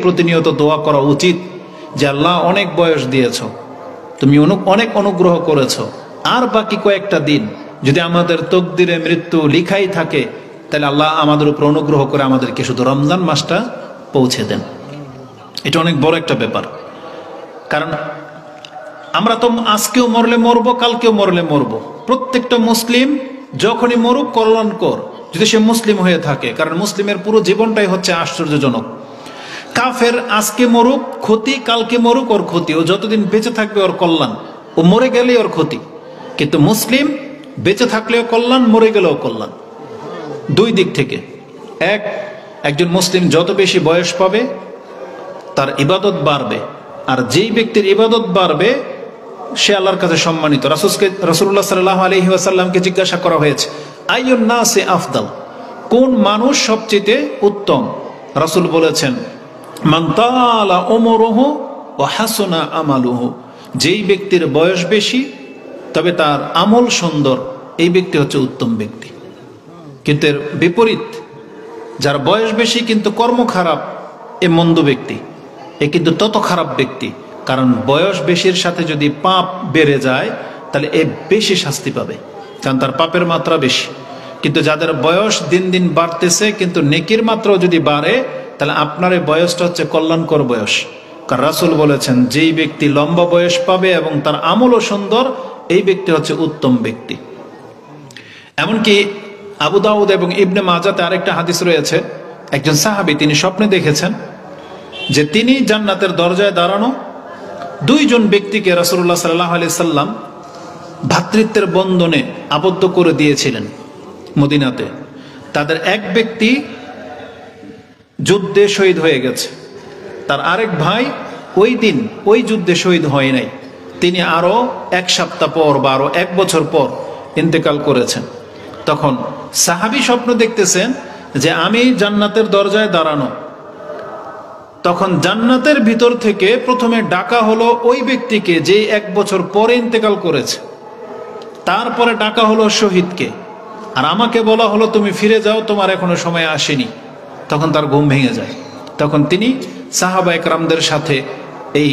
প্রতিনিয়ত দোয়া করা উচিত যে আল্লাহ অনেক বয়স দিয়েছ, তুমি অনেক অনুগ্রহ করেছ, আর বাকি কয়েকটা দিন যদি আমাদের তকদিরে মৃত্যু লিখাই থাকে তাহলে আল্লাহ আমাদের উপর অনুগ্রহ করে আমাদেরকে শুধু রমজান মাসটা পৌঁছে দেন। এটা অনেক বড় একটা ব্যাপার, কারণ আমরা তো আজকেও মরলে মরবো, কালকেও মরলে মরবো। প্রত্যেকটা মুসলিম যখনই মরুক কল্যাণকর, যদি সে মুসলিম হয়ে থাকে, কারণ মুসলিমের পুরো জীবনটাই হচ্ছে আশ্চর্যজনক। কাফের আজকে মরুক ক্ষতি, কালকে মরুক ওর ক্ষতি, ও যতদিন বেঁচে থাকবে ওর কল্যাণ, ও মরে গেলেই ওর ক্ষতি। কিন্তু মুসলিম বেঁচে থাকলেও কল্যাণ, মরে গেলেও কল্যাণ, দুই দিক থেকে। একজন মুসলিম যত বেশি বয়স পাবে তার ইবাদত বাড়বে, আর যেই ব্যক্তির ইবাদত বাড়বে সে আল্লাহর কাছে সম্মানিত। রাসূলুল্লাহ সাল্লাল্লাহু আলাইহি ওয়াসাল্লামকে জিজ্ঞাসা করা হয়েছে, আইয়ুন নাসি আফদাল, কোন মানুষ সবচেয়ে উত্তম? রাসূল বলেছেন, মান তালা উমরুহু ওয়া হাসুনা আমালুহু, যেই ব্যক্তির বয়স বেশি তবে তার আমল সুন্দর, এই ব্যক্তি হচ্ছে উত্তম ব্যক্তি। কিন্তু এর বিপরীত, যার বয়স বেশি কিন্তু কর্ম খারাপ, এ মন্দ ব্যক্তি, এ কিন্তু তত খারাপ ব্যক্তি। কারণ বয়স বেশির সাথে যদি পাপ বেড়ে যায় তাহলে এ বেশি শাস্তি পাবে, কারণ তার পাপের মাত্রা বেশি। কিন্তু যাদের বয়স দিন দিন বাড়তেছে কিন্তু নেকির মাত্রাও যদি বাড়ে, তাহলে আপনার এই বয়সটা হচ্ছে কল্যাণকর বয়স। কারণ রাসূল বলেছেন, যেই ব্যক্তি লম্বা বয়স পাবে এবং তার আমলও সুন্দর, এই ব্যক্তি হচ্ছে উত্তম ব্যক্তি। এমনকি আবু দাউদ এবং ইবনে মাজাতে আরেকটা হাদিস রয়েছে, একজন সাহাবী তিনি স্বপ্নে দেখেছেন যে তিনি জান্নাতের দরজায় দাঁড়ানো দুইজন ব্যক্তিকে রাসূলুল্লাহ সাল্লাল্লাহু আলাইহি সাল্লাম ভ্রাতৃত্বের বন্ধনে আবদ্ধ করে দিয়েছিলেন মদিনাতে। তাদের এক ব্যক্তি যুদ্ধে শহীদ হয়ে গেছে, তার আরেক ভাই ওই দিন ওই যুদ্ধে শহীদ হয় নাই, তিনি আরো এক সপ্তাহ পর বা আরো এক বছর পর ইন্তেকাল করেছেন। তখন সাহাবী স্বপ্ন দেখতেছেন যে আমি জান্নাতের দরজায় দাঁড়ানো। তখন জান্নাতের ভিতর থেকে প্রথমে ডাকা হলো ওই ব্যক্তিকে যে এক বছর পরে ইন্তেকাল করেছে, তারপরে ডাকা হলো শহীদকে, আর আমাকে বলা হলো তুমি ফিরে যাও, তোমার এখনো সময় আসেনি। তখন তার ঘুম ভেঙে যায়। তখন তিনি সাহাবা একরামদের সাথে এই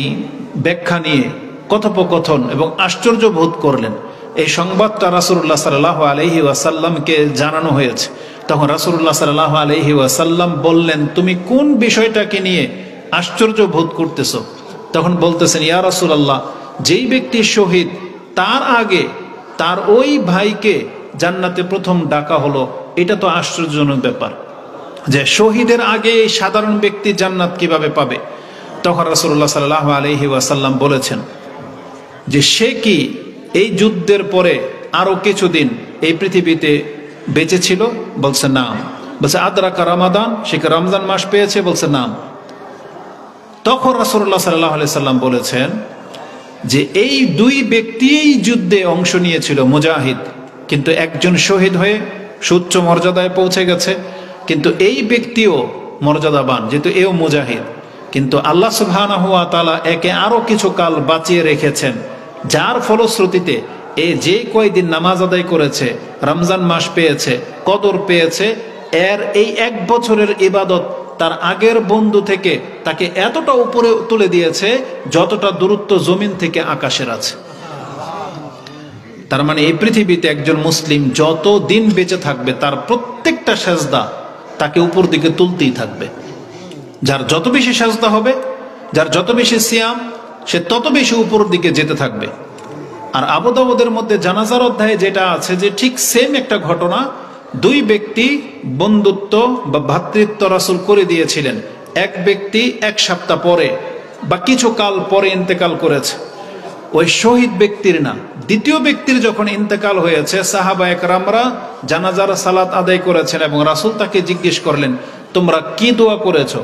ব্যাখ্যা নিয়ে কথোপকথন এবং আশ্চর্য বোধ করলেন। এই সংবাদটা রাসূলুল্লাহ সাল্লাল্লাহু আলাইহি ওয়াসাল্লামকে জানানো হয়েছে। তখন রাসূলুল্লাহ সাল্লাল্লাহু আলাইহি ওয়াসাল্লাম বললেন, তুমি কোন বিষয়টাকে নিয়ে আশ্চর্য বোধ করতেছো? তখন বলতেছেন, ইয়া রাসূলুল্লাহ, যেই ব্যক্তি শহীদ তার আগে তার ওই ভাইকে জান্নাতে প্রথম ডাকা হলো, এটা তো আশ্চর্যজনক ব্যাপার যে শহীদের আগে এই সাধারণ ব্যক্তি জান্নাত কিভাবে পাবে? তখন রাসূলুল্লাহ সাল্লাল্লাহু আলাইহি ওয়াসাল্লাম বলেছেন যে সে কি এই যুদ্ধের পরে আরো কিছুদিন এই পৃথিবীতে বেঁচে ছিল? বলছে নাম। বলছে আদরাকা রমাদান, সে কি রমজান মাস পেয়েছে? বলছে নাম। তখন রাসূলুল্লাহ সাল্লাল্লাহু আলাইহি সাল্লাম বলেছেন যে এই দুই ব্যক্তি এই যুদ্ধে অংশ নিয়েছিল, মুজাহিদ, কিন্তু একজন শহীদ হয়ে সুউচ্চ মর্যাদায় পৌঁছে গেছে, কিন্তু এই ব্যক্তিও মর্যাদাবান যেহেতু এও মুজাহিদ। কিন্তু আল্লাহ সুবহানাহু ওয়া তাআলা একে আরো কিছু কাল বাঁচিয়ে রেখেছেন, যার ফলশ্রুতিতে এ যে কয়দিন নামাজ আদায় করেছে, রমজান মাস পেয়েছে, কদর পেয়েছে, এর এই এক বছরের ইবাদত তার আগের বন্ধু থেকে তাকে এতটা উপরে তুলে দিয়েছে যতটা দূরত্ব জমিন থেকে আকাশের আছে। তার মানে এই পৃথিবীতে একজন মুসলিম যত দিন বেঁচে থাকবে তার প্রত্যেকটা সেজদা তাকে উপর দিকে তুলতেই থাকবে। যার যত বেশি সেজদা হবে, যার যত বেশি সিয়াম, সে তত বেশি উপর দিকে যেতে থাকবে। আর আবু দাউদের মধ্যে জানাজার অধ্যায়ে যেটা আছে যে ঠিক সেম একটা ঘটনা, দুই ব্যক্তি বন্ধুত্ব বা ভ্রাতৃত্ব রাসূল করে দিয়েছিলেন। এক ব্যক্তি এক সপ্তাহ পরে বা কিছু কাল পরে ইন্তেকাল করেছে, ওই শহীদ ব্যক্তির না, দ্বিতীয় ব্যক্তির যখন ইন্তেকাল হয়েছে, সাহাবা একরামরা জানাজার সালাত আদায় করেছেন এবং রাসূল তাকে জিজ্ঞেস করলেন, তোমরা কি দোয়া করেছো?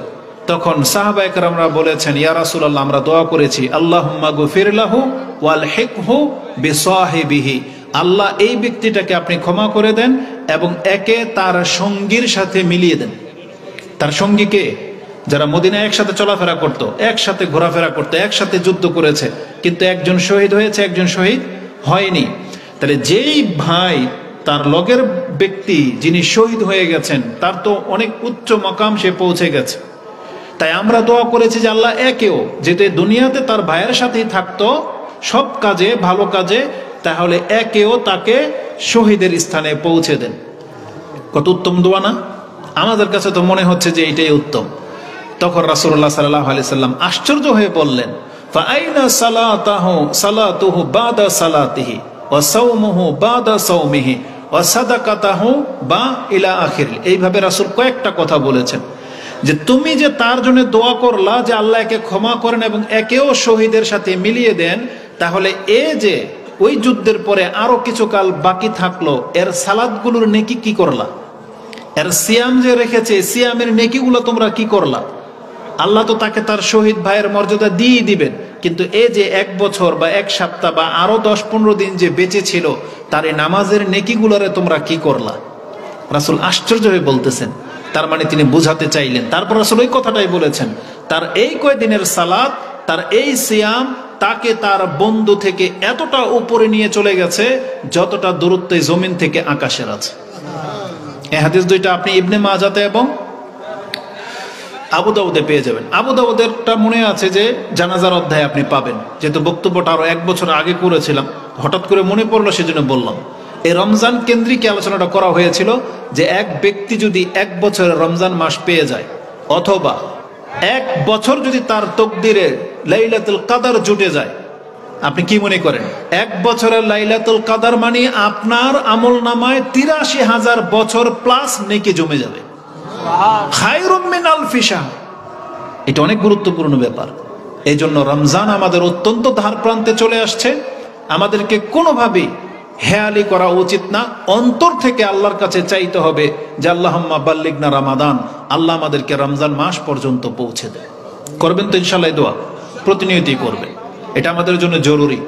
তখন সাহাবা একরামরা বলেছেন, ইয়া রাসূলুল্লাহ, আমরা দোয়া করেছি, আল্লাহুম্মা গফির লাহু ওয়ালহিকহু বিসাহিবিহি, আল্লাহ এই ব্যক্তিটাকে আপনি ক্ষমা করে দেন এবং একে তার সঙ্গীর সাথে মিলিয়ে দেন। তার সঙ্গীকে যারা মদিনায় একসাথে চলাফেরা করত, একসাথে ঘোরাফেরা করত, একসাথে যুদ্ধ করেছে, কিন্তু একজন শহীদ হয়েছে, একজন শহীদ হয়নি। তাহলে যেই ভাই তার লগের ব্যক্তি যিনি শহীদ হয়ে গেছেন তার তো অনেক উচ্চ মাকাম সে পৌঁছে গেছে, তাই আমরা দোয়া করেছি যে আল্লাহ একেও যেতে দুনিয়াতে তার ভাইয়ের সাথেই থাকতো সব কাজে ভালো কাজে, তাহলে একেও তাকে শহীদের স্থানে পৌঁছে দেন। কত উত্তম দোয়া না? আমাদের কাছে তো মনে হচ্ছে যে এটাই উত্তম। তখন রাসূলুল্লাহ সাল্লাল্লাহু আলাইহি সাল্লাম আশ্চর্য হয়ে বললেন, ফাআইনা সালাতুহু বাদা সালাতিহি ওয়া সাওমুহু বাদা সাওমিহি ওয়া সাদাকাতুহু বা ইলা আখির। এইভাবে রাসূল কয়েকটা কথা বলেছেন যে তুমি যে তার জন্য দোয়া করলা যে আল্লাহ একে ক্ষমা করেন এবং একেও শহীদের সাথে মিলিয়ে দেন, তাহলে এ যে ওই যুদ্ধের পরে আরো কিছু কাল বাকি থাকলো, এর সালাতগুলোর নেকি কি করলা? এর সিয়াম যে রেখেছে, সিয়ামের নেকিগুলো তোমরা কি করলা? আল্লাহ তো তাকে তার শহীদ ভাইয়ের মর্যাদা দিয়ে দিবেন, কিন্তু এ যে 1 বছর বা 1 সপ্তাহ বা আরো 10-15 দিন যে বেঁচে ছিল, তার এই নামাজের নেকিগুলোরে তোমরা কি করলা? রাসূল আশ্চর্য হয়ে বলতেছেন। তার মানে তিনি বুঝাতে চাইলেন। তারপর রাসূল ওই কথাটাই বলেছেন, তার এই কয়দিনের সালাত, তার এই সিয়াম তাকে তার বন্ধু থেকে এতটা উপরে নিয়ে চলে গেছে যতটা দূরত্ব জমিন থেকে আকাশের আছে। এই হাদিস দুইটা আপনি ইবনে মাজাতে এবং আবু দাউদে পেয়ে যাবেন। আবু দাউদেরটা মনে আছে যে জানাজার অধ্যায় আপনি পাবেন, যেহেতু বক্তব্যটা আরো 1 বছর আগে করেছিলাম, হঠাৎ করে মনে পড়লো সেজন্য বললাম। এই রমজান কেন্দ্রিক আলোচনাটা করা হয়েছিল যে এক ব্যক্তি যদি 1 বছরের রমজান মাস পেয়ে যায়, অথবা 1 বছর যদি তার তকদিরে লাইলাতুল কাদার জুটে যায়, আপনি কি মনে করেন 1 বছরের লাইলাতুল কাদার মানে আপনার আমল নামায় ৮৩,০০০ বছর প্লাস নেকি জমে যাবে। খায়রুম মিন আলফি শাহর। এটা অনেক গুরুত্বপূর্ণ ব্যাপার। এই জন্য রমজান আমাদের অত্যন্ত ধার প্রান্তে চলে আসছে। আমাদেরকে কোনোভাবেই হেয়ালি করা উচিত না। অন্তর থেকে আল্লাহর কাছে চাইতে হবে যে আল্লাহুম্মা বাল্লিগনা রমাদান, আল্লাহ আমাদেরকে রমজান মাস পর্যন্ত পৌঁছে দেয়। করবেন তো ইনশাআল্লাহ দোয়া? প্রতিনিয়তই করবেন, এটা আমাদের জন্য জরুরি।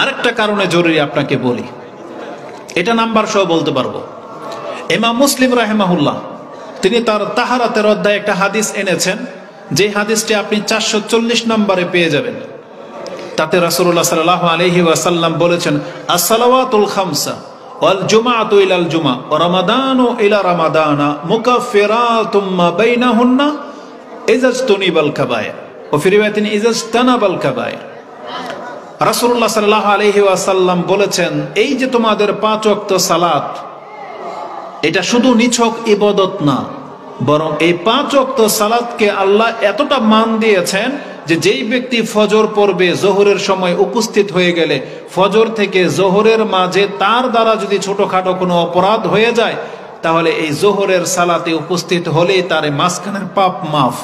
আরেকটা কারণে জরুরি আপনাকে বলি, এটা নাম্বার সহ বলতে পারবো। ইমাম মুসলিম রাহিমাহুল্লাহ তিনি তার তাহারাতের অধ্যায়ে একটা হাদিস এনেছেন, যে হাদিসটি আপনি 440 নম্বরে পেয়ে যাবেন। তাতে রাসূলুল্লাহ সাল্লাল্লাহু আলাইহি ওয়াসাল্লাম বলেছেন, as-salawatul khamsa wal jumu'atu ila al-jumu'a wa ramadanu ila ramadana mukaffiratun ma bainahunna idza ijtunibal kaba'ir wa fi riwayatin idza ijtanabal kaba'ir। রাসূলুল্লাহ সাল্লাল্লাহু আলাইহি ওয়াসাল্লাম বলেছেন, এই যে তোমাদের 5 ওয়াক্ত সালাত, এটা শুধু নিছক ইবাদত না, বরং এই 5 ওয়াক্ত সালাতকে আল্লাহ এতটা মান দিয়েছেন যে যেই ব্যক্তি ফজর পড়বে, জোহরের সময় উপস্থিত হয়ে গেলে, ফজর থেকে জোহরের মাঝে তার দ্বারা যদি ছোটখাটো কোনো অপরাধ হয়ে যায়, তাহলে এই জোহরের সালাতে উপস্থিত হলেই তার মাঝখানের পাপ মাফ।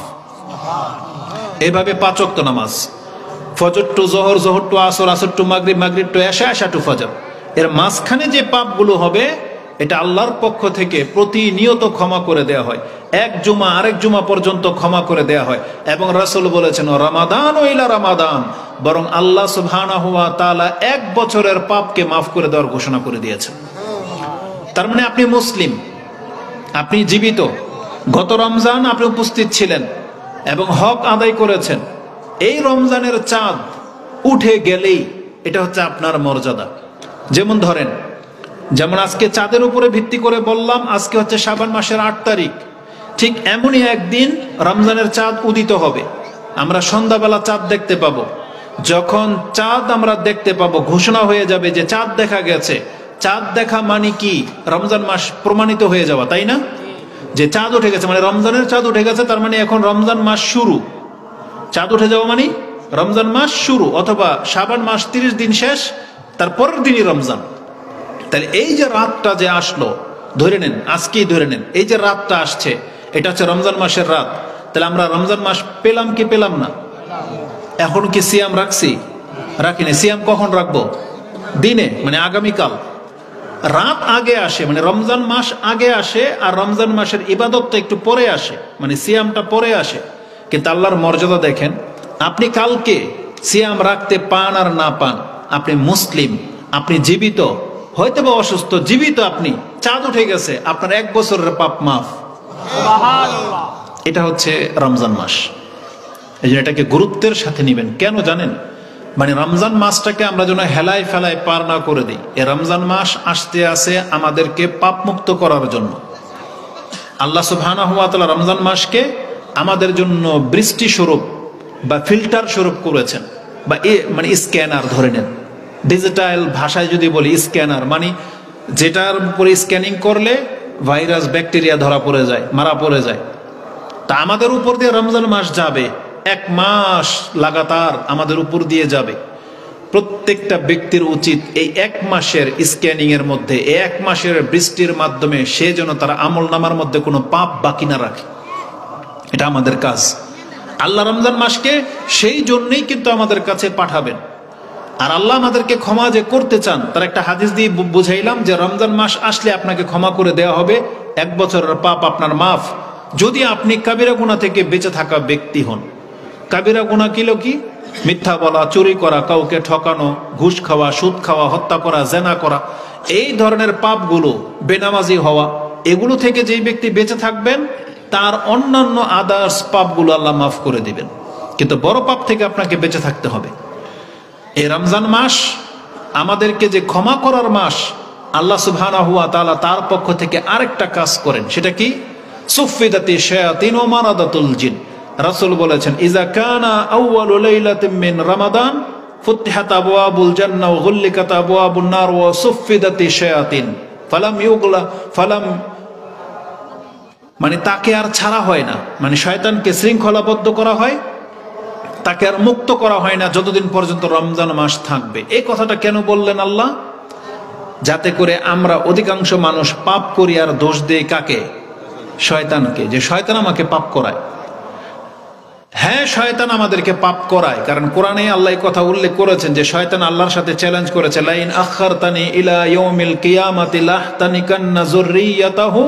এইভাবে 5 ওয়াক্ত নামাজ, ফজর টু জোহর, জোহর টু আসর, আসর টু মাগরিব, মাগরিব টু এশা, এশা টু ফজর, এর মাঝখানে যে পাপগুলো হবে এটা আল্লাহর পক্ষ থেকে প্রতিনিয়ত ক্ষমা করে দেয়া হয়। 1 জুমা আরেক জুমা পর্যন্ত ক্ষমা করে দেয়া হয়। এবং রাসূল বলেছেন, রমাদান ও ইলা রমাদান, বরং আল্লাহ সুবহানাহু ওয়া তাআলা 1 বছরের পাপকে মাফ করে দেওয়ার ঘোষণা করে দিয়েছেন। তার মানে আপনি মুসলিম, আপনি জীবিত, গত রমজান আপনি উপস্থিত ছিলেন এবং হক আদায় করেছেন। এই রমজানের চাঁদ উঠে গেলেই এটা হচ্ছে আপনার মর্যাদা। যেমন আজকে চাঁদের উপরে ভিত্তি করে বললাম, আজকে হচ্ছে শাবান মাসের 8 তারিখ, ঠিক এমনই একদিন রমজানের চাঁদ উদিত হবে। আমরা সন্ধ্যাবেলা চাঁদ দেখতে পাবো। যখন চাঁদ আমরা দেখতে পাবো, ঘোষণা হয়ে যাবে যে চাঁদ দেখা গেছে। চাঁদ দেখা মানে কি? রমজান মাস প্রমাণিত হয়ে যাওয়া, তাই না? যে চাঁদ উঠে গেছে মানে রমজানের চাঁদ উঠে গেছে, তার মানে এখন রমজান মাস শুরু। চাঁদ উঠে যাওয়া মানে রমজান মাস শুরু, অথবা শাবান মাস 30 দিন শেষ, তার পরের দিনই রমজান। তাহলে এই যে রাতটা যে আসলো, ধরে নেন আজকেই ধরে নেন, এই যে রাতটা আসছে, এটা হচ্ছে রমজান মাসের রাত। তাহলে আমরা রমজান মাস পেলাম কি পেলাম না? এখন কি সিয়াম রাখছি? রাখিনি। সিয়াম কখন রাখবো? দিনে, মানে আগামীকাল। রাত আগে আসে, মানে রমজান মাস আগে আসে, আর রমজান মাসের ইবাদতটা একটু পরে আসে, মানে সিয়ামটা পরে আসে। কিন্তু আল্লাহর মর্যাদা দেখেন, আপনি কালকে সিয়াম রাখতে পান আর না পান, আপনি মুসলিম, আপনি জীবিত, হয়তো বা অসুস্থ, জীবিত আপনি, চাঁদ উঠে গেছে, আপনার 1 বছরের পাপ মাফ। এটা হচ্ছে রমজান মাস। এই জন্য এটাকে গুরুত্বের সাথে নিবেন। কেন জানেন? মানে রমজান মাসটাকে আমরা যেন হেলায় ফেলায় পার না করে দিই। এই রমজান মাস আসতে আসে আমাদেরকে পাপ মুক্ত করার জন্য। আল্লাহ সুবহানাহু ওয়া তাআলা রমজান মাসকে আমাদের জন্য বৃষ্টি স্বরূপ বা ফিল্টার স্বরূপ করেছেন, বা মানে স্ক্যানার ধরে নেন, ডিজিটাল ভাষায় যদি বলি স্ক্যানার, মানে যেটার উপরে স্ক্যানিং করলে ভাইরাস ব্যাকটেরিয়া ধরা পড়ে যায়, মারা পড়ে যায়। তা আমাদের উপর দিয়ে রমজান মাস যাবে, 1 মাস লাগাতার আমাদের উপর দিয়ে যাবে। প্রত্যেকটা ব্যক্তির উচিত এই 1 মাসের স্ক্যানিং এর মধ্যে, এই 1 মাসের বৃষ্টির মাধ্যমে সে যেন তার আমল নামার মধ্যে কোনো পাপ বাকি না রাখে। এটা আমাদের কাজ। আল্লাহ রমজান মাসকে সেই জন্যই কিন্তু আমাদের কাছে পাঠাবেন। আর আল্লাহ আমাদেরকে ক্ষমা যে করতে চান, তার একটা হাদিস দিয়ে বুঝাইলাম যে রমজান মাস আসলে আপনাকে ক্ষমা করে দেওয়া হবে, 1 বছরের পাপ আপনার মাফ, যদি আপনি কাবিরা গুনাহ থেকে বেঁচে থাকা ব্যক্তি হন। কাবিরা গুনাহ কিলো কি? মিথ্যা বলা, চুরি করা, কাউকে ঠকানো, ঘুষ খাওয়া, সুদ খাওয়া, হত্যা করা, জেনা করা, এই ধরনের পাপগুলো, বেনামাজি হওয়া, এগুলো থেকে যেই ব্যক্তি বেঁচে থাকবেন তার অন্যান্য আদার্স পাপগুলো আল্লাহ মাফ করে দিবেন। কিন্তু বড় পাপ থেকে আপনাকে বেঁচে থাকতে হবে। এই রমজান মাস আমাদেরকে যে ক্ষমা করার মাস, আল্লাহ সুবহানাহু ওয়া তাআলা তার পক্ষ থেকে আরেকটা কাজ করেন। সেটা কি? সুফিদাতি শায়াতিন ওয়া মারাদাতুল জিন। রাসূল বলেছেন, ইজা কানা আউয়ালু লাইলাতিন মিন রমাদান ফুতিহাত আবওয়াবুল জান্নাহ ওয়া গুল্লিকাত আবওয়াবুন নার ওয়া সুফিদাতি শায়াতিন ফালাম মানে তাকে আর ছাড়া হয় না, মানে শয়তানকে শৃঙ্খলাবদ্ধ করা হয়, তাকে আর মুক্ত করা হয় না যতদিন পর্যন্ত রমজান মাস থাকবে। এই কথাটা কেন বললেন আল্লাহ? যাতে করে আমরা অধিকাংশ মানুষ পাপ করি আর দোষ দেই কাকে? শয়তানকে, যে শয়তান আমাকে পাপ করায়। হ্যাঁ, শয়তান আমাদেরকে পাপ করায়, কারণ কোরআনে আল্লাহ এই কথা উল্লেখ করেছেন যে শয়তান আল্লাহর সাথে চ্যালেঞ্জ করেছে, লাইন আখারতানি ইলা ইয়াউমিল কিয়ামাতি লাহতানিকান্না যুররিয়াতাহু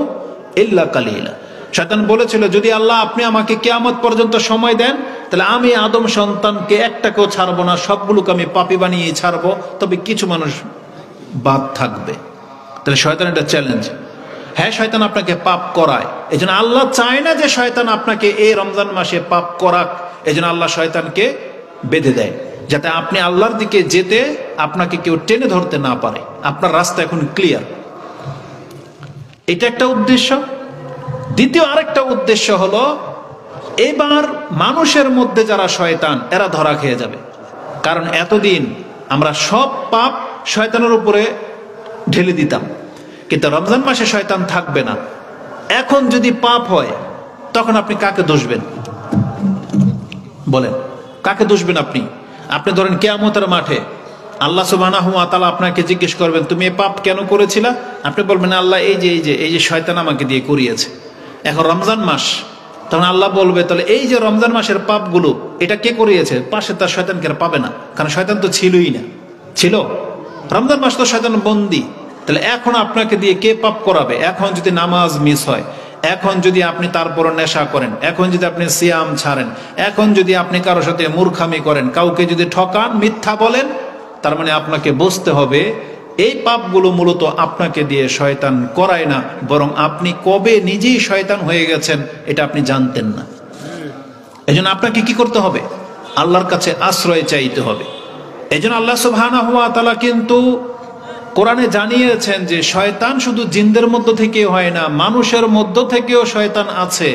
ইল্লা কালিলা। শয়তান বলেছিল, যদি আল্লাহ আপনি আমাকে কিয়ামত পর্যন্ত সময় দেন, তাহলে আমি আদম সন্তানকে একটাকেও ছাড়বো না, সবগুলোকে আমি পাপী বানিয়ে ছাড়বো, তবে কিছু মানুষ বাদ থাকবে। তাহলে শয়তান এটা চ্যালেঞ্জ। হ্যাঁ, শয়তান আপনাকে পাপ করায়, এই জন্য আল্লাহ চায় না যে শয়তান আপনাকে এই রমজান মাসে পাপ করাক। এই জন্য আল্লাহ শয়তানকে বেঁধে দেয়, যাতে আপনি আল্লাহর দিকে যেতে আপনাকে কেউ টেনে ধরতে না পারে। আপনার রাস্তা এখন ক্লিয়ার। এটা একটা উদ্দেশ্য। দ্বিতীয় আরেকটা উদ্দেশ্য হলো, এবার মানুষের মধ্যে যারা শয়তান, এরা ধরা খেয়ে যাবে। কারণ এতদিন আমরা সব পাপ শয়তানের উপরে ঢেলে দিতাম, কিন্তু রমজান মাসে শয়তান থাকবে না। এখন যদি পাপ হয়, তখন আপনি কাকে দোষবেন? বলেন, কাকে দোষবেন আপনি? আপনি ধরেন কিয়ামতের মাঠে আল্লাহ সুবহানাহু ওয়া তাআলা আপনাকে জিজ্ঞেস করবেন, তুমি এই পাপ কেন করেছিলা? আপনি বলবেন, আল্লাহ এই যে শয়তান আমাকে দিয়ে করিয়েছে। এখন রমজান মাস, তখন আল্লাহ বলবে, তাহলে এই যে রমজান মাসের পাপগুলো, এটা কে করিয়েছে? পাশে তার শয়তানকে পাবে না, কারণ শয়তান তো ছিলই না। ছিল? রমজান মাস তো শয়তান বন্দি। তাহলে এখন আপনাকে দিয়ে কে পাপ করাবে? এখন যদি নামাজ মিস হয়, এখন যদি আপনি তারপর নেশা করেন, এখন যদি আপনি সিয়াম ছাড়েন, এখন যদি আপনি কারো সাথে মূর্খামি করেন, কাউকে যদি ঠকান, মিথ্যা বলেন, তার মানে আপনাকে বুঝতে হবে এই পাপগুলো মূলত আপনাকে দিয়ে শয়তান করায় না, বরং আপনি কবে নিজেই শয়তান হয়ে গেছেন এটা আপনি জানতেন না। এজন্য আপনাকে কি করতে হবে? আল্লাহর কাছে আশ্রয় চাইতে হবে। এজন্য আল্লাহ সুবহানাহু ওয়া তাআলা কিন্তু কোরআনে জানিয়েছেন যে শয়তান শুধু জিনদের মধ্য থেকে হয় না, মানুষের মধ্য থেকেও শয়তান আছে।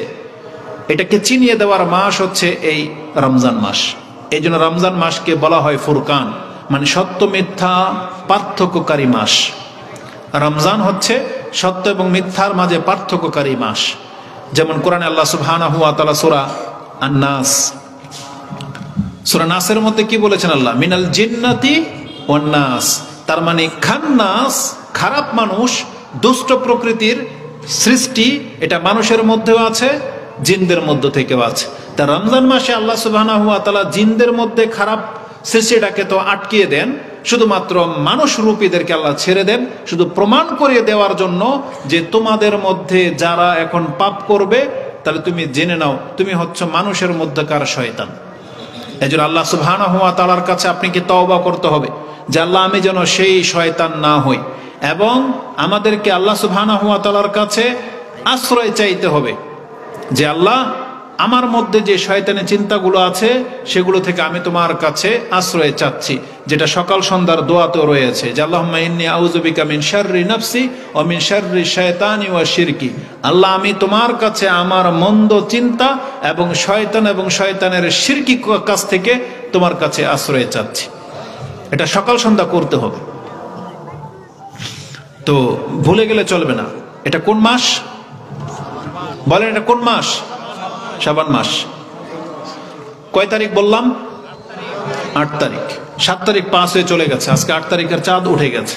এটাকে চিনিয়ে দেওয়ার মাস হচ্ছে এই রমজান মাস। এই জন্য রমজান মাসকে বলা হয় ফুরকান, মানে সত্য মিথ্যা পার্থক্যকারী মাস। রমজান হচ্ছে সত্য এবং মিথ্যার মাঝে পার্থক্যকারী মাস। যেমন কোরআনে আল্লাহ সুবহানাহু ওয়া তাআলা সূরা আন-নাস, সূরা নাসের মধ্যে কি বলেছেন আল্লাহ? মিনাল জিন্নাতি ওয়ান নাস। তার মানে খান্নাস, খারাপ মানুষ, দুষ্ট প্রকৃতির সৃষ্টি, এটা মানুষের মধ্যেও আছে, জিনদের মধ্য থেকেও আছে। তা রমজান মাসে আল্লাহ সুবহানাহু ওয়া তাআলা জিনদের মধ্যে খারাপ সৃষ্টিটাকে তো আটকিয়ে দেন, শুধুমাত্র মানুষ রূপীদেরকে আল্লাহ ছেড়ে দেন, শুধু প্রমাণ করিয়ে দেওয়ার জন্য যে তোমাদের মধ্যে যারা এখন পাপ করবে, তাহলে তুমি জেনে নাও তুমি হচ্ছে মানুষের মধ্যকার শয়তান। এজন্য আল্লাহ সুবহানাহু ওয়া তাআলার কাছে আপনি কি তওবা করতে হবে যে আল্লাহ আমি যেন সেই শয়তান না হই, এবং আমাদেরকে আল্লাহ সুবহানাহু ওয়া তাআলার কাছে আশ্রয় চাইতে হবে যে আল্লাহ আমার মধ্যে যে শয়তানের চিন্তাগুলো আছে সেগুলো থেকে আমি তোমার কাছে আশ্রয় চাচ্ছি, যেটা সকাল সন্ধ্যার দোয়াতেও রয়েছে যে আল্লাহুম্মা ইন্নী আউযু বিকা মিন শাররি নাফসি ওয়া মিন শাররি শায়তানি ওয়া শিরকি। আল্লাহ, আমি তোমার কাছে আমার মন্দ চিন্তা এবং শয়তানের শিরকি কাছ থেকে তোমার কাছে আশ্রয় চাচ্ছি। এটা সকাল সন্ধ্যা করতে হবে, তো ভুলে গেলে চলবে না। এটা কোন মাস বলেন? এটা কোন মাস? শাবান মাস। কয় তারিখ বললাম? 8 তারিখ। 7 তারিখ পাস হয়ে চলে গেছে, আজকে 8 তারিখের চাঁদ উঠে গেছে।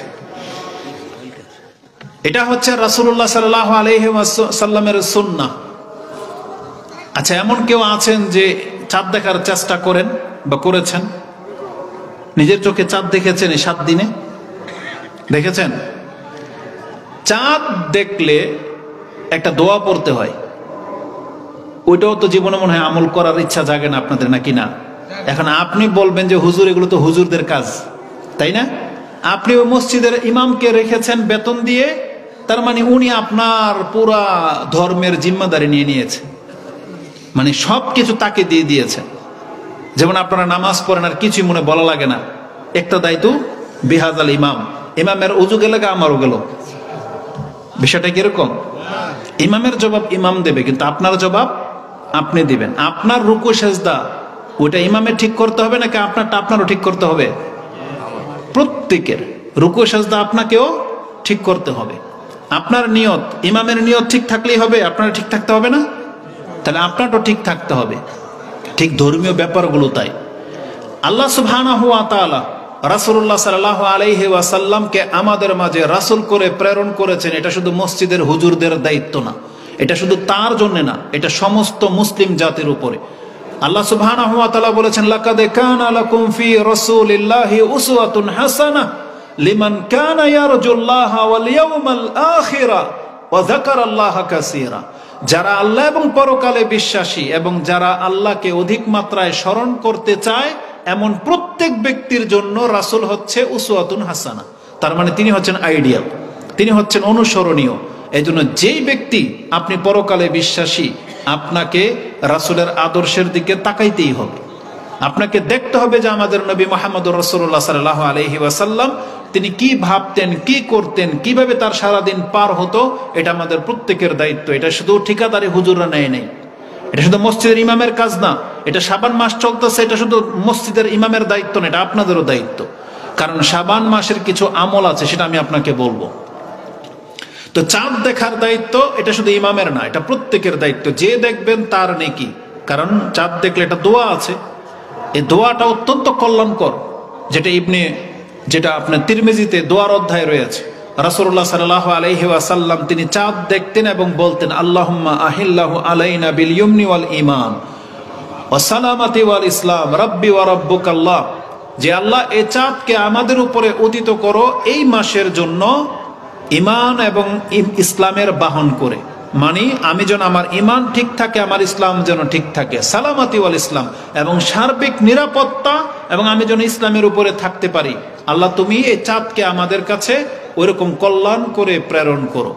এটা হচ্ছে রাসূলুল্লাহ সাল্লাল্লাহু আলাইহি ওয়াসাল্লামের সুন্নাহ। আচ্ছা, এমন কেউ আছেন যে চাঁদ দেখার চেষ্টা করেন বা করেছেন? নিজের চোখে চাঁদ দেখেছেন এই 7 দিনে? দেখেছেন? চাঁদ দেখলে একটা দোয়া পড়তে হয়, ওইটাও তো জীবনে মনে হয় আমল করার ইচ্ছা জাগে না আপনাদের, নাকি না? এখন আপনি বলবেন যে হুজুর এগুলো তো হুজুরদের কাজ, তাই না? আপনি ওই মসজিদের ইমামকে রেখেছেন বেতন দিয়ে, তার মানে উনি আপনার পুরা ধর্মের জিম্মাদারি নিয়ে নিয়েছে, মানে সব কিছু তাকে দিয়ে দিয়েছেন। যেমন আপনারা নামাজ পড়েন আর কিছুই মনে বলা লাগে না, একটা দায়িত্ব বিহাজাল ইমাম, ইমামের উজু গেলে আমারও গেল। বিষয়টা কিরকম? ইমামের জবাব ইমাম দেবে, কিন্তু আপনার জবাব আপনি দিবেন। আপনার রুকু সেজদা ওইটা ইমামের ঠিক করতে হবে নাকি আপনারটা আপনারও ঠিক করতে হবে? প্রত্যেকের রুকু সেজদা আপনাকেও ঠিক করতে হবে। আপনার নিয়ত, ইমামের নিয়ত ঠিক থাকলেই হবে, আপনার ঠিক থাকতে হবে না? তাহলে আপনারটাও ঠিক থাকতে হবে। ঠিক ধর্মীয় ব্যাপারগুলো তাই। আল্লাহ সুবহানাহু ওয়া তাআলা রাসূলুল্লাহ সাল্লাল্লাহু আলাইহি ওয়াসাল্লামকে আমাদের মাঝে রাসূল করে প্রেরণ করেছেন। এটা শুধু মসজিদের হুজুরদের দায়িত্ব না, এটা শুধু তার জন্য না, এটা সমস্ত মুসলিম জাতির উপরে। আল্লাহ সুবহানাহু ওয়া তাআলা বলেছেন, লাকাদ কানা লাকুম ফি রাসূলিল্লাহি উসওয়াতুন হাসানাহ লিমান কানা ইয়ারজুল্লাহা ওয়াল ইয়াউমাল আখিরা ওয়া যাকারাল্লাহা কাসীরা। যারা আল্লাহ এবং পরকালে বিশ্বাসী এবং যারা আল্লাহকে অধিক মাত্রায় স্মরণ করতে চায়, এমন প্রত্যেক ব্যক্তির জন্য রাসূল হচ্ছে উসওয়াতুন হাসানা। তার মানে তিনি হচ্ছেন আইডিয়াল, তিনি হচ্ছেন অনুসরণীয়। এই জন্য যেই ব্যক্তি আপনি পরকালে বিশ্বাসী, আপনাকে রাসূলের আদর্শের দিকে তাকাইতেই হবে। আপনাকে দেখতে হবে যে আমাদের নবী মুহাম্মদুর রাসূলুল্লাহ সাল্লাল্লাহু আলাইহি ওয়াসাল্লাম তিনি কি ভাবতেন, কি করতেন, কিভাবে তার সারাদিন পার হতো। এটা আমাদের প্রত্যেকের দায়িত্ব। এটা শুধু ঠিকাদারি হুজুররা নেয় নেই, এটা শুধু মসজিদের ইমামের কাজ না। এটা শাবান মাস চলতেছে, এটা শুধু মসজিদের ইমামের দায়িত্ব না, এটা আপনাদেরও দায়িত্ব। কারণ শাবান মাসের কিছু আমল আছে, সেটা আমি আপনাকে বলবো। তো চাঁদ দেখার দায়িত্ব এটা শুধু ইমামের না, এটা প্রত্যেকের দায়িত্ব। যে দেখবেন তার নেকি, কারণ চাঁদ দেখলে এটা দোয়া আছে। এই দোয়াটা অত্যন্ত কল্যাণকর, যেটা আপনার তিরমিজিতে দোয়ার অধ্যায় রয়েছে। রাসূলুল্লাহ সাল্লাল্লাহু আলাইহি ওয়াসাল্লাম তিনি চাঁদ দেখতেন এবং বলতেন, আল্লাহুম্মা আহিল্লাহু আলাইনা বিল ইয়ুমনি ওয়াল ঈমান ওয়া সালামাতি ওয়াল ইসলাম রাব্বি ওয়া রাব্বুকাল্লাহ। যে আল্লাহ, এই চাঁদকে আমাদের উপরে উদিত করো এই মাসের জন্য ঈমান এবং ইসলামের বাহন করে। মানে আমি যেন আমার ঈমান ঠিক থাকে, আমার ইসলাম যেন ঠিক থাকে, সালামাতি ওয়াল ইসলাম, এবং সার্বিক নিরাপত্তা, এবং আমি যেন ইসলামের উপরে থাকতে পারি। আল্লাহ, তুমি এই চাঁদকে আমাদের কাছে ওইরকম কল্যাণ করে প্রেরণ করো।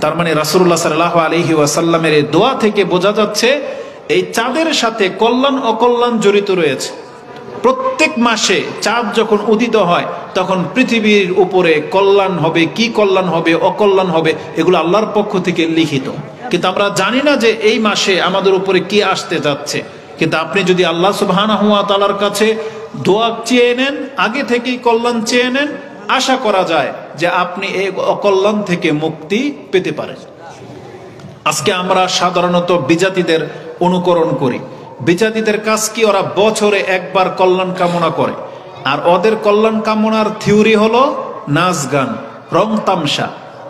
তার মানে রাসূলুল্লাহ সাল্লাল্লাহু আলাইহি ওয়াসাল্লামের এই দোয়া থেকে বোঝা যাচ্ছে এই চাঁদের সাথে কল্যাণ অকল্যাণ জড়িত রয়েছে। প্রত্যেক মাসে চাঁদ যখন উদিত হয় তখন পৃথিবীর উপরে কল্যাণ হবে, কি কল্যাণ হবে, অকল্যাণ হবে, এগুলো আল্লাহর পক্ষ থেকে লিখিত। কিন্তু আমরা জানি না যে এই মাসে আমাদের উপরে কি আসতে যাচ্ছে। কিন্তু আপনি যদি আল্লাহ সুবহানাহু ওয়া তাআলার কাছে দোয়া চেয়ে নেন, আগে থেকেই কল্যাণ চেয়ে নেন, আশা করা যায় যে আপনি এই অকল্যাণ থেকে মুক্তি পেতে পারেন। আজকে আমরা সাধারণত বিজাতিদের অনুকরণ করি। বিজাতিদের কাজ কি? ওরা বছরে একবার কল্যাণ কামনা করে, আর ওদের কল্যাণ কামনার থিওরি হলো নাচ গান, রং তামসা।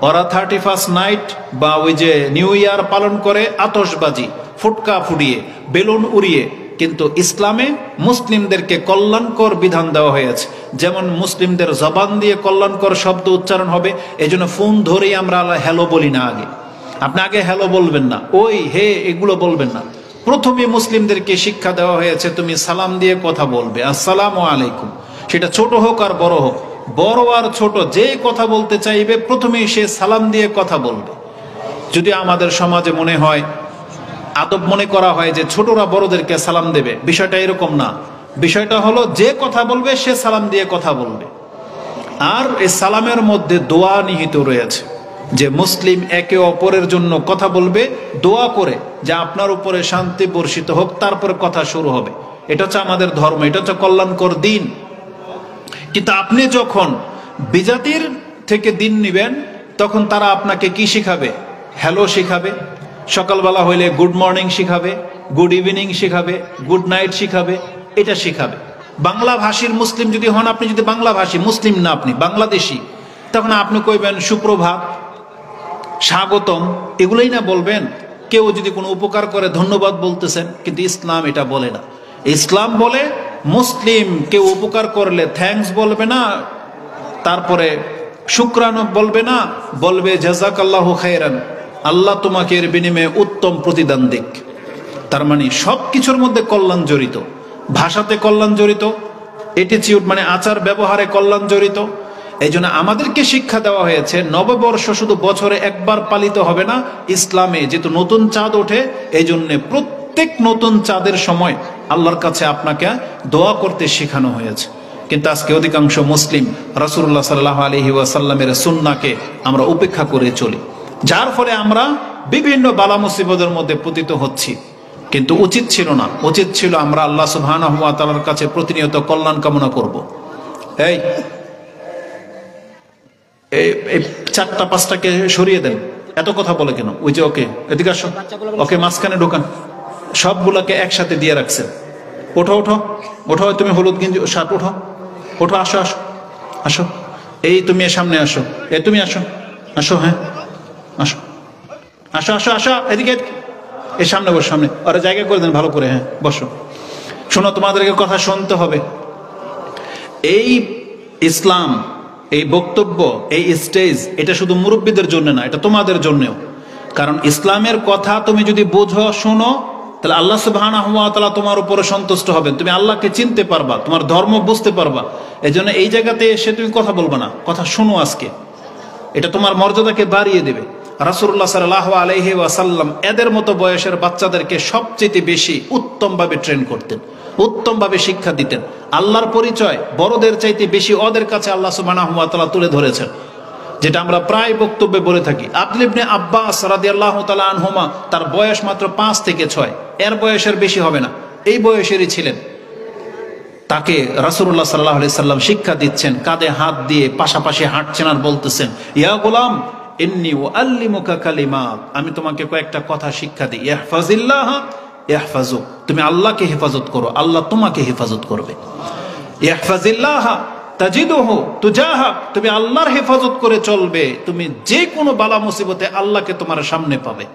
ওরা 31st নাইট বা ওই যে নিউ ইয়ার পালন করে আতশবাজি, ফুটকা ফুটিয়ে, বেলুন উড়িয়ে। কিন্তু ইসলামে মুসলিমদেরকে কল্যাণকর বিধান দেওয়া হয়েছে। যেমন মুসলিমদের জবান দিয়ে কল্যাণকর শব্দ উচ্চারণ হবে, এই জন্য ফোন ধরেই আমরা হ্যালো বলি না। আপনি আগে হ্যালো বলবেন না, ওই হে এগুলো বলবেন না। প্রথমে মুসলিমদেরকে শিক্ষা দেওয়া হয়েছে তুমি সালাম দিয়ে কথা বলবে, আসসালামু আলাইকুম। সেটা ছোট হোক আর বড় হোক, বড় আর ছোট যে কথা বলতে চাইবে প্রথমেই সে সালাম দিয়ে কথা বলবে। যদি আমাদের সমাজে মনে হয় আদব মনে করা হয় যে ছোটরা বড়দেরকে সালাম দেবে। বিষয়টা এরকম না। বিষয়টা হলো যে কথা বলবে সে সালাম দিয়ে কথা বলবে। আর এই সালামের মধ্যে দোয়া নিহিত রয়েছে, যে মুসলিম একে অপরের জন্য কথা বলবে দোয়া করে যে আপনার উপরে শান্তি বর্ষিত হোক, তারপরে কথা শুরু হবে। এটা হচ্ছে আমাদের ধর্ম, এটা হচ্ছে কল্যাণকর দিন। কিন্তু আপনি যখন বিজাতির থেকে দিন নিবেন, তখন তারা আপনাকে কি শিখাবে? হ্যালো শিখাবে, সকালবেলা হইলে গুড মর্নিং শিখাবে, গুড ইভিনিং শিখাবে, গুড নাইট শিখাবে, এটা শিখাবে। বাংলা ভাষীর মুসলিম যদি হন, আপনি যদি বাংলা ভাষী মুসলিম না, আপনি বাংলাদেশি, তখন আপনি কইবেন সুপ্রভাত, স্বাগতম, এগুলোই না বলবেন। কেউ যদি কোনো উপকার করে ধন্যবাদ বলতেছেন, কিন্তু ইসলাম এটা বলে না। ইসলাম বলে মুসলিম কেউ উপকার করলে থ্যাঙ্কস বলবে না, তারপরে শুকরানা বলবে না, বলবে জাযাকাল্লাহু খায়রান, আল্লাহ তোমাকে এর বিনিময়ে উত্তম প্রতিদান দিক। তার মানে সব কিছুর মধ্যে কল্যাণ জড়িত, ভাষাতে কল্যাণ জড়িত, অ্যাটিটিউড মানে আচার ব্যবহারে কল্যাণ জড়িত। এই জন্য আমাদেরকে শিক্ষা দেওয়া হয়েছে নববর্ষ শুধু বছরে একবার পালিত হবে না। ইসলামে যেহেতু নতুন চাঁদ ওঠে, এই জন্য প্রত্যেক নতুন চাঁদের সময় আল্লাহর কাছে আপনাকে দোয়া করতে শেখানো হয়েছে। কিন্তু আজকে অধিকাংশ মুসলিম রাসূলুল্লাহ সাল্লাল্লাহু আলাইহি ওয়াসাল্লামের সুন্নাহকে আমরা উপেক্ষা করে চলি, যার ফলে আমরা বিভিন্ন বালা মুসিবতের মধ্যে পতিত হচ্ছি। কিন্তু উচিত ছিল না, উচিত ছিল আমরা আল্লাহ সুবহানাহু ওয়া তাআলার কাছে প্রতিনিয়ত কল্যাণ কামনা করব। এই এই চারটা পাঁচটাকে সরিয়ে দেন, এত কথা বলে কেন? ওই যে ওকে এদিকে আসো, ওকে মাঝখানে ঢোকান, সবগুলোকে একসাথে দিয়ে রাখছেন। ওঠো ওঠো ওঠো, তুমি হলুদ গেঞ্জি শার্ট, ওঠো ওঠো, আসো আসো আসো, এই তুমি এর সামনে আসো, এই তুমি আসো আসো, হ্যাঁ আসো আসো আসো আসো, এদিকে এর সামনে বসো, সামনে ওরা জায়গা করে দেন ভালো করে, হ্যাঁ বসো। শোনো, তোমাদেরকে কথা শুনতে হবে। এই ইসলাম, এই বক্তব্য, এই স্টেজ, এটা শুধু মুরব্বীদের জন্য না, এটা তোমাদের জন্যও। কারণ ইসলামের কথা তুমি যদি বোঝো, শোনো, তাহলে আল্লাহ সুবহানাহু ওয়া তাআলা তোমার উপরে সন্তুষ্ট হবেন, তুমি আল্লাহকে চিনতে পারবা, তোমার ধর্ম বুঝতে পারবা। এই জন্য এই জায়গাতে এসে তুমি কথা বলবা না, কথা শোনো আজকে, এটা তোমার মর্যাদাকে বাড়িয়ে দেবে। রাসূলুল্লাহ সাল্লাল্লাহু আলাইহি ওয়াসাল্লাম এদের মতো বয়সের বাচ্চাদেরকে সবচেয়ে বেশি উত্তমভাবে ট্রেন করতেন, উত্তমভাবে শিক্ষা দিতেন। আল্লাহর পরিচয় বড়দের চাইতে বেশি ওদের কাছে আল্লাহ সুবহানাহু ওয়া তাআলা তুলে ধরেছেন, যেটা আমরা প্রায় বক্তব্যে বলে থাকি। আব্দুল্লাহ ইবনে আব্বাস রাদিয়াল্লাহু তাআলা আনহুমা, তার বয়স মাত্র 5 থেকে 6, এর বয়সের বেশি হবে না, এই বয়সেরই ছিলেন। তাকে রাসূলুল্লাহ সাল্লাল্লাহু আলাইহি সাল্লাম শিক্ষা দিচ্ছেন, কাঁধে হাত দিয়ে পাশাপাশি হাঁটছেন আর বলতেছেন, ইয়া গোলাম ইন্নী উআল্লিমুকা কালিমাত, আমি তোমাকে কয়েকটা কথা শিক্ষা দিই। ইহফাজিল্লাহ ইহফাজুক, তুমি আল্লাহকে হেফাজত করো, আল্লাহ তোমাকে হেফাজত করবে। ইহফাজিল্লাহ তাজিদুহু তুজাহাক, তুমি আল্লাহর হেফাজত করে চলবে, তুমি যে কোনো বালা মুসিবতে আল্লাহকে তোমার সামনে পাবে।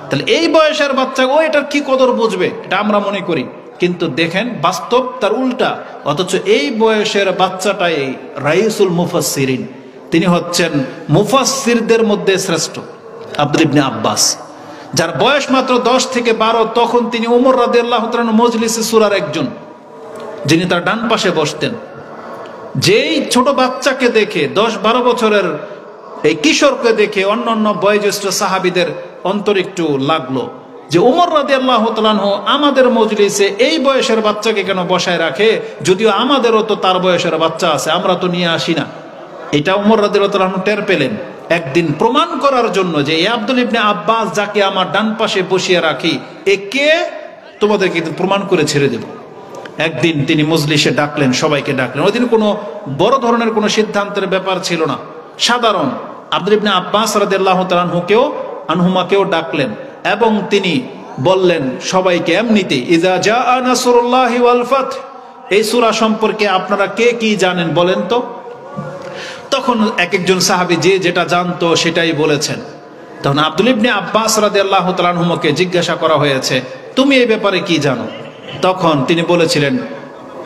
তাহলে এই বয়সের বাচ্চা ও এটার কি কদর বুঝবে, এটা আমরা মনে করি, কিন্তু দেখেন বাস্তব তার উল্টা। অথচ এই বয়সের বাচ্চাটাই রাইসুল মুফাসসিরিন, তিনি হচ্ছেন মুফাসসিরদের মধ্যে শ্রেষ্ঠ। আব্দুল্লাহ ইবনে আব্বাস, যার বয়স মাত্র 10 থেকে 12, তখন তিনি ওমর রাদিয়াল্লাহু তাআলা মজলিসে সূরার একজন, যিনি তার ডান পাশে বসতেন। যেই ছোট বাচ্চাকে দেখে, 10-12 বছরের এই কিশোরকে দেখে অন্যান্য বয়োজ্যেষ্ঠ সাহাবীদের অন্তর একটু লাগলো যে ওমর রাদিয়াল্লাহু তাআলা আমাদের মজলিসে এই বয়সের বাচ্চাকে কেন বসায় রাখে, যদিও আমাদেরও তো তার বয়সের বাচ্চা আছে, আমরা তো নিয়ে আসি না। এটা ওমর রাদিয়াল্লাহু তাআলা টের পেলেন। একদিন প্রমাণ করার জন্য যে এই আব্দুল্লাহ ইবনে আব্বাস যাকে আমার ডান পাশে বসিয়ে রাখি, একে তোমাদেরকে প্রমাণ করে ছেড়ে দেব। একদিন তিনি মজলিসে ডাকলেন, সবাইকে ডাকলেন। ওই দিন কোনো বড় ধরনের কোনো সিদ্ধান্তের ব্যাপার ছিল না, সাধারণ। আব্দুল্লাহ ইবনে আব্বাস রাদিয়াল্লাহু তাআলা আনহুমাকেও ডাকলেন এবং তিনি বললেন সবাইকে এমনিতে, ইজা জাআ নাসরুল্লাহি ওয়াল ফাত, এই সূরা সম্পর্কে আপনারা কে কি জানেন বলেন তো। তখন এক একজন সাহাবী যে যেটা জানতো সেটাই বলেছেন। তখন আব্দুল্লাহ ইবনে আব্বাস রাদিয়াল্লাহু তাআলা আনহুমাকে জিজ্ঞাসা করা হয়েছে, তুমি এই ব্যাপারে কি জানো? তখন তিনি বলেছিলেন,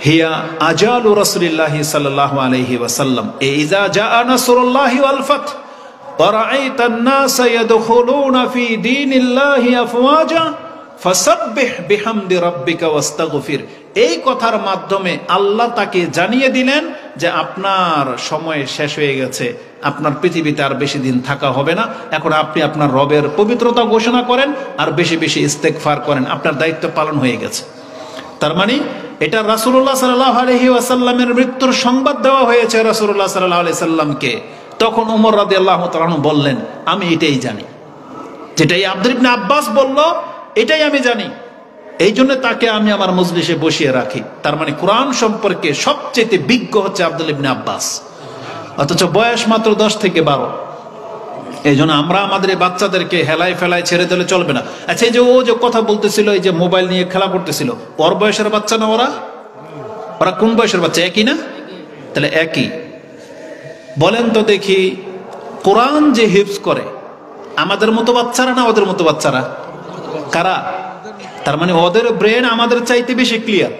হিয়া আজালু রাসূলিল্লাহি সাল্লাল্লাহু আলাইহি ওয়াসাল্লাম, ইজা জাআ নাসরুল্লাহি ওয়াল ফাত ওয়া রাআইতান নাসা ইয়াদখুলুনা ফি দীনিল্লাহি আফওয়াজা ফাসাব্বিহ বিহামদি রাব্বিকা ওয়াস্তাগফির। এই কথার মাধ্যমে আল্লাহ তাকে জানিয়ে দিলেন যে আপনার সময় শেষ হয়ে গেছে, আপনার পৃথিবীতে আর বেশি দিন থাকা হবে না, এখন আপনি আপনার রবের পবিত্রতা ঘোষণা করেন আর বেশি বেশি ইস্তেগফার করেন, আপনার দায়িত্ব পালন হয়ে গেছে। তার মানে এটা রাসূলুল্লাহ সাল্লাল্লাহু আলাইহি ওয়াসাল্লামের মৃত্যুর সংবাদ দেওয়া হয়েছে রাসূলুল্লাহ সাল্লাল্লাহু আলাইহি সাল্লামকে। তখন ওমর রাদিয়াল্লাহু তাআলা আনহু বললেন, আমি এটাই জানি, যেটাই আব্দুল ইবনে আব্বাস বলল এটাই আমি জানি, এই জন্য তাকে আমি আমার মজলিসে বসিয়ে রাখি। তার মানে কোরআন সম্পর্কে সবচেয়ে বিজ্ঞ হচ্ছে আব্দুল ইবনে আব্বাস, অথচ বয়স মাত্র 10 থেকে 12। এই জন্য আমরা আমাদের এই বাচ্চাদেরকে হেলায় ফেলায় ছেড়ে দিলে চলবে না। আচ্ছা, এই যে ও যে কথা বলতেছিল, এই যে মোবাইল নিয়ে খেলা করতেছিল, ওর বয়সের বাচ্চা না ওরা? ওরা কোন বয়সের বাচ্চা? একই না? তাহলে একই। বলেন তো দেখি, কোরআন যে হিফজ করে আমাদের মতো বাচ্চারা না ওদের মতো বাচ্চারা? কারা? তার মানে ওদের ব্রেন আমাদের চাইতে বেশি ক্লিয়ার,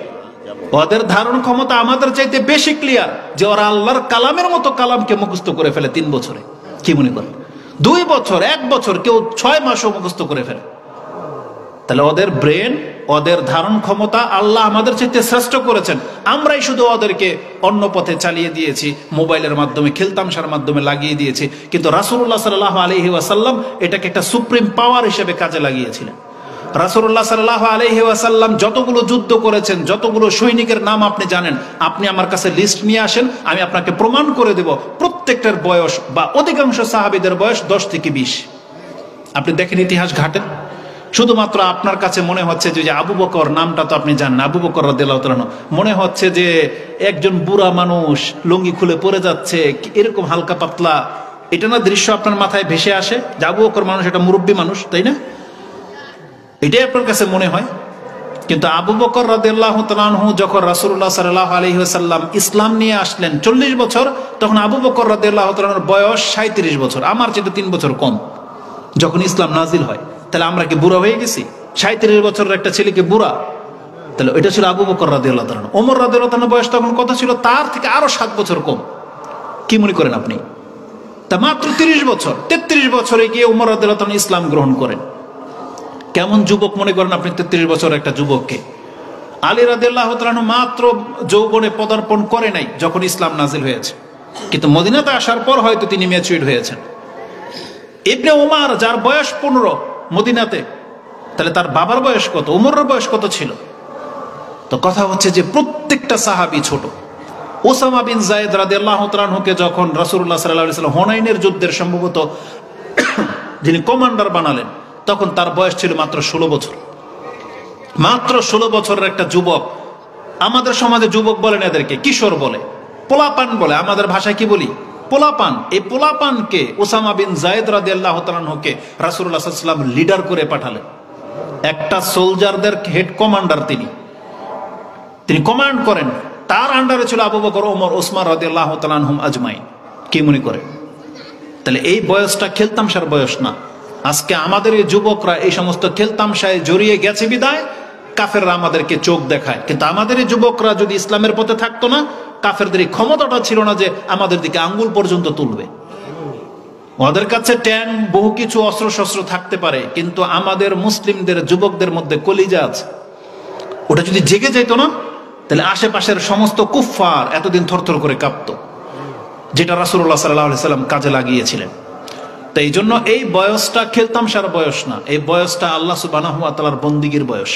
ওদের ধারণ ক্ষমতা আমাদের চাইতে বেশি ক্লিয়ার, যে ওরা আল্লাহর কালামের মতো কালামকে মুখস্থ করে ফেলে 3 বছরে। কি মনে করেন? 2 বছর, 1 বছর, কেউ 6 মাসও মুখস্থ করে ফেলে। তাহলে ওদের ব্রেন, ওদের ধারণ ক্ষমতা আল্লাহ আমাদের চাইতে শ্রেষ্ঠ করেছেন, আমরাই শুধু ওদেরকে অন্য পথে চালিয়ে দিয়েছি, মোবাইলের মাধ্যমে, খেলতামশার মাধ্যমে লাগিয়ে দিয়েছি। কিন্তু রাসূলুল্লাহ সাল্লাল্লাহু আলাইহি ওয়াসাল্লাম এটাকে একটা সুপ্রিম পাওয়ার হিসেবে কাজে লাগিয়েছিলেন। রাসূলুল্লাহ সাল্লাল্লাহু আলাইহি ওয়াসাল্লাম যতগুলো যুদ্ধ করেছেন, যতগুলো সৈনিকের নাম আপনি জানেন, আপনি আমার কাছে লিস্ট নিয়ে আসেন, আমি আপনাকে প্রমাণ করে দেব প্রত্যেকটার বয়স বা অধিকাংশ সাহাবীদের বয়স 10 থেকে 20। আপনি দেখেন, ইতিহাস ঘাটেন। শুধুমাত্র আপনার কাছে মনে হচ্ছে যে আবু বকর নামটা তো আপনি জানেন, আবু বকর রাদিয়াল্লাহু তাআলা মনে হচ্ছে যে একজন বুড়া মানুষ লুঙ্গি খুলে পড়ে যাচ্ছে, এরকম হালকা পাতলা, এটা না দৃশ্য আপনার মাথায় ভেসে আসে যে আবু বকর মানুষ, এটা মুরব্বী মানুষ, তাই না? এটাই আপনার কাছে মনে হয়। কিন্তু আবু বকর রাদিয়াল্লাহু তাআলা আনহু যখন রাসূলুল্লাহ সাল্লাল্লাহু আলাইহি ওয়াসাল্লাম ইসলাম নিয়ে আসলেন 40 বছর, তখন আবু বকর রাদিয়াল্লাহু তাআলার বয়স 37 বছর, আমার চেয়ে 3 বছর কম যখন ইসলাম নাজিল হয়। তাহলে আমরা কি বুড়া হয়ে গেছি? 37 বছরের একটা ছেলেকে বুড়া? তাহলে এটা ছিল আবু বকর রাদিয়াল্লাহু তাআলা। ওমর রাদিয়াল্লাহু তাআলার বয়স তখন কত ছিল? তার থেকে আরো 7 বছর কম। কি মনে করেন আপনি? তা মাত্র 30 বছর, 33 বছরে গিয়ে ওমর রাদিয়াল্লাহু তাআলা ইসলাম গ্রহণ করেন। কেমন যুবক মনে করেন আপনি 33 বছর একটা যুবককে? আলী রাদিয়াল্লাহু তাআলা মাত্র যৌবনে পদার্পণ করে নাই যখন ইসলাম নাজিল হয়েছে, কিন্তু মদিনাতে আসার পর হয়তো তিনি ম্যাচিউরড হয়েছেন। ইবনে উমার, যার বয়স 15 মদিনাতে, তাহলে তার বাবার বয়স কত? উমরের বয়স কত ছিল? তো কথা হচ্ছে যে প্রত্যেকটা সাহাবী ছোট। ওসামা বিন যায়েদ রাদিয়াল্লাহু তাআলা আনহুকে যখন রাসূলুল্লাহ সাল্লাল্লাহু আলাইহি ওয়াসাল্লাম হুনাইনের যুদ্ধের সম্ভবত যিনি কমান্ডার বানালেন, তখন তার বয়স ছিল মাত্র 16 বছর। মাত্র 16 বছরের একটা যুবক। আমাদের সমাজে যুবক বলেন এদেরকে, কিশোর বলে, পোলাপান বলে, আমাদের ভাষায় কি বলি? পোলাপান। এই পোলাপানকে ওসামা বিন যায়েদ রাদিয়াল্লাহু তাআলা আনহুকে রাসূলুল্লাহ সাল্লাল্লাহু আলাইহি ওয়াসাল্লাম লিডার করে পাঠালেন। একটা সোলজারদের হেড কমান্ডার তিনি কমান্ড করেন। তার আন্ডারে ছিল আবু বকর, ওমর, ওসমান রাদিয়াল্লাহু তাআলা আনহুম আজমাইন। কি মনে করে? তাহলে এই বয়সটা খেলতামশার বয়স না। আজকে আমাদের এই যুবকরা এই সমস্ত খেলতামশায় জড়িয়ে গেছে বিদায় কাফেররা আমাদেরকে চোখ দেখায়। কিন্তু আমাদের এই যুবকরা যদি ইসলামের পথে থাকতো না, কাফেরদের এই ক্ষমতাটা ছিল না যে আমাদের দিকে আঙ্গুল পর্যন্ত তুলবে। ওদের কাছে ট্যাঙ্ক, বহু কিছু অস্ত্র শস্ত্র থাকতে পারে, কিন্তু আমাদের মুসলিমদের যুবকদের মধ্যে কলিজা আছে। ওটা যদি জেগে যেত না, তাহলে আশেপাশের সমস্ত কুফফার এতদিন থরথর করে কাঁপতো, যেটা রাসূলুল্লাহ সাল্লাল্লাহু আলাইহি ওয়াসাল্লাম কাজে লাগিয়েছিলেন। তো এই জন্য এই বয়সটা খেলতামশার বয়স না, এই বয়সটা আল্লাহ সুবহানাহু ওয়া তাআলার বন্দিগির বয়স।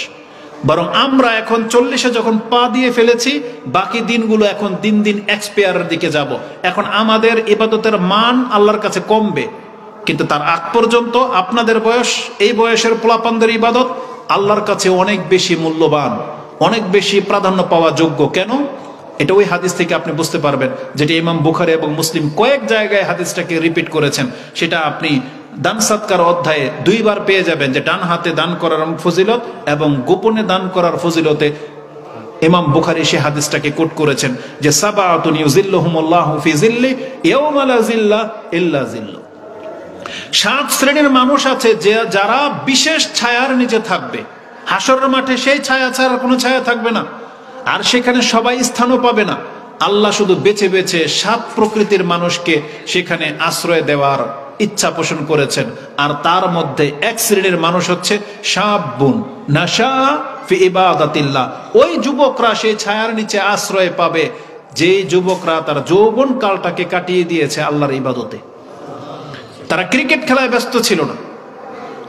বরং আমরা এখন 40-এ যখন পা দিয়ে ফেলেছি, বাকি দিনগুলো এখন দিন দিন এক্সপায়ারের দিকে যাব। এখন আমাদের ইবাদতের মান আল্লাহর কাছে কমবে, কিন্তু তার আগ পর্যন্ত আপনাদের বয়স, এই বয়সের পোলাপানদের ইবাদত আল্লাহর কাছে অনেক বেশি মূল্যবান, অনেক বেশি প্রাধান্য পাওয়া যোগ্য। কেন? এটা ওই হাদিস থেকে আপনি বুঝতে পারবেন, যেটা ইমাম বুখারী এবং মুসলিম কয়েক জায়গায় হাদিসটাকে রিপিট করেছেন। সেটা আপনি দান সাদকার অধ্যায়ে 2 বার পেয়ে যাবেন, যে ডান হাতে দান করার ফজিলত এবং গোপনে দান করার ফজিলতে ইমাম বুখারী সে হাদিসটাকে কোট করেছেন, যে সাবাতুন ইউজিল্লুহুমুল্লাহু ফি জিল্লি ইয়াওমা লা জিল্লা ইল্লা জিল্লু। 7 শ্রেণীর মানুষ আছে যে যারা বিশেষ ছায়ার নিচে থাকবে। হাসরের মাঠে সেই ছায়া ছাড়া কোনো ছায়া থাকবে না, আর সেখানে সবাই স্থানও পাবে না। আল্লাহ শুধু বেছে বেছে 7 প্রকৃতির মানুষকে সেখানে আশ্রয় দেওয়ার ইচ্ছা পোষণ করেছেন। আর তার মধ্যে এক শ্রেণীর মানুষ হচ্ছে শাবুন নাশা ফি ইবাদাতিল্লাহ। ওই যুবকরা সেই ছায়ার নিচে আশ্রয় পাবে যে যুবকরা তার যৌবন কালটাকে কাটিয়ে দিয়েছে আল্লাহর ইবাদতে। তারা ক্রিকেট খেলায় ব্যস্ত ছিল না,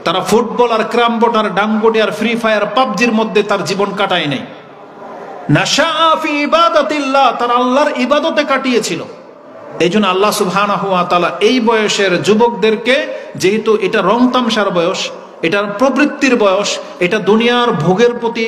তারা ফুটবল আর ক্রামবোর্ড আর ডাঙ্গোটি আর ফ্রি ফায়ার পাবজির মধ্যে তার জীবন কাটায় নাই। নাশাআ ফি ইবাদাতিল্লাহ, তারা আল্লাহর ইবাদতে কাটিয়েছিল। এই জন্য আল্লাহ সুবহানাহু ওয়া তাআলা এই বয়সের যুবকদেরকে, যেহেতু এটা রং তামসার বয়স, এটার প্রবৃত্তির বয়স, এটা দুনিয়ার ভোগের প্রতি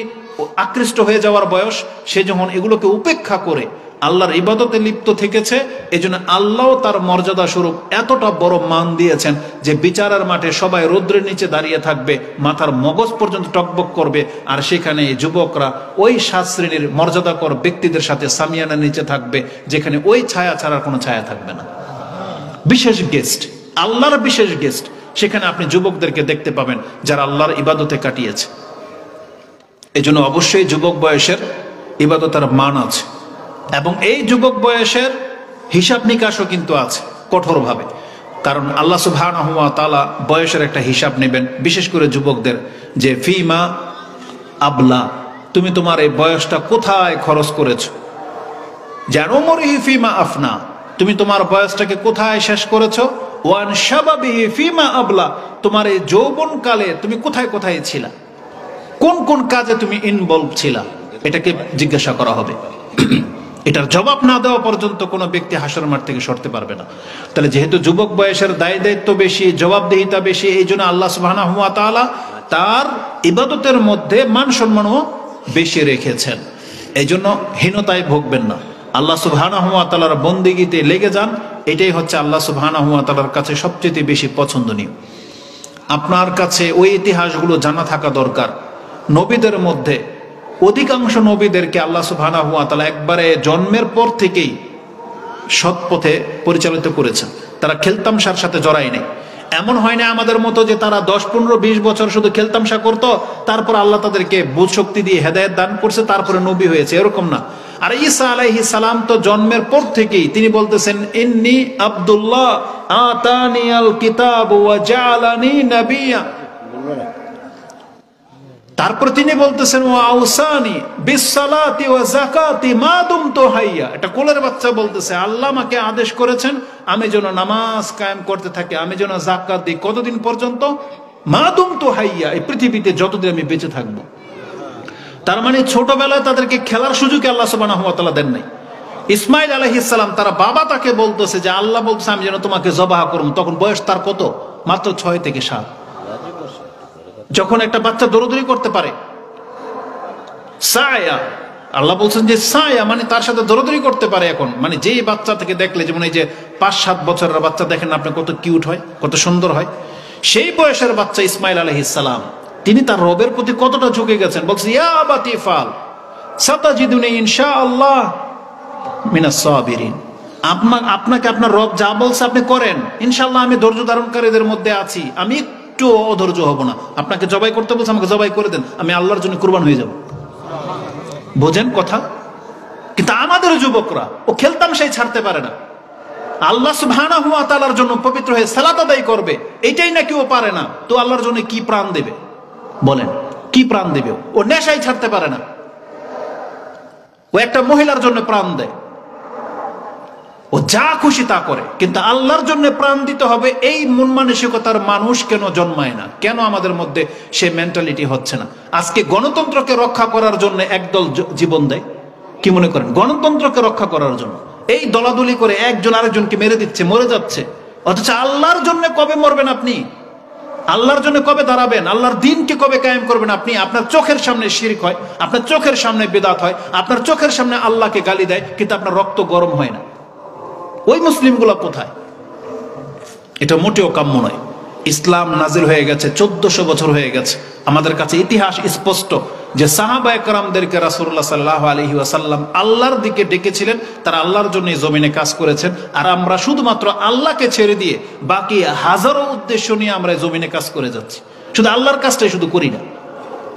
আকৃষ্ট হয়ে যাওয়ার বয়স, সে যখন এগুলোকে উপেক্ষা করে আল্লাহর ইবাদতে লিপ্ত থেকেছে, এই জন্য আল্লাহ তার মর্যাদা স্বরূপ এতটা বড় মান দিয়েছেন যে বিচারের মাঠে সবাই রৌদ্রের নিচে দাঁড়িয়ে থাকবে, মাথার মগজ পর্যন্ত টকবক করবে, আর সেখানে যুবকরা ওই 7 শ্রেণীর মর্যাদাকর ব্যক্তিদের সাথে সামিয়ানার নিচে থাকবে, যেখানে ওই ছায়া ছাড়ার কোনো ছায়া থাকবে না। বিশেষ গেস্ট, আল্লাহর বিশেষ গেস্ট, সেখানে আপনি যুবকদেরকে দেখতে পাবেন যারা আল্লাহর ইবাদতে কাটিয়েছে। এই জন্য অবশ্যই যুবক বয়সের ইবাদতের মান আছে, এবং এই যুবক বয়সের হিসাব নিকাশও কিন্তু আছে কঠোরভাবে। কারণ আল্লাহ সুবহানাহু ওয়া তাআলা বয়সের একটা হিসাব নেবেন, বিশেষ করে যুবকদের, যে ফিমা আবলা, তুমি তোমার এই বয়সটা কোথায় খরচ করেছো। যেন মরিহি ফিমা আফনা, তুমি তোমার বয়সটাকে কোথায় শেষ করেছো। ওয়ান শাবাবিহি ফিমা আবলা, তোমার এই যৌবনকালে তুমি কোথায় কোথায় ছিলা, কোন কোন কাজে তুমি ইনভলভ ছিলা, এটাকে জিজ্ঞাসা করা হবে। এটার জবাব না দেওয়া পর্যন্ত কোনো ব্যক্তি হাসর মাঠ থেকে সরতে পারবে না। তাহলে যেহেতু যুবক বয়সের দায় দায়িত্ব বেশি, জবাবদিহিতা বেশি, এই জন্য আল্লাহ সুবহানাহু ওয়া তাআলা তার ইবাদতের মধ্যে মান সম্মানও বেশি রেখেছেন। এই জন্য হীনতায় ভুগবেন না, আল্লাহ সুবহানাহু ওয়া তাআলার বন্দেগীতে লেগে যান। এটাই হচ্ছে আল্লাহ সুবহানাহু ওয়া তাআলার কাছে সবচেয়ে বেশি পছন্দনীয়। আপনার কাছে ওই ইতিহাসগুলো জানা থাকা দরকার। নবীদের মধ্যে অধিকাংশ নবীদেরকে আল্লাহ সুবহানাহু ওয়া তাআলা একবারে জন্মের পর থেকেই সৎ পথে পরিচালিত করেছেন। তারা খেলতামশার সাথে জড়ায় নেই। এমন হয় না আমাদের মতো যে তারা 10, 15, 20 বছর শুধু খেলতামশা করতো, তারপর আল্লাহ তাদেরকে বুঝ শক্তি দিয়ে হেদায়েত দান করছে, তারপরে নবী হয়েছে, এরকম না। আর ঈসা আলাইহিস সালাম তো জন্মের পর থেকেই তিনি বলতেছেন, ইন্নী আব্দুল্লাহ আতানিয়াল কিতাব ওয়া জাআলানি নাবিয়্যা। তারপর তিনি বলতেছেন ওয়া আউসানি বিসসালাতি ওয়া যাকাতি মা দুমতু হাইয়া। এটা কোলের বাচ্চা বলতেছে, আল্লাহ আমাকে আদেশ করেছেন আমি যেন নামাজ কায়েম করতে থাকি, আমি যেন যাকাত দিই, কতদিন পর্যন্ত, মা দুমতু হাইয়া, এই পৃথিবীতে যতদিন আমি বেঁচে থাকবো। তার মানে ছোটবেলায় তাদেরকে খেলার সুযোগ আল্লাহ সুবহানাহু ওয়া তাআলা দেন নাই। ইসমাইল আলাইহিস সালাম, তারা বাবা তাকে বলতেছে যে আল্লাহ বলতেছে আমি যেন তোমাকে জবাহ করব, তখন বয়স তার কত, মাত্র 6 থেকে 7। যখন একটা বাচ্চা দৌড়দৌড়ি করতে পারে, সায়া, আল্লাহ বলছেন যে সায়া মানে তার সাথে দৌড়দৌড়ি করতে পারে। এখন মানে যেই বাচ্চা থেকে দেখলে, যেমন এই যে 5-7 বছরের বাচ্চা দেখেন আপনি কত কিউট হয়, কত সুন্দর হয়, সেই বয়সের বাচ্চা ইসমাইল আলাইহিস সালাম, তিনি তার রবের প্রতি কতটা ঝুঁকে গেছেন। বলছে ইয়া আবাতি ফাল সাতাজিদুনি ইনশাআল্লাহ মিনাস সাবিরিন, আপনাকে আপনার রব যা বলছে আপনি করেন, ইনশাআল্লাহ আমি ধৈর্য ধারণকারীদের মধ্যে আছি, আমি একটু অধৈর্য হব না। আপনাকে জবাই করতে বলছে, আমাকে জবাই করে দেন, আমি আল্লাহর জন্য কুরবান হয়ে যাব। বোঝেন কথা? কিন্তু আমাদের যুবকরা ও খেলতামশাই ছাড়তে পারে না। আল্লাহ সুবহানাহু ওয়া তাআলার জন্য পবিত্র হয়ে সালাত আদায় করবে, এটাই নাকি ও পারে না, তো আল্লাহর জন্য কি প্রাণ দেবে বলেন? কি প্রাণ দেবে? ও নেশাই ছাড়তে পারে না, ও একটা মহিলার জন্য প্রাণ দেয়, ও যা খুশি তা করে, কিন্তু আল্লাহর জন্য প্রাণ দিতে হবে এই মন মানসিকতার মানুষ কেন জন্মায় না? কেন আমাদের মধ্যে সে মেন্টালিটি হচ্ছে না? আজকে গণতন্ত্রকে রক্ষা করার জন্য একদল জীবন দেয়, কি মনে করেন? গণতন্ত্রকে রক্ষা করার জন্য এই দলাদলি করে একজন আরেকজনকে মেরে দিচ্ছে, মরে যাচ্ছে। অথচ আল্লাহর জন্য কবে মরবেন আপনি? আল্লাহর জন্য কবে দাঁড়াবেন? আল্লাহর দিনকে কবে কায়েম করবেন আপনি? আপনার চোখের সামনে শিরক হয়, আপনার চোখের সামনে বিদআত হয়, আপনার চোখের সামনে আল্লাহকে গালি দেয়, কিন্তু আপনার রক্ত গরম হয় না। ওই মুসলিমগুলো কোথায়? এটা মোটেও কাম্য নয়। ইসলাম নাজিল হয়ে গেছে 1400 বছর হয়ে গেছে। আমাদের কাছে ইতিহাস স্পষ্ট যে সাহাবায়ে কেরামদেরকে রাসূলুল্লাহ সাল্লাল্লাহু আলাইহি ওয়াসাল্লাম আল্লাহর দিকে ডেকেছিলেন, তারা আল্লাহর জন্য এই জমিনে কাজ করেছেন। আর আমরা শুধুমাত্র আল্লাহকে ছেড়ে দিয়ে বাকি হাজারো উদ্দেশ্য নিয়ে আমরা এই জমিনে কাজ করে যাচ্ছি, শুধু আল্লাহর কাজটাই শুধু করি না।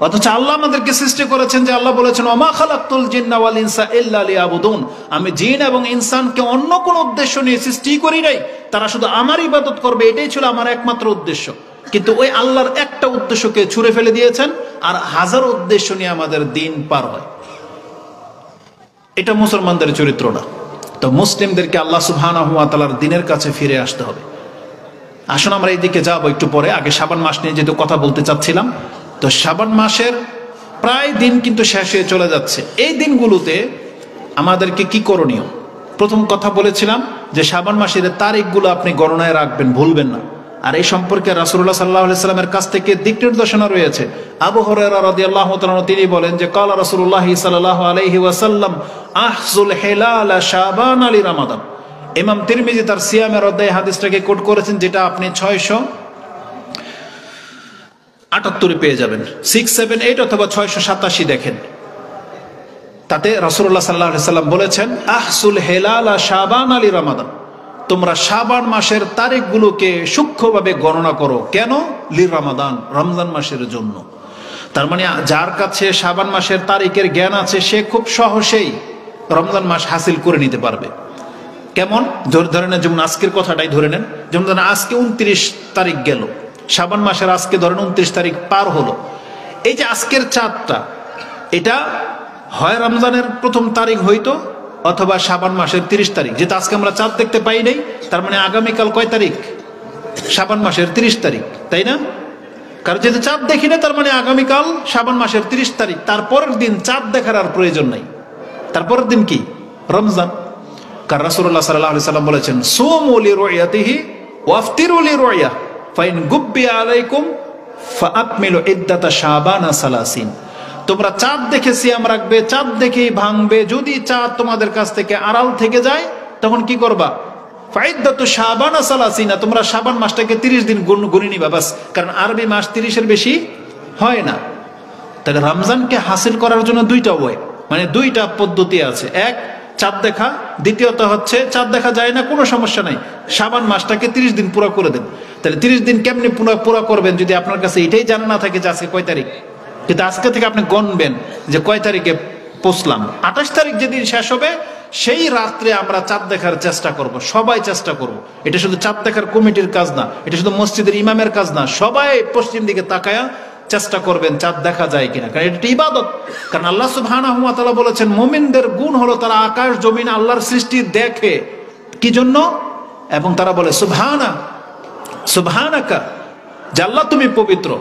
অথচ আল্লাহ আমাদেরকে সৃষ্টি করেছেন, যে আল্লাহ বলেছেন ওমা খালাকতুল জিন্না ওয়াল ইনসা ইল্লা লিয়াবুদুন, আমি জিন এবং ইনসানকে অন্য কোন উদ্দেশ্য নিয়ে সৃষ্টি করি নাই, তারা শুধু আমার ইবাদত করবে, এটাই ছিল আমার একমাত্র উদ্দেশ্য। কিন্তু ওই আল্লাহর একটা উদ্দেশ্যকে ছুঁড়ে ফেলে দিয়েছেন, আর হাজার উদ্দেশ্য নিয়ে আমাদের দিন পার হয়। এটা মুসলমানদের চরিত্র না। তো মুসলিমদেরকে আল্লাহ সুবহানাহু ওয়া তাআলার দ্বীনের কাছে ফিরে আসতে হবে। আসুন আমরা এই দিকে যাবো একটু পরে। আগে শাবান মাস নিয়ে যেহেতু কথা বলতে চাচ্ছিলাম, তো শাবান মাসের প্রায় দিন কিন্তু শেষ হয়ে চলে যাচ্ছে। এই দিনগুলোতে আমাদেরকে কি করণীয়? প্রথম কথা বলেছিলাম যে শাবান মাসের তারিখগুলো আপনি গণনায় রাখবেন, ভুলবেন না। আর এই সম্পর্কে রাসূলুল্লাহ সাল্লাল্লাহু আলাইহি সাল্লামের কাছ থেকে দিক নির্দেশনা রয়েছে। আবু হুরায়রা রাদিয়াল্লাহু তাআলা তিনি বলেন যে ক্বালা রাসূলুল্লাহ সাল্লাল্লাহু আলাইহি ওয়াসাল্লাম আহজুল হিলাল শাবান আলি রমাদান। ইমাম তিরমিজি তার সিয়ামের অধ্যায়ে হাদিসটাকে কোট করেছেন, যেটা আপনি 678 পেয়ে যাবেন, 678 অথবা 687 দেখেন। তাতে রাসূলুল্লাহ সাল্লাল্লাহু আলাইহি সাল্লাম বলেছেন আহসুল হিলাল শাবান আলি রমাদান, তোমরা শাবান মাসের তারিখগুলোকে সূক্ষ্মভাবে গণনা করো। কেন? লি রমাদান, রমজান মাসের জন্য। তার মানে যার কাছে শাবান মাসের তারিখের জ্ঞান আছে সে খুব সহজেই রমজান মাস হাসিল করে নিতে পারবে। কেমন? ধরে নেন, যেমন আজকের কথাটাই ধরে নেন, যেমন ধরেন আজকে 29 তারিখ গেল, শাবান মাসের আজকে ধরেন 29 তারিখ পার হলো। এই যে আজকের চাঁদটা, এটা হয় রমজানের প্রথম তারিখ হইতো অথবা শাবান মাসের 30 তারিখ। যেটা আজকে আমরা চাঁদ দেখতে পাই নাই, তার মানে আগামীকাল কয় তারিখ? শাবান মাসের 30 তারিখ, তাই না? কারণ যেহেতু চাঁদ দেখি না, তার মানে আগামীকাল শাবান মাসের 30 তারিখ। তারপরের দিন চাঁদ দেখার আর প্রয়োজন নাই। তারপরের দিন কি? রমজান। কারণ রাসূলুল্লাহ সাল্লাল্লাহু আলাইহি সাল্লাম বলেছেন সুমু লিরুয়াতিহি ওয়াফতিরু লিরুয়া ফাইন গুব্বি আলাইকুম ফাআকমিলু ইদ্দাতা শাবানা 30। তোমরা চাঁদ দেখে সিয়াম রাখবে, চাঁদ দেখেই ভাঙবে। যদি চাঁদ তোমাদের কাছ থেকে আড়াল থেকে যায় তখন কি করবা? ফাইদ্দাতু শাবানা 30, তোমরা শাবান মাসটাকে 30 দিন গুণে নিবা বাস। কারণ আরবি মাস 30-এর বেশি হয় না। তাহলে রমজানকে হাসিল করার জন্য দুইটা ওয়ে, মানে দুইটা পদ্ধতি আছে। এক, চাঁদ দেখা। দ্বিতীয়ত হচ্ছে চাঁদ দেখা যায় না, কোনো সমস্যা নাই, শাবান মাসটাকে 30 দিন পুরো করে দেন। তাহলে 30 দিন কেমনি পুরো করবেন যদি আপনার কাছে এটাই জানা না থাকে যে আজকে কয় তারিখ? কিন্তু আজকে থেকে আপনি গণবেন যে কয় তারিখে পৌঁছলাম। 28 তারিখ যেদিন শেষ হবে সেই রাত্রে আমরা চাঁদ দেখার চেষ্টা করব, সবাই চেষ্টা করব। এটা শুধু চাঁদ দেখার কমিটির কাজ না, এটা শুধু মসজিদের ইমামের কাজ না, সবাই পশ্চিম দিকে তাকায়া চেষ্টা করবেন চাঁদ দেখা যায় কিনা। কারণ এটা ইবাদত। কারণ আল্লাহ সুবহানাহু ওয়া তাআলা বলেছেন মুমিনদের গুণ হলো তারা আকাশ জমিন আল্লাহর সৃষ্টি দেখে। কি জন্য? এবং তারা বলে সুবহানাকা, যে আল্লাহ তুমি পবিত্র।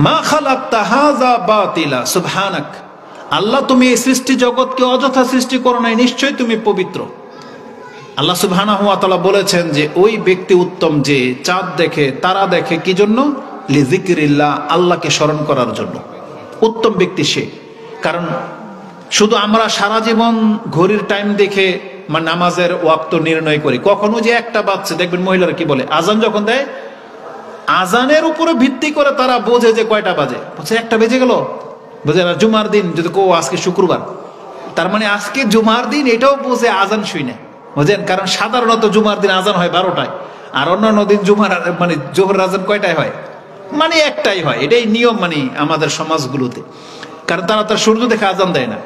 মা খালাকতা হাযা বাতিলা সুবহানাক, আল্লাহ তুমি এই সৃষ্টি জগৎকে অযথা সৃষ্টি করো নাই, নিশ্চয়ই তুমি পবিত্র। আল্লাহ সুবহানাহু ওয়া তাআলা বলেছেন যে ওই ব্যক্তি উত্তম যে চাঁদ দেখে, তারা দেখে, কি জন্য? লিযিকরিল্লাহ, আল্লাহকে স্মরণ করার জন্য। উত্তম ব্যক্তি সে। কারণ শুধু আমরা সারা জীবন ঘড়ির টাইম দেখে নামাজের ওয়াক্ত নির্ণয় করি, কখনো যে একটা বাজছে, দেখবেন মহিলারা কি বলে, আজান যখন দেয় আজানের উপরে ভিত্তি করে তারা বোঝে যে কয়টা বাজে। বলছে 1টা বেজে গেল, বুঝে না? জুমার দিন যদি আজকে শুক্রবার, তার মানে আজকে জুমার দিন, এটাও বোঝে আজান শুই না, বুঝেন? কারণ সাধারণত জুমার দিন আজান হয় 12টায়, আর অন্যান্য দিন জুমার জোহর আজান কয়টায় হয়? 1টাই হয়। এটাই নিয়ম আমাদের সমাজগুলোতে। কারণ তারা তার সূর্য দেখে আজান দেয় না।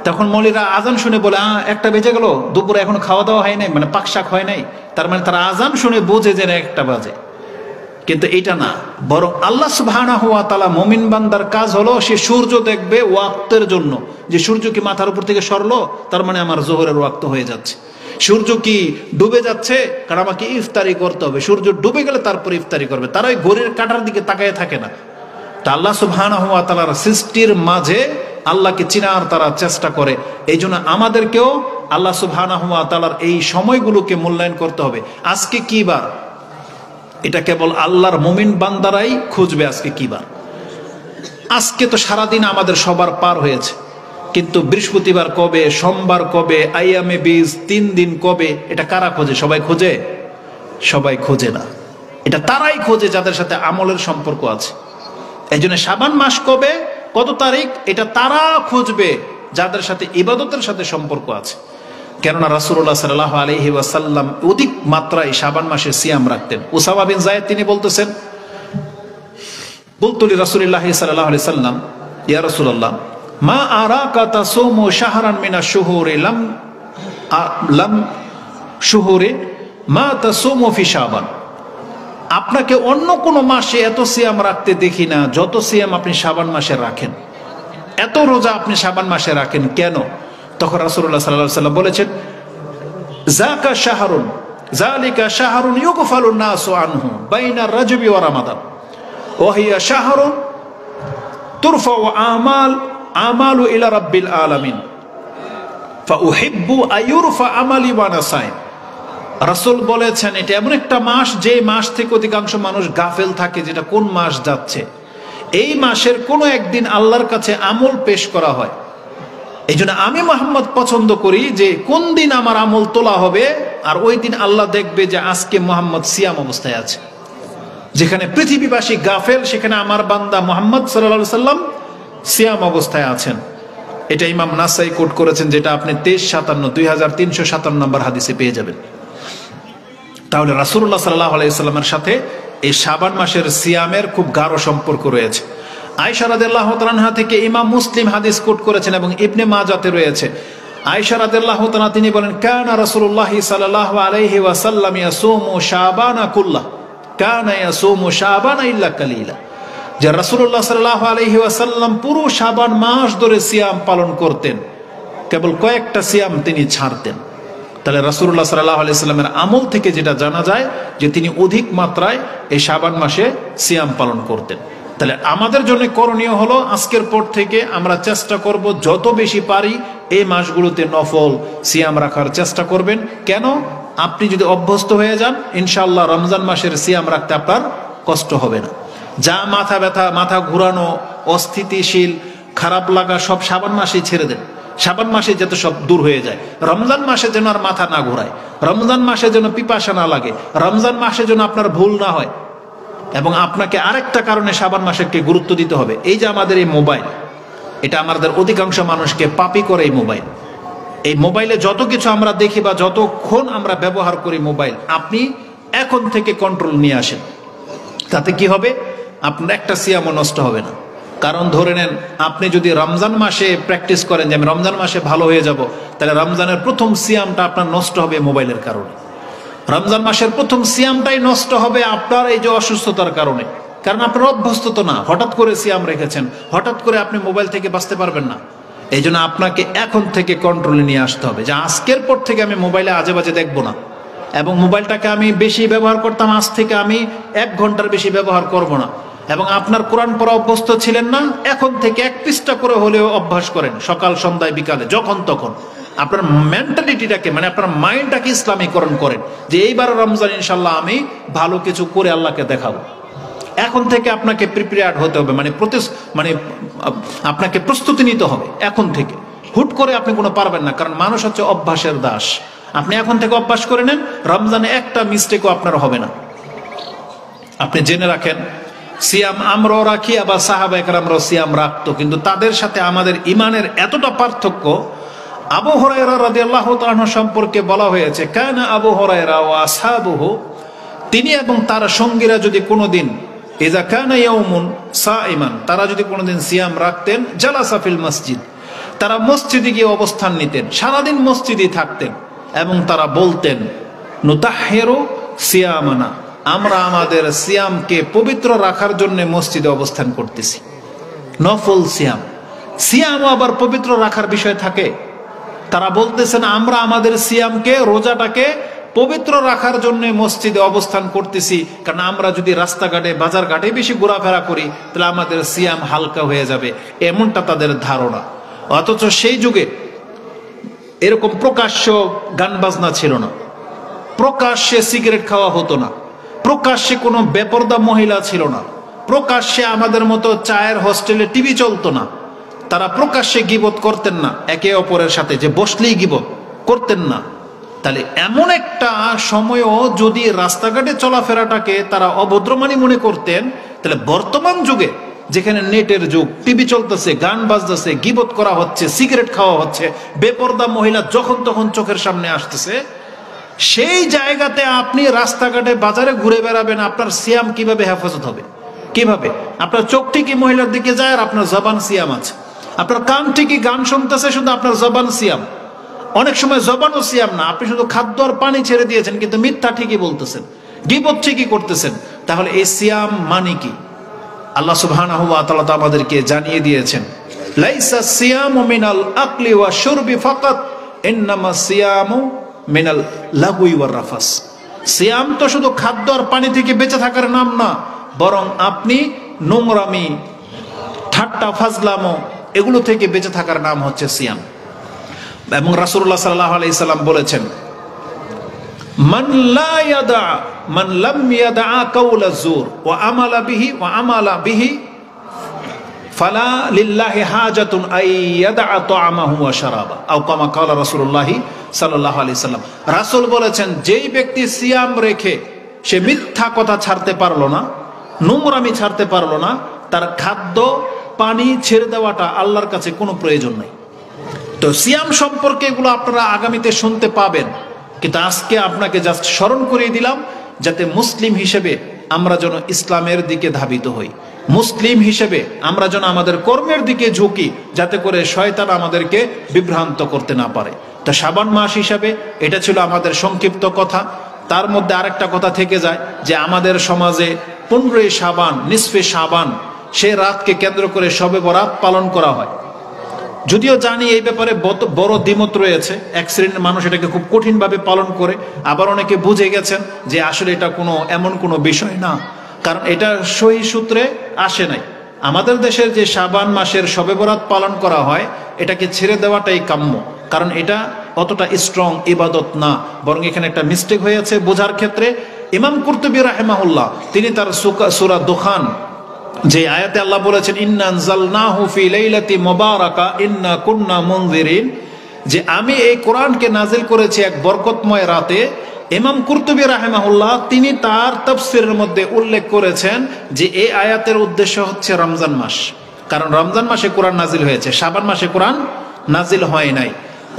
তখন মৌলীরা আজান শুনে বলে 1টা বেজে গেল, দুপুরে এখনো খাওয়া দাওয়া হয় নাই, পাক শাক হয় নাই, তার মানে তারা আজান শুনে বোঝে যে 1টা বাজে। কিন্তু এটা না, বরং আল্লাহ সুবহানাহু ওয়া তাআলা মুমিন বান্দার কাজ হলো সে সূর্য দেখবে ওয়াক্তের জন্য, যে সূর্য কি মাথার উপর থেকে সরলো, তার মানে আমার জোহরের ওয়াক্ত হয়ে যাচ্ছে। সূর্য কি ডুবে যাচ্ছে, কারণ আমাকে ইফতারি করতে হবে। সূর্য ডুবে গেলে তারপর ইফতারি করবে। তারা ওই ঘড়ির কাঁটার দিকে তাকায় থাকে না। তা আল্লাহ সুবহানাহু ওয়া তাআলার সৃষ্টির মাঝে আল্লাহকে চিনার তারা চেষ্টা করে। এই জন্য আমাদেরকেও আল্লাহ সুবহানাহু ওয়া তাআলার এই সময়গুলোকে মূল্যায়ন করতে হবে। আজকে কি বার? এটা কেবল আল্লাহর মুমিন বান্দারাই খুঁজবে আজকে কি বার। আজকে তো সারাদিন আমাদের সবার পার হয়েছে, কিন্তু বৃহস্পতিবার কবে, সোমবার কবে, আইয়ামে বীজ 3 দিন কবে, এটা কারা খোঁজে? সবাই খোঁজে? সবাই খোঁজে না। এটা তারাই খোঁজে যাদের সাথে আমলের সম্পর্ক আছে। এই জন্য শাবান মাস কবে, কত তারিখ, এটা তারা খুঁজবে যাদের সাথে ইবাদতের সাথে সম্পর্ক আছে। কেননা রাসূলুল্লাহ সাল্লাল্লাহু আলাইহি ওয়াসাল্লাম অধিক মাত্রায় শাবান মাসে সিয়াম রাখতেন। উসামা বিন যায়েদ তিনি বলতেছেন, বলতো রাসূলুল্লাহ সাল্লাল্লাহু আলাইহি সাল্লাম, ইয়া রাসূলুল্লাহ মা আরাকা তাসুমু শাহরান মিনাশ শুহুরি লাম শুহুরি মা তাসুমু ফি শাবান, আপনাকে অন্য কোনো মাসে এত সিয়াম রাখতে দেখি না যত সিয়াম আপনি শাবান মাসে রাখেন। এত রোজা আপনি শাবান মাসে রাখেন কেন? তখন রাসূলুল্লাহ সাল্লাল্লাহু আলাইহি ওয়াসাল্লাম বলেছেন, যাকা শাহরুন যালিকা শাহরুন ইউগফালুন নাসু আনহু বাইনা রাজবি ওয়া রমাদান ওয়া হিয়া শাহরুন তুরফাউ আমালু ইলা রাব্বিল আলামিন ফাউহিব্বু আইয়ুরফা আমালি ওয়া আনা সাইম। রাসূল বলেছেন এটা এমন একটা মাস যে মাস থেকে অধিকাংশ মানুষ গাফেল থাকে, যেটা কোন মাস যাচ্ছে। এই মাসের কোনো একদিন আল্লাহর কাছে আমল পেশ করা হয়। এই জন্য আমি মুহাম্মদ পছন্দ করি যে কোন দিন আমার আমল তোলা হবে, আর ওই দিন আল্লাহ দেখবে যে আজকে মুহাম্মদ সিয়াম অবস্থায় আছে। যেখানে পৃথিবীবাসী গাফেল, সেখানে আমার বান্দা মুহাম্মদ সাল্লাল্লাহু আলাইহি সাল্লাম সিয়াম অবস্থায় আছেন। এটা ইমাম নাসাই কোট করেছেন, যেটা আপনি 2357 নম্বর হাদিসে পেয়ে যাবেন। তাহলে রাসূলুল্লাহ সাল্লাল্লাহু আলাইহি সাল্লামের সাথে এই শাবান মাসের সিয়ামের খুব গাঢ় সম্পর্ক রয়েছে। আয়েশা রাদিয়াল্লাহু তাআলা আনহা থেকে ইমাম মুসলিম হাদিস কোট করেছেন এবং ইবনে মাজাতে রয়েছে। আয়েশা রাদিয়াল্লাহু তাআলা তিনি বলেন, কানা রাসূলুল্লাহ সাল্লাল্লাহু আলাইহি ওয়াসাল্লাম ইয়াসুমু শাবানা কুল্লাহ কানা ইয়াসুমু শাবানা ইল্লা কালিলা। যে রাসূলুল্লাহ সাল্লাল্লাহু আলাইহি ওয়াসাল্লাম পুরো শাবান মাস ধরে সিয়াম পালন করতেন, কেবল কয়েকটা সিয়াম তিনি ছাড়তেন। তাহলে রাসূলুল্লাহ সাল্লাল্লাহু আলাইহি ওয়াসাল্লামের আমল থেকে যেটা জানা যায় যে তিনি অধিক মাত্রায় এই শাবান মাসে সিয়াম পালন করতেন। তাহলে আমাদের জন্য করণীয় হলো আজকের পর থেকে আমরা চেষ্টা করব যত বেশি পারি এই মাসগুলোতে নফল সিয়াম রাখার চেষ্টা করবেন। কেন? আপনি যদি অভ্যস্ত হয়ে যান, ইনশাআল্লাহ রমজান মাসের সিয়াম রাখতে আপনার কষ্ট হবে না। যা মাথা ব্যথা, মাথা ঘুরানো, অস্থিতিশীল, খারাপ লাগা সব শাবান মাসেই ছেড়ে দেন। শাবান মাসে যাতে সব দূর হয়ে যায়। রমজান মাসে যেন আর মাথা না ঘুরায়, রমজান মাসে যেন পিপাসা না লাগে, রমজান মাসে যেন আপনার ভুল না হয়। এবং আপনাকে আরেকটা কারণে শাবান মাসকে গুরুত্ব দিতে হবে। এই যে আমাদের এই মোবাইল, এটা আমাদের অধিকাংশ মানুষকে পাপী করে। এই মোবাইল, এই মোবাইলে যত কিছু আমরা দেখি বা যতক্ষণ আমরা ব্যবহার করি মোবাইল, আপনি এখন থেকে কন্ট্রোল নিয়ে আসেন। তাতে কি হবে? আপনার একটা সিয়ামও নষ্ট হবে না। কারণ ধরে নেন আপনি যদি রমজান মাসে প্র্যাকটিস করেন যে আমি রমজান মাসে ভালো হয়ে যাব, তাহলে রমজানের প্রথম সিয়ামটা আপনার নষ্ট হবে মোবাইলের কারণে। রমজান মাসের প্রথম সিয়ামটাই নষ্ট হবে আপনার এই যে অসুস্থতার কারণে। কারণ আপনার অভ্যস্ত তো না, হঠাৎ করে সিয়াম রেখেছেন, হঠাৎ করে আপনি মোবাইল থেকে বাঁচতে পারবেন না। এই জন্য আপনাকে এখন থেকে কন্ট্রোলে নিয়ে আসতে হবে যে আজকের পর থেকে আমি মোবাইলে আজে বাজে দেখবো না, এবং মোবাইলটাকে আমি বেশি ব্যবহার করতাম, আজ থেকে আমি 1 ঘন্টার বেশি ব্যবহার করব না। এবং আপনার কোরআন পড়া অভ্যস্ত ছিলেন না, এখন থেকে 1 পৃষ্ঠা করে হলেও অভ্যাস করেন, সকাল সন্ধ্যায় বিকালে যখন তখন। আপনার মেন্টালিটিটাকে মানে আপনার মাইন্ডটাকে ইসলামীকরণ করেন যে এইবার রমজান ইনশাল্লাহ আমি ভালো কিছু করে আল্লাহকে দেখাবো। এখন থেকে আপনাকে প্রিপেয়ার্ড হতে হবে, মানে আপনাকে প্রস্তুতি নিতে হবে এখন থেকে। হুট করে আপনি কোনো পারবেন না, কারণ মানুষ হচ্ছে অভ্যাসের দাস। আপনি এখন থেকে অভ্যাস করে নেন, রমজানে একটা মিস্টেকও আপনার হবে না। আপনি জেনে রাখেন, সিয়াম আমরাও রাখি, আবার সাহাবায়ে কেরামরাও সিয়াম রাখতো, কিন্তু তাদের সাথে আমাদের ইমানের এতটা পার্থক্য। আবু হুরায়রা রাদিয়াল্লাহু তাআলা আনহু সম্পর্কে বলা হয়েছে, কানা আবু হুরায়রা ওয়া আসহাবুহু, তিনি এবং তার সঙ্গীরা যদি কোনোদিন ইযা কানা ইয়াউমুন সাইমান, তারা যদি কোনোদিন সিয়াম রাখতেন, জালাসা ফিল মসজিদ, তারা মসজিদে গিয়ে অবস্থান নিতেন, সারাদিন মসজিদেই থাকতেন, এবং তারা বলতেন নুতাহহিরু সিয়ামানা, আমরা আমাদের সিয়ামকে পবিত্র রাখার জন্য মসজিদে অবস্থান করতেছি। নফল সিয়াম, সিয়ামও আবার পবিত্র রাখার বিষয় থাকে। তারা বলতেছেন আমরা আমাদের সিয়ামকে, রোজাটাকে পবিত্র রাখার জন্য মসজিদে অবস্থান করতেছি, কারণ আমরা যদি রাস্তাঘাটে বাজার ঘাটে বেশি ঘোরাফেরা করি তাহলে আমাদের সিয়াম হালকা হয়ে যাবে, এমনটা তাদের ধারণা। অথচ সেই যুগে এরকম প্রকাশ্য গান বাজনা ছিল না, প্রকাশ্যে সিগারেট খাওয়া হতো না, প্রকাশ্যে কোনো বেপরদা মহিলা ছিল না, প্রকাশ্যে আমাদের মতো চায়ের হোস্টেলে টিভি চলতো না, তারা প্রকাশ্যে গীবত করতেন না একে অপরের সাথে, যে বসলেই গীবত করতেন না। তাহলে এমন একটা সময়ও যদি রাস্তাঘাটে চলাফেরাটাকে তারা অভদ্রমানি মনে করতেন, তাহলে বর্তমান যুগে যেখানে নেটের যুগ, টিভি চলতেছে, গান বাজতেছে, গীবত করা হচ্ছে, সিগারেট খাওয়া হচ্ছে, বেপরদা মহিলা যখন তখন চোখের সামনে আসতেছে, সেই জায়গাতে আপনি রাস্তাঘাটে বাজারে ঘুরে বেড়াবেন, আপনার সিয়াম কিভাবে হেফাজত হবে? কিভাবে? আপনার চোখ ঠিকই মহিলার দিকে যায় আর আপনার জবান সিয়াম আছে, আপনার কান ঠিকই গান শুনতেছে, শুধু আপনার জবান সিয়াম। অনেক সময় জবানও সিয়াম না, আপনি শুধু খাদ্য আর পানি ছেড়ে দিয়েছেন, কিন্তু মিথ্যা ঠিকই বলতেছেন, গীবত ঠিকই করতেছেন। তাহলে এই সিয়াম মানে কি? আল্লাহ সুবহানাহু ওয়া তাআলা আমাদেরকে জানিয়ে দিয়েছেন লাইসা সিয়ামু মিনাল আকলি ওয়া শুরবি ফাকাত ইন্নামা সিয়ামু মিনাল লাগউই ওয়ার রাফাস। সিয়াম তো শুধু খাদ্য আর পানি থেকে বেঁচে থাকার নাম না, বরং আপনি নোংরামি, ঠাট্টা ফাজলামো এগুলো থেকে বেঁচে থাকার নাম হচ্ছে সিয়াম। এবং রাসূলুল্লাহ সাল্লাল্লাহু আলাইহি সাল্লাম বলেছেন, মান লাম ইয়াদা কাউলা যুর ওয়া আমালা বিহি ফালা লিল্লাহি হাজাতুন আইয়াদা তা'আমাহু ওয়া শারাবা আও কামা ক্বালা রাসূলুল্লাহ সাল্লাল্লাহু আলাইহি সাল্লাম। রাসূল বলেছেন, যেই ব্যক্তি সিয়াম রেখে সে মিথ্যা কথা ছাড়তে পারলো না, নোংরামি ছাড়তে পারলো না, তার খাদ্য পানি ছেড়ে দেওয়াটা আল্লাহর কাছে কোনো প্রয়োজন নেই। তো সিয়াম সম্পর্কে এগুলো আপনারা আগামীতে শুনতে পাবেন, কিন্তু আজকে আপনাকে জাস্ট স্মরণ করিয়ে দিলাম যাতে মুসলিম হিসেবে আমরা যেন ইসলামের দিকে ধাবিত হই, মুসলিম হিসেবে আমরা যেন আমাদের কর্মের দিকে ঝুঁকি, যাতে করে শয়তান আমাদেরকে বিভ্রান্ত করতে না পারে। তা শাবান মাস হিসাবে এটা ছিল আমাদের সংক্ষিপ্ত কথা। তার মধ্যে আরেকটা কথা থেকে যায় যে আমাদের সমাজে 15ই শাবান, নিসফে শাবান, সে রাতকে কেন্দ্র করে শবে বরাত পালন করা হয়। যদিও জানি এই ব্যাপারে বড় দ্বিমত রয়েছে, এক শ্রেণীর মানুষ এটাকে খুব কঠিনভাবে পালন করে, আবার অনেকে বুঝে গেছেন যে আসলে এটা এমন কোনো বিষয় না, কারণ এটা সহি সূত্রে আসে নাই। আমাদের দেশের যে শাবান মাসের শবে বরাত পালন করা হয়, এটাকে ছেড়ে দেওয়াটাই কাম্য, কারণ এটা অতটা স্ট্রং ইবাদত না, বরং এখানে একটা মিস্টেক হয়েছে বোঝার ক্ষেত্রে। ইমাম কুরতুবী রাহিমাহুল্লাহ তিনি তার সূরা দুখান যে আয়াতে আল্লাহ বলেছেন, ইন্না আনজালনাহু ফি লাইলাতি মুবারাকা ইন্না কুন্না মুনজিরিন, যে আমি এই কোরআনকে নাজিল করেছি এক বরকতময় রাতে। ইমাম কুরতুবী রাহিমাহুল্লাহ তিনি তার তাফসীরের মধ্যে উল্লেখ করেছেন যে এই আয়াতের উদ্দেশ্য হচ্ছে রমজান মাস, কারণ রমজান মাসে কোরআন নাজিল হয়েছে, শাবান মাসে কোরআন নাজিল হয় নাই।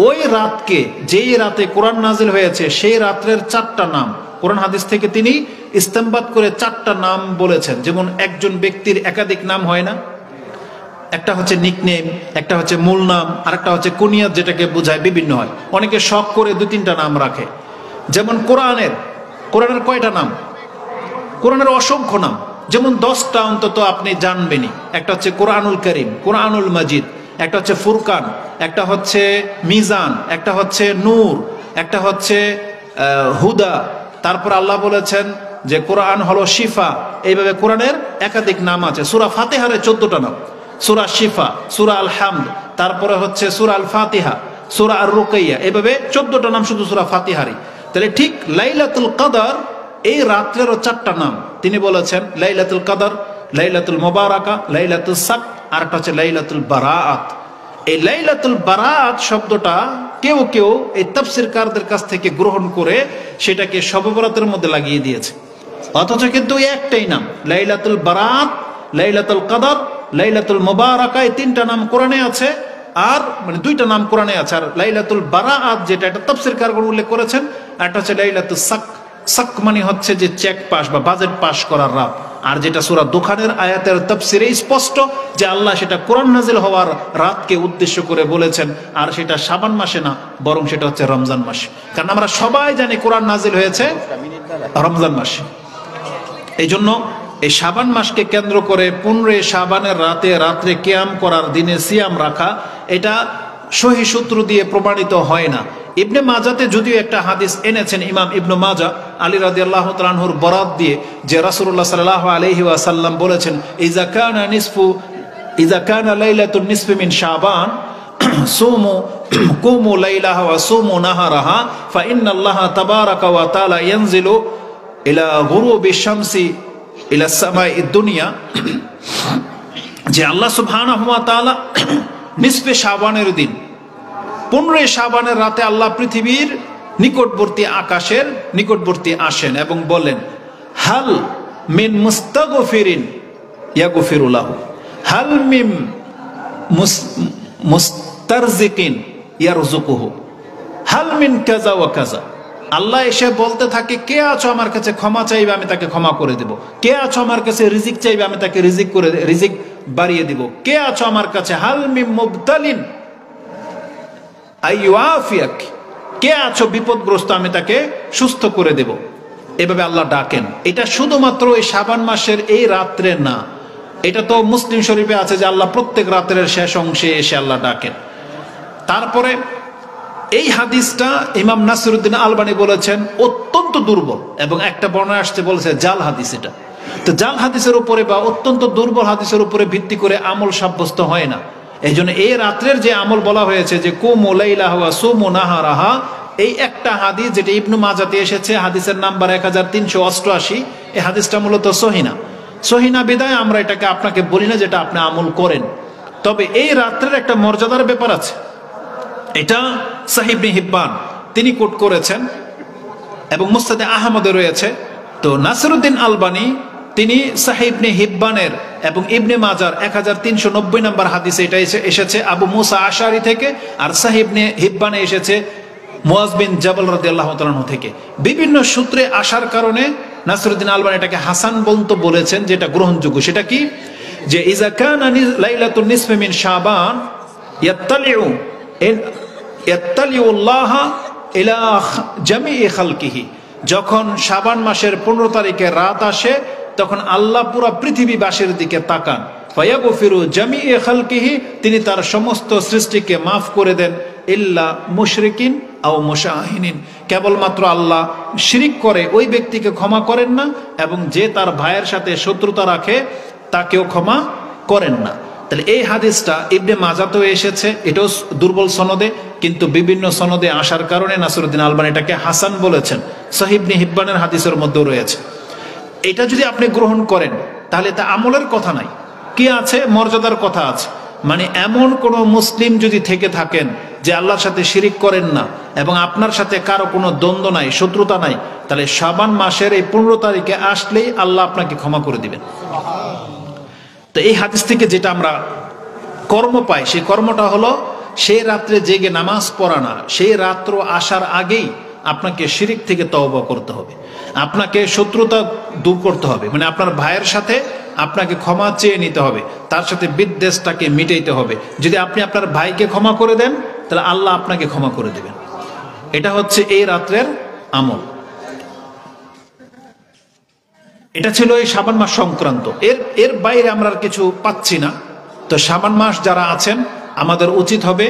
ওই রাতকে, যেই রাতে কোরআন নাজিল হয়েছে, সেই রাত্রের 4টা নাম কোরআন হাদিস থেকে তিনি ইস্তেমবাদ করে 4টা নাম বলেছেন। যেমন একজন ব্যক্তির একাধিক নাম হয় না, একটা হচ্ছে নিকনেম, একটা হচ্ছে মূল নাম, আর একটা হচ্ছে কুনিয়াত, যেটাকে বোঝায় বিভিন্ন হয়। অনেকে শখ করে 2-3টা নাম রাখে। যেমন কোরআনের কয়টা নাম? কোরআনের অসংখ্য নাম, যেমন 10টা অন্তত আপনি জানবেনই। একটা হচ্ছে কোরআনুল করিম, কোরআনুল মাজিদ, একটা হচ্ছে ফুরকান, একটা হচ্ছে মিজান, একটা হচ্ছে নূর, একটা হচ্ছে হুদা। তারপর আল্লাহ বলেছেন যে কোরআন হলো শিফা। এইভাবে কোরআনের একাধিক নাম আছে। সূরা ফাতিহারে 14টা নাম, সূরা শিফা, সূরা আল হামদ, তারপরে হচ্ছে সূরা আল ফাতিহা, সূরা আর রুকাইয়া, এইভাবে 14টা নাম শুধু সূরা ফাতিহারই। তাহলে ঠিক লাইলাতুল কদর এই রাত্রেরও 4টা নাম তিনি বলেছেন, লাইলাতুল কদর, লাইলাতুল মুবারাকা, লাইলাতুল সাক, আর একটা হচ্ছে লাইলাতুল বারাআত। এই লাইলাতুল বারাআত শব্দটা কেউ কেউ এই তাফসীরকারদের কাছ থেকে গ্রহণ করে সেটাকে শবে বরাতের মধ্যে লাগিয়ে দিয়েছে, অথচ কিন্তু একটাই নাম লাইলাতুল বারাআত, লাইলাতুল কদর, লাইলাতুল মুবারাকা। এই 3টা নাম কোরআনে আছে, আর মানে 2টা নাম কোরআনে আছে। আর লাইলাতুল বারাআত যেটা, এটা তাফসীরকারগণ উল্লেখ করেছেন। একটা হচ্ছে লাইলাতুল সাক, সাক মানে হচ্ছে যে চেক পাস বা বাজেট পাস করার রাত। আর যেটা সূরা দুখানের আয়াতের তাফসীরে স্পষ্ট যে আল্লাহ সেটা কোরআন নাজিল হওয়ার রাতকে উদ্দেশ্য করে বলেছেন, আর সেটা শাবান মাসে না, বরং সেটা হচ্ছে রমজান মাসে। কারণ আমরা সবাই জানি কোরআন নাজিল হয়েছে রমজান মাসে। এই জন্য এই শাবান মাসকে কেন্দ্র করে 15 শাবানের রাত্রে কিয়াম করার, দিনে সিয়াম রাখা, এটা সহি সূত্র দিয়ে প্রমাণিত হয় না। ইবনে মাজাতে যদিও একটা হাদিস এনেছেন ইমাম ইবনে মাজা আলী রাদিয়াল্লাহু তাআলা আনহুর বরাত দিয়ে, যে রাসূলুল্লাহ সাল্লাল্লাহু আলাইহি ওয়াসাল্লাম বলেছেন, ইযা কানা লাইলাতুন নিসফি মিন শাবান কুমু লাইলাহা ওয়া সুমু নাহারাহা ফা ইন্নাল্লাহা তাবারাকা ওয়া তাআলা ইয়ানজিলু ইলা গুরুবি শামসি ইলা সামাইদ দুনিয়া, যে আল্লাহ সুবহানাহু ওয়া তাআলা নিসফে শাবানের দিন 15 শাবানের রাতে আল্লাহ পৃথিবীর নিকটবর্তী আকাশের নিকটবর্তী আসেন এবং বলেন, হাল মিন মুস্তাগফিরিন ইয়াগফিরু লাহু, হাল মিন মুস্তারজিকিন ইয়ারযুকুহু, হাল মিন কাযা ওয়া কাযা। আল্লাহ এসে বলতে থাকে, কে আছো আমার কাছে ক্ষমা চাইবে, আমি তাকে ক্ষমা করে দেব। কে আছো আমার কাছে রিজিক চাইবে, আমি তাকে রিজিক বাড়িয়ে দিব। কে আছো আমার কাছে, হাল মিন মুবতালিন আইয়ুআফিয়াক, কে আছো বিপদগ্রস্ত, আমি তাকে সুস্থ করে দেব। এভাবে আল্লাহ ডাকেন। এটা শুধুমাত্র এই শাবান মাসের এই রাত্রে না, এটা তো মুসলিম শরীফে আছে যে আল্লাহ প্রত্যেক রাতের শেষ অংশে এসে আল্লাহ ডাকেন। তারপরে এই হাদিসটা ইমাম নাসিরউদ্দিন আলবানী বলেছেন অত্যন্ত দুর্বল, এবং একটা বর্ণনা আসছে বলেছে জাল হাদিস। এটা তো জাল হাদিসের উপরে বা অত্যন্ত দুর্বল হাদিসের উপরে ভিত্তি করে আমল সাব্যস্ত হয় না। এই জন্য এই রাত্রের যে আমল বলা হয়েছে যে কুমু লাইলাহা ওয়া সুমু নাহারাহা, এই একটা হাদিস যেটা ইবনু মাজাতে এসেছে, হাদিসের নাম্বার 1388, এই হাদিসটা মূলত সহিনা। সহিনা বিদায় আমরা এটাকে আপনাকে বলি না যেটা আপনি আমল করেন। তবে এই রাত্রের একটা মর্যাদার ব্যাপার আছে, এটা সাহিহ ইবনে হিব্বান তিনি কোট করেছেন এবং মুসনাদে আহমদে রয়েছে। তো নাসিরউদ্দিন আলবানী তিনি সাহিহ ইবনে হিব্বানের এবং ইবনে মাজার 1390 নম্বর হাদিসে এটা এসেছে আবু মুসা আশারি থেকে, আর সাহিহ ইবনে হিব্বানে এসেছে মুয়াজ বিন জাবাল রাদিয়াল্লাহু তাআলা আনহু থেকে। বিভিন্ন সূত্রে আসার কারণে নাসিরউদ্দিন আলবানী এটাকে হাসান বলতে বলেছেন, যেটা গ্রহণযোগ্য। সেটা কি, যে ইজা কানা লাইলাতুন নিসফি মিন শাবান ইয়াত্তালিউল্লাহ ইলা জামিই খালকিহি, যখন শাবান মাসের 15 তারিখে রাত আসে তখন আল্লাহ পুরো পৃথিবীবাসীর দিকে তাকান। ফায়াগফিরু জামিই খালকিহি, তিনি তার সমস্ত সৃষ্টিকে মাফ করে দেন। ইল্লা মুশরিকিন আও মুশাহিনিন, কেবলমাত্র আল্লাহ শিরিক করে ওই ব্যক্তিকে ক্ষমা করেন না, এবং যে তার ভাইয়ের সাথে শত্রুতা রাখে তাকেও ক্ষমা করেন না। তাহলে এই হাদিসটা ইবনে মাজাতেও এসেছে, এটাও দুর্বল সনদে, কিন্তু বিভিন্ন সনদে আসার কারণে নাসিরউদ্দিন আলবানী এটাকে হাসান বলেছেন। সাহিহ ইবনে হিব্বানের হাদিসের মধ্যেও রয়েছে। এটা যদি আপনি গ্রহণ করেন তাহলে তা আমলের কথা নাই, কি আছে, মর্যাদার কথা আছে। মানে এমন কোন মুসলিম যদি থেকে থাকেন যে আল্লাহর সাথে শিরিক করেন না এবং আপনার সাথে কারো কোনো দ্বন্দ্ব নাই, শত্রুতা নাই, তাহলে শাবান মাসের এই 15 তারিখে আসলেই আল্লাহ আপনাকে ক্ষমা করে দিবেন। তো এই হাদিস থেকে যেটা আমরা কর্ম পাই, সেই কর্মটা হলো সেই রাত্রে জেগে নামাজ পড়া না, সেই রাত্র আসার আগেই আপনাকে শিরিক থেকে তওবা করতে হবে, আপনাকে শত্রুতা দূর করতে হবে, মানে আপনার ভাইয়ের সাথে আপনাকে ক্ষমা চেয়ে নিতে হবে, তার সাথে বিদ্বেষটাকে মিটাইতে হবে। যদি আপনি আপনার ভাইকে ক্ষমা করে দেন তাহলে আল্লাহ আপনাকে ক্ষমা করে দেবেন। এটা হচ্ছে এই রাত্রের আমল। এটা ছিল এই শাবান মাস সংক্রান্ত। এর বাইরে আমরা আর কিছু পাচ্ছি না। তো শাবান মাস যারা আছেন আমাদের উচিত হবে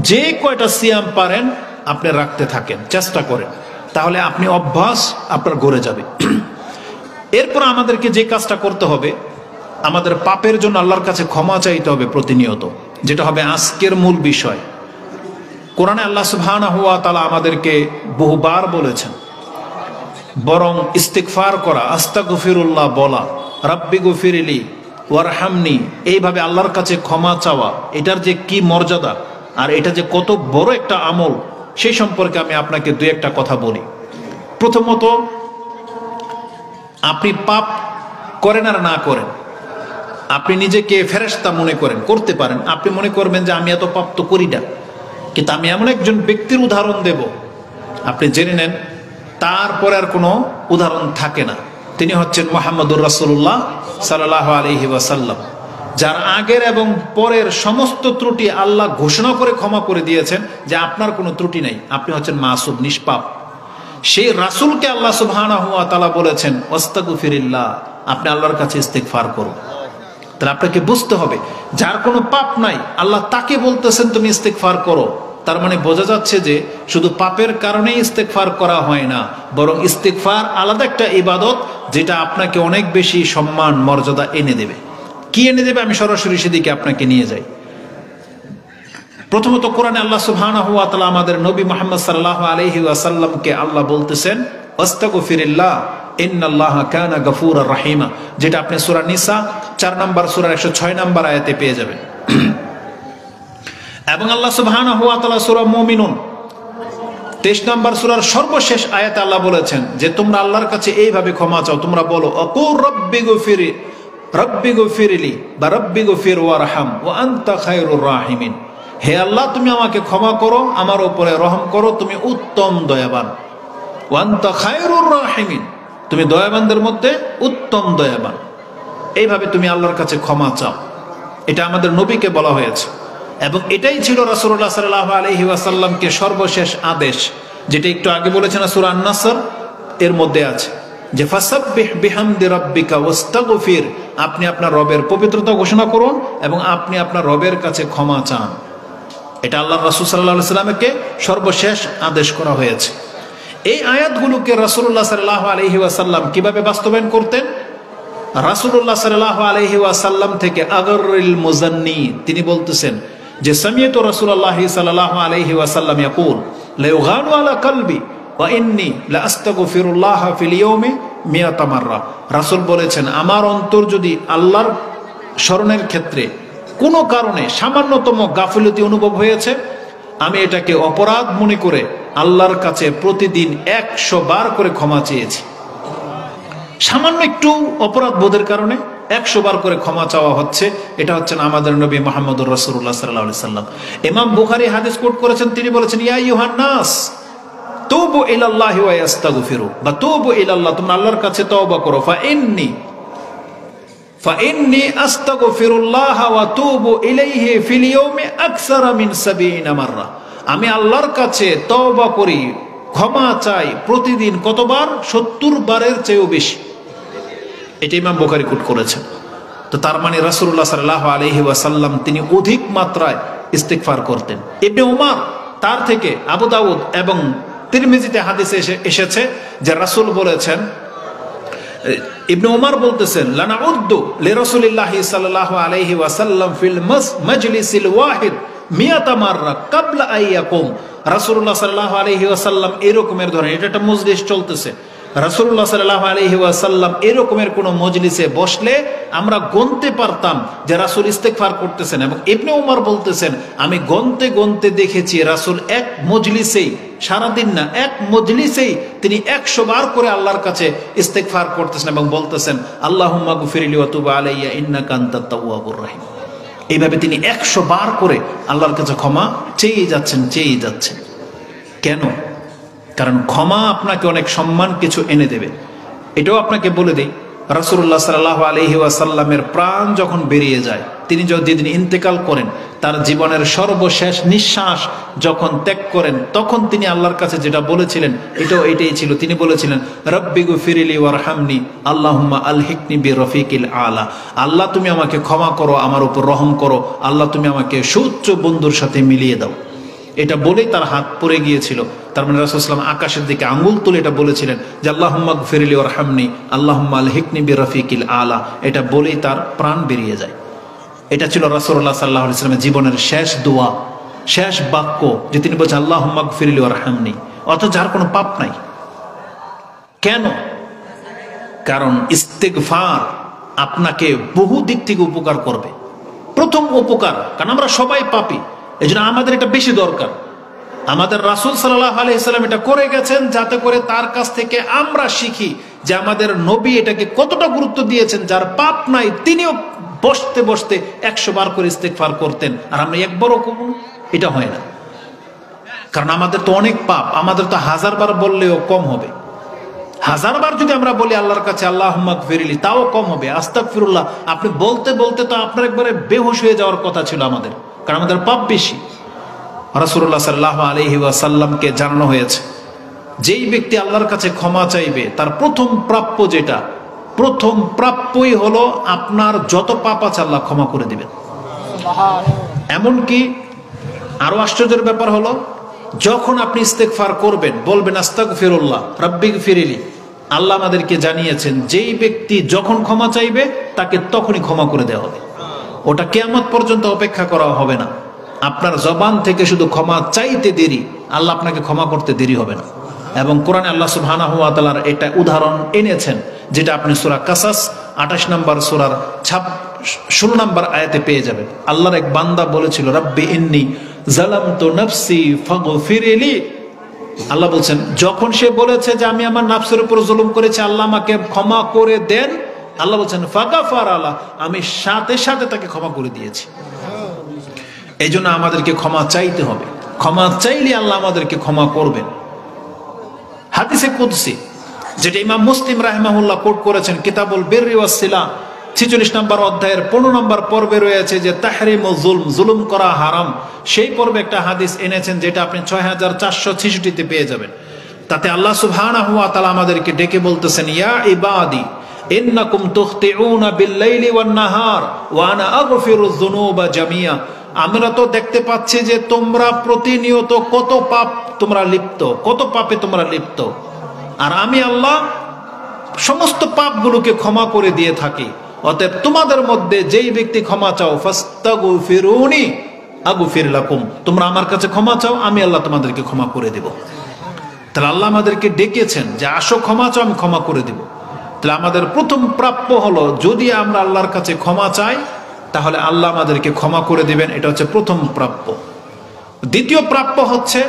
যে কয়টা সিয়াম পারেন আপনি রাখতে থাকেন, চেষ্টা করেন, তাহলে আপনি অভ্যাস আপনার গড়ে যাবে। এরপর আমাদেরকে যে কাজটা করতে হবে, আমাদের পাপের জন্য আল্লাহর কাছে ক্ষমা চাইতে হবে প্রতিনিয়ত, যেটা হবে আজকের মূল বিষয়। কোরআনে আল্লাহ সুবহানাহু ওয়া তাআলা আমাদেরকে বহুবার বলেছেন বরং ইস্তিগফার করা, আস্তাগফিরুল্লাহ বলা, রাব্বি গফিরলি ওয়ারহামনি, এইভাবে আল্লাহর কাছে ক্ষমা চাওয়া, এটার যে কি মর্যাদা আর এটা যে কত বড় একটা আমল, সেই সম্পর্কে আমি আপনাকে দুই একটা কথা বলি। প্রথমত, আপনি পাপ করেন আর না করেন, আপনি নিজেকে ফেরেশতা মনে করেন, করতে পারেন, আপনি মনে করবেন যে আমি এত পাপ তো করি না, কিন্তু আমি এমন একজন ব্যক্তির উদাহরণ দেব, আপনি জেনে নেন তারপরে আর কোনো উদাহরণ থাকে না। তিনি হচ্ছেন মুহাম্মদুর রাসূলুল্লাহ সাল্লাল্লাহু আলাইহি ওয়াসাল্লাম, যার আগের এবং পরের সমস্ত ত্রুটি আল্লাহ ঘোষণা করে ক্ষমা করে দিয়েছেন যে আপনার কোনো ত্রুটি নেই, আপনি হচ্ছেন মাসুম, নিষ্পাপ। সেই রাসূলকে আল্লাহ সুবহানাহু ওয়া তাআলা বলেছেন ওয়াস্তাগফিরিল্লাহ, আপনি আল্লাহর কাছে ইস্তিগফার করুন। তাহলে আপনাকে বুঝতে হবে যার কোনো পাপ নাই আল্লাহ তাকে বলতেছেন তুমি ইস্তিগফার করো। তার মানে বোঝা যাচ্ছে যে শুধু পাপের কারণেই ইস্তিগফার করা হয় না, বরং ইস্তিগফার আলাদা একটা ইবাদত যেটা আপনাকে অনেক বেশি সম্মান মর্যাদা এনে দেবে। কি এনে দেবে আমি সরাসরি সেদিকে আপনাকে নিয়ে যাই। প্রথমত কোরআনে আল্লাহ সুবহানাহু ওয়া তাআলা আমাদের নবী মুহাম্মদ সাল্লাল্লাহু আলাইহি ওয়াসাল্লামকে আল্লাহ বলতেছেন ওয়াস্তাগফিরিল্লাহ ইন্নাল্লাহা কানা গফুরার রাহিমা, যেটা আপনি সূরা নিসা 4 নম্বর সূরার 106 নম্বর আয়াতে পেয়ে যাবেন। এবং আল্লাহ সুবহানাহু ওয়া তাআলা সূরা মুমিনুন 23 নম্বর সূরার সর্বশেষ আয়াতে আল্লাহ বলেছেন যে তোমরা আল্লাহর কাছে এইভাবে ক্ষমা চাও, তোমরা বলো আকুর রব্বি গফিরলি বা রব্বি গফির ওয়ারহাম ওয়া আনতা খায়রুর রাহিমিন, হে আল্লাহ তুমি আমাকে ক্ষমা করো, আমার উপরে রহম করো, তুমি উত্তম দয়াবান। ওয়া আনতা খায়রুর রাহিমিন, তুমি দয়াবানদের মধ্যে উত্তম দয়াবান। এইভাবে তুমি আল্লাহর কাছে ক্ষমা চাও, এটা আমাদের নবীকে বলা হয়েছে। এবং এটাই ছিল রাসূলুল্লাহ সাল্লাল্লাহু আলাইহি ওয়াসাল্লামকে সর্বশেষ আদেশ, যেটা একটু আগে বলেছেন সূরা আন-নাসর এর মধ্যে আছে যে ফাসাব্বিহ বিহামদি রাব্বিকা ওয়াস্তাগফির, আপনি আপনার রবের পবিত্রতা ঘোষণা করুন এবং আপনি আপনার রবের কাছে ক্ষমা চান। এটা আল্লাহ রাসূল সাল্লাল্লাহু আলাইহি ওয়াসাল্লামকে সর্বশেষ আদেশ করা হয়েছে। এই আয়াতগুলোকে রাসূলুল্লাহ সাল্লাল্লাহু আলাইহি ওয়াসাল্লাম কিভাবে বাস্তবায়ন করতেন? রাসূলুল্লাহ সাল্লাল্লাহু আলাইহি ওয়াসাল্লাম থেকে আগরুল মুজান্নি তিনি বলতেছেন যে সামিয়তু রাসূলুল্লাহ সাল্লাল্লাহু আলাইহি ওয়াসাল্লাম ইয়াকুল লা ইউগানু আলা কলবি ওয়া ইন্নী লা আস্তাগফিরুল্লাহ ফিল ইয়াউমি মিয়াতা মাররা। রাসূল বলেছেন, আমার অন্তর যদি আল্লাহর স্মরণের ক্ষেত্রে কোনো কারণে সামান্যতম গাফিলতি অনুভব হয়েছে, আমি এটাকে অপরাধ মনে করে আল্লাহর কাছে প্রতিদিন 100 বার করে ক্ষমা চেয়েছি। সামান্য একটু অপরাধ বোধের কারণে 100 বার করে ক্ষমা চাওয়া হচ্ছে। এটা হচ্ছেন আমাদের নবী মুহাম্মদুর রাসূলুল্লাহ সাল্লাল্লাহু আলাইহি ওয়াসাল্লাম। ইমাম বুখারী হাদিস কোট করেছেন, তিনি বলেছেন, ইয়া আইয়ুহান নাস তুবু ইলাল্লাহি ওয়া ইস্তাগফিরু, বা তুবু ইলাল্লাহ, তোমরা আল্লাহর কাছে তওবা করো। ফাইন্নী আস্তাগফিরুল্লাহ ওয়া তুবু ইলাইহি ফিল ইয়াউমি আকসারা মিন 70 মাররা। আমি আল্লাহর কাছে তওবা করি, ক্ষমা চাই প্রতিদিন কতবার? 70 বারের চেয়েও বেশি। এটা ইমাম বুখারী কোট করেছেন। তো তার মানে রাসূলুল্লাহ সাল্লাল্লাহু আলাইহি ওয়াসাল্লাম তিনি অধিক মাত্রায় ইস্তিগফার করতেন। ইবনে উমর তার থেকে আবু দাউদ এবং তিরমিজিতে হাদিসে এসেছে যে রাসূল বলেছেন, ইবনে উমর বলতেছেন, লানাউদ্দু লিরাসূলিল্লাহি সাল্লাল্লাহু আলাইহি ওয়াসাল্লাম ফিল মাজলিসিল ওয়াহিদ মিয়াতা মাররা ক্বাবলা আইয়াকুম। রাসূলুল্লাহ সাল্লাল্লাহু আলাইহি ওয়াসাল্লাম এরকমের ধরেন, এটা একটা মজলিস চলতেছে, রাসূলুল্লাহ সাল্লাল্লাহু আলাইহি ওয়াসাল্লাম এরকমের কোন মজলিসে বসলে আমরা গুনতে পারতাম যে রাসূল ইস্তিগফার করতেছেন। এবং ইবনে উমর বলতেছেন, আমি গুনতে গুনতে দেখেছি রাসূল এক মজলিসেই, সারাদিন না, এক মজলিসেই তিনি 100 বার করে আল্লাহর কাছে ইস্তিগফার করতেছেন এবং বলতেছেন, আল্লাহুম্মা গফিরলি ওয়া তুব আলাইয়া ইন্নাকা আনতাত তাওয়াবুর রহিম। এইভাবে তিনি 100 বার করে আল্লাহর কাছে ক্ষমা চেয়ে যাচ্ছেন। কেন? কারণ ক্ষমা আপনাকে অনেক সম্মান কিছু এনে দেবে। এটাও আপনাকে বলে দেই, রাসূলুল্লাহ সাল্লাল্লাহু আলাইহি ওয়াসাল্লামের প্রাণ যখন বেরিয়ে যায়, তিনি যেদিন ইন্তেকাল করেন, তার জীবনের সর্বশেষ নিঃশ্বাস যখন ত্যাগ করেন, তখন তিনি আল্লাহর কাছে যেটা বলেছিলেন এটাই ছিল, তিনি বলেছিলেন, রব্বি গফিরলি ওয়ারহামনি আল্লাহুম্মা আলহিকনি বিরফিকিল আলা। আল্লাহ তুমি আমাকে ক্ষমা করো, আমার উপর রহম করো, আল্লাহ তুমি আমাকে সুউচ্চ বন্ধুর সাথে মিলিয়ে দাও। এটা বলেই তার হাত পড়ে গিয়েছিল। তার মানে রাসূল সাল্লাল্লাহু আলাইহি ওয়াসাল্লাম আকাশের দিকে আঙ্গুল তুলে এটা বলেছিলেন যে আল্লাহুম্মা গফিরলি ওয়ারহামনি আল্লাহুম্মা আলহিকনি বিরফিকিল আলা। এটা বলেই তার প্রাণ বেরিয়ে যায়। এটা ছিল রাসূলুল্লাহ সাল্লাল্লাহু আলাইহি ওয়াসাল্লামের জীবনের শেষ দোয়া, শেষ বাক্য, যে তিনি বলছেন আল্লাহুম্মা গফিরলি ওয়ারহামনি, অথচ যার কোনো পাপ নাই। কেন? কারণ ইস্তিগফার আপনাকে বহু দিক থেকে উপকার করবে। প্রথম উপকার, কারণ আমরা সবাই পাপী, এজন্য আমাদের এটা বেশি দরকার। আমাদের রাসূল সাল্লাল্লাহু আলাইহি ওয়াসাল্লাম এটা করে গেছেন যাতে করে তার কাছ থেকে আমরা শিখি যে আমাদের নবী এটাকে কতটা গুরুত্ব দিয়েছেন। যার পাপ নাই তিনিও বসতে বসতে 100 বার করে ইস্তিগফার করতেন, আর আমরা একবারও করব? এটা হয় না। কারণ আমাদের তো অনেক পাপ, আমাদের তো 1000 বার বললেও কম হবে। 1000 বার যদি আমরা বলি আল্লাহর কাছে আল্লাহুম্মা গফিরলি, তাও কম হবে। আস্তাগফিরুল্লাহ আপনি বলতে বলতে তো আপনার একবারে বেহুশ হয়ে যাওয়ার কথা ছিল আমাদের, কারণ আমাদের পাপ বেশি। রাসূলুল্লাহ সাল্লাল্লাহু আলাইহি ওয়াসাল্লামকে জানানো হয়েছে, যেই ব্যক্তি আল্লাহর কাছে ক্ষমা চাইবে তার প্রথম প্রাপ্য যেটা, প্রথম প্রাপ্যই হলো আপনার যত পাপ আছে আল্লাহ ক্ষমা করে দিবেন। এমনকি আরো আশ্চর্যের ব্যাপার হলো, যখন আপনি ইস্তিগফার করবেন, বলবেন আস্তাগফিরুল্লাহ রাব্বি গফিরলি, আল্লাহ আমাদেরকে জানিয়েছেন যেই ব্যক্তি যখন ক্ষমা চাইবে তাকে তখনই ক্ষমা করে দেওয়া হবে। ওটা কিয়ামত পর্যন্ত অপেক্ষা করা হবে না। আপনার জবান থেকে শুধু ক্ষমা চাইতে দেরি, আল্লাহ আপনাকে ক্ষমা করতে দেরি হবে না। এবং কোরআনে আল্লাহ সুবহানাহু ওয়া তাআলার এটা উদাহরণ এনেছেন, যেটা আপনি সূরা কাসাস 28 নম্বর সূরার 16 নম্বর আয়াতে পেয়ে যাবেন। আল্লাহর এক বান্দা বলেছিল, রাব্বি ইন্নী যালামতু নাফসি ফাগফিরলি। আল্লাহ বলছেন, যখন সে বলেছে যে আমি আমার নাফসের উপর জুলুম করেছি, আল্লাহ আমাকে ক্ষমা করে দেন, আল্লাহ বলছেন ফাগাফারা লা, আমি সাথে সাথে তাকে ক্ষমা করে দিয়েছি। এই জন্য আমাদেরকে ক্ষমা চাইতে হবে। ক্ষমা চাইলে আল্লাহ আমাদেরকে ক্ষমা করবেন। হাদিসে কুদসি, যেটা ইমাম মুসলিম রাহিমাহুল্লাহ কোট করেছেন কিতাবুল বিররি ওয়াস সিলা 46 নম্বর অধ্যায়ের 15 নম্বর পর্বে রয়েছে যে তাহরিমুল জুলম, জুলুম করা হারাম। সেই পর্বে একটা হাদিস এনেছেন যেটা আপনি 6466 তে পেয়ে যাবেন। তাতে আল্লাহ সুবহানাহু ওয়া তাআলা আমাদেরকে ডেকে বলতেছেন, ইয়া ইবাদি ইন্নাকুম তুখতিউনা বিল-লাইলি ওয়ান-নাহার ওয়া আনা আগফিরুয যুনুবা জামিয়া। আমরা তো দেখতে পাচ্ছি যে তোমরা প্রতিনিয়ত কত পাপ তোমরা লিপ্ত, কত পাপে তোমরা লিপ্ত, আর আমি আল্লাহ সমস্ত পাপগুলোকে ক্ষমা করে দিয়ে থাকি। অতএব তোমাদের মধ্যে যেই ব্যক্তি ক্ষমা চাও, ফাস্তাগফিরুনি আগফির লাকুম, তোমরা আমার কাছে ক্ষমা চাও, আমি আল্লাহ তোমাদেরকে ক্ষমা করে দেব। তাহলে আল্লাহ আমাদেরকে ডেকেছেন যে আসো ক্ষমা চাও, আমি ক্ষমা করে দেব। তাহলে আমাদের প্রথম প্রাপ্য হলো, যদি আমরা আল্লাহর কাছে ক্ষমা চাই তাহলে আল্লাহ আমাদেরকে ক্ষমা করে দিবেন, এটা হচ্ছে প্রথম প্রাপ্য। দ্বিতীয় প্রাপ্য হচ্ছে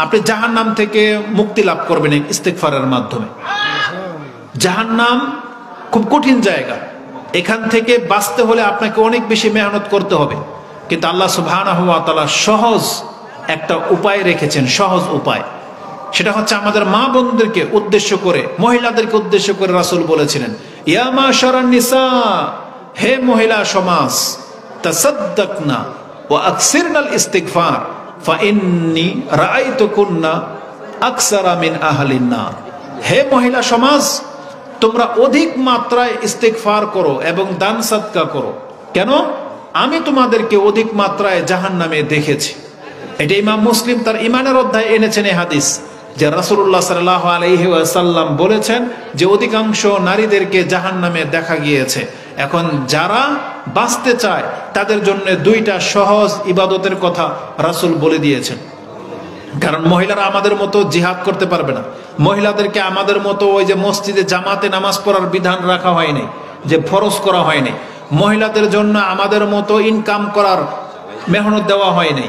আপনি জাহান্নাম থেকে মুক্তি লাভ করবেন ইস্তিগফারের মাধ্যমে। জাহান্নাম খুব কঠিন জায়গা, এখান থেকে বাঁচতে হলে আপনাকে অনেক বেশি মেহনত করতে হবে, কিন্তু আল্লাহ সুবহানাহু ওয়া তাআলা সহজ একটা উপায় রেখেছেন, সহজ উপায়। সেটা হচ্ছে আমাদের মা বোনদেরকে উদ্দেশ্য করে, মহিলাদেরকে উদ্দেশ্য করে রাসূল বলেছিলেন, ইয়া মাশারান নিসা, হে মহিলা সমাজ, তাসাদ্দাকনা ওয়া আকসিরনাল ইস্তিগফার ফাইন্নী রাআইতুকুন্না আকসারা মিন আহলিন নার। হে মহিলা সমাজ, তোমরা অধিক মাত্রায় ইস্তিগফার করো এবং দান সাদকা করো। কেন? আমি তোমাদেরকে অধিক মাত্রায় জাহান্নামে দেখেছি। এটা ইমাম মুসলিম তার ইমানের অধ্যায় এনেছেন এই হাদিস, যে রাসূলুল্লাহ সাল্লাল্লাহু আলাইহি ওয়াসাল্লাম বলেছেন যে অধিকাংশ নারীদেরকে জাহান্নামে দেখা গিয়েছে। এখন যারা বাঁচতে চায় তাদের জন্য দুইটা সহজ ইবাদতের কথা রাসূল বলে দিয়েছেন। কারণ মহিলারা আমাদের মতো জিহাদ করতে পারবে না, মহিলাদেরকে আমাদের মতো ওই যে মসজিদে জামাতে নামাজ পড়ার বিধান রাখা হয়নি, যে ফরজ করা হয়নি। মহিলাদের জন্য আমাদের মতো ইনকাম করার মেহনত দেওয়া হয়নি।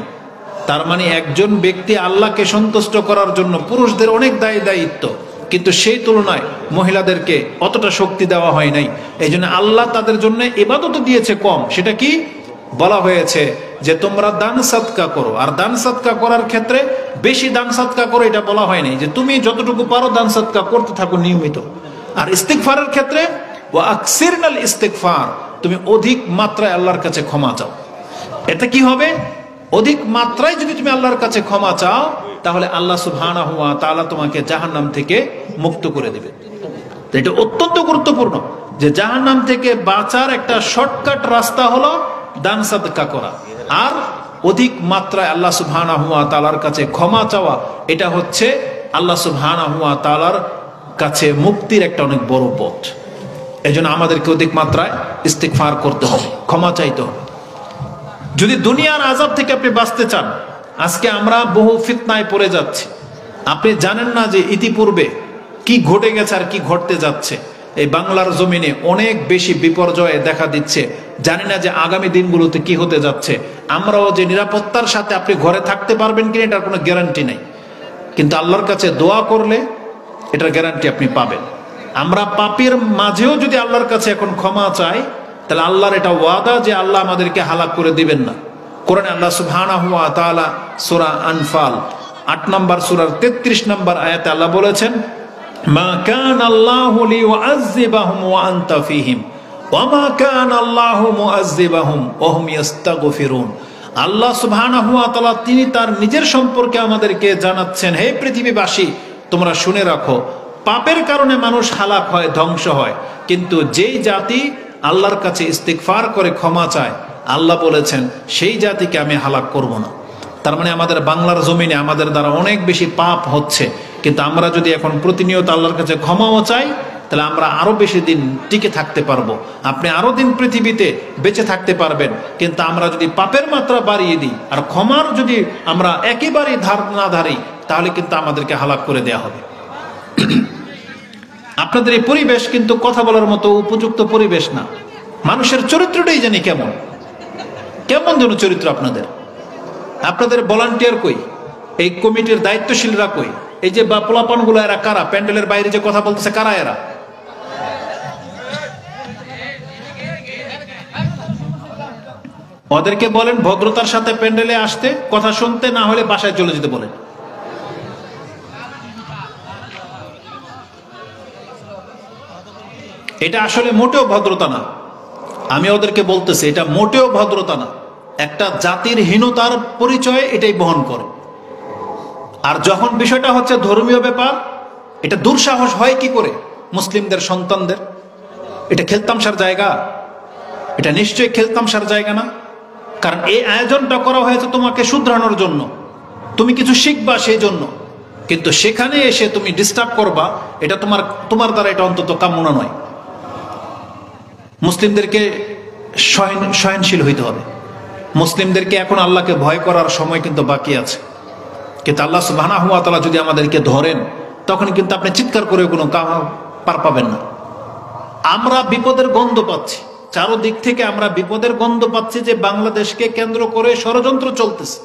তার মানে একজন ব্যক্তি আল্লাহকে সন্তুষ্ট করার জন্য পুরুষদের অনেক দায়িত্ব, কিন্তু সেই তুলনায় মহিলাদেরকে অতটা শক্তি দেওয়া হয় নাই। এই জন্য আল্লাহ তাদের জন্য ইবাদত দিয়েছে কম। সেটা কি বলা হয়েছে? যে তোমরা দান সাদকা করো, আর দান সাদকা করার ক্ষেত্রে বেশি দান সাদকা করো এটা বলা হয়নি, যে তুমি যতটুকু পারো দান সাদকা করতে থাকো নিয়মিত। আর ইস্তিগফারের ক্ষেত্রে ওয়া আকসিরনাল ইস্তিগফার, তুমি অধিক মাত্রায় আল্লাহর কাছে ক্ষমা চাও। এতে কি হবে? অধিক মাত্রায় যদি তুমি আল্লাহর কাছে ক্ষমা চাও তাহলে আল্লাহ সুবহানাহু ওয়া তাআলা তোমাকে জাহান্নাম থেকে মুক্ত করে দেবে। তো এটা অত্যন্ত গুরুত্বপূর্ণ যে জাহান্নাম থেকে বাঁচার একটা শর্টকাট রাস্তা হলো দান সাদকা করা, আর অধিক মাত্রায় আল্লাহ সুবহানাহু ওয়া তাআলার কাছে ক্ষমা চাওয়া। এটা হচ্ছে আল্লাহ সুবহানাহু ওয়া তাআলার কাছে মুক্তির একটা অনেক বড় পথ। এই জন্য আমাদেরকে অধিক মাত্রায় ইস্তিগফার করতে হবে, ক্ষমা চাইতে হবে। যদি দুনিয়ার আযাব থেকে আপনি বাঁচতে চান, আজকে আমরা বহু ফিতনায় পড়ে যাচ্ছি। আপনি জানেন না যে ইতিপূর্বে কি ঘটে গেছে আর কি ঘটতে যাচ্ছে। এই বাংলার জমিনে অনেক বেশি বিপর্যয় দেখা দিচ্ছে। জানি না যে আগামী দিনগুলোতে কি হতে যাচ্ছে। আমরাও যে নিরাপত্তার সাথে আপনি ঘরে থাকতে পারবেন কিনা এটার কোনো গ্যারান্টি নেই, কিন্তু আল্লাহর কাছে দোয়া করলে এটার গ্যারান্টি আপনি পাবেন। আমরা পাপের মাঝেও যদি আল্লাহর কাছে এখন ক্ষমা চাই, তাহলে আল্লাহর এটা ওয়াদা যে আল্লাহ আমাদেরকে হালাক করে দিবেন না। কোরআনে আল্লাহ সুবহানাহু ওয়া তাআলা সূরা আনফাল 8 নম্বর সূরার 33 নম্বর আয়াতে আল্লাহ বলেছেন, মা কানা আল্লাহু লিয়ুআযযিবাহুম ওয়া আনতা ফীহিম ওয়া মা কানা আল্লাহু মুআযযিবাহুম ওয়া হুম ইস্তাগফিরুন। আল্লাহ সুবহানাহু ওয়া তাআলা তিনি তার নিজের সম্পর্কে আমাদেরকে জানাচ্ছেন, হে পৃথিবীবাসী তোমরা শুনে রাখো, পাপের কারণে মানুষ হালাক হয়, ধ্বংস হয়, কিন্তু যেই জাতি আল্লাহর কাছে ইস্তিগফার করে ক্ষমা চায়, আল্লাহ বলেছেন সেই জাতিকে আমি হালাক করব না। তার মানে আমাদের বাংলার জমিনে আমাদের দ্বারা অনেক বেশি পাপ হচ্ছে, কিন্তু আমরা যদি এখন প্রতিনিয়ত আল্লাহর কাছে ক্ষমাও চাই তাহলে আমরা আরো বেশি দিন টিকে থাকতে পারবো। আপনি আরো দিন পৃথিবীতে বেঁচে থাকতে পারবেন। কিন্তু আমরা যদি পাপের মাত্রা বাড়িয়ে দিই আর ক্ষমার যদি আমরা একেবারেই ধার না ধারি, তাহলে কিন্তু আমাদেরকে হালাক করে দেয়া হবে। আপনাদের এই পরিবেশ কিন্তু কথা বলার মতো উপযুক্ত পরিবেশ না। মানুষের চরিত্রটাই জানি কেমন কেমন যেন চরিত্র আপনাদের। আপনাদের ভলান্টিয়ার কই? এই কমিটির দায়িত্বশীলরা কই? এই যে পোলাপান গুলো এরা কারা? প্যান্ডেলের বাইরে যে কথা বলতেছে কারা এরা? ওদেরকে বলেন ভদ্রতার সাথে প্যান্ডেলে আসতে, কথা শুনতে, না হলে বাসায় চলে যেতে বলেন। এটা আসলে মোটেও ভদ্রতা না। আমি ওদেরকে বলতেছি এটা মোটেও ভদ্রতা না। একটা জাতির হীনতার পরিচয় এটাই বহন করে। আর যখন বিষয়টা হচ্ছে ধর্মীয় ব্যাপার, এটা দুঃসাহস হয় কি করে মুসলিমদের সন্তানদের? এটা খেলতামশার জায়গা? এটা নিশ্চয়ই খেলতামশার জায়গা না। কারণ এই আয়োজনটা করা হয়েছে তোমাকে শুধরানোর জন্য, তুমি কিছু শিখবা সেই জন্য। কিন্তু সেখানে এসে তুমি ডিস্টার্ব করবা, এটা তোমার দ্বারা এটা অন্তত কামনা নয়। মুসলিমদেরকে সহনশীল হইতে হবে। মুসলিমদেরকে এখন আল্লাহকে ভয় করার সময় কিন্তু বাকি আছে। কিন্তু আল্লাহ সুবহানাহু ওয়া তাআলা যদি আমাদেরকে ধরেন, তখন কিন্তু আপনি চিৎকার করে কোনো পার পাবেন না। আমরা বিপদের গন্ধ পাচ্ছি, চারদিক থেকে আমরা বিপদের গন্ধ পাচ্ছি যে বাংলাদেশকে কেন্দ্র করে ষড়যন্ত্র চলতেছে,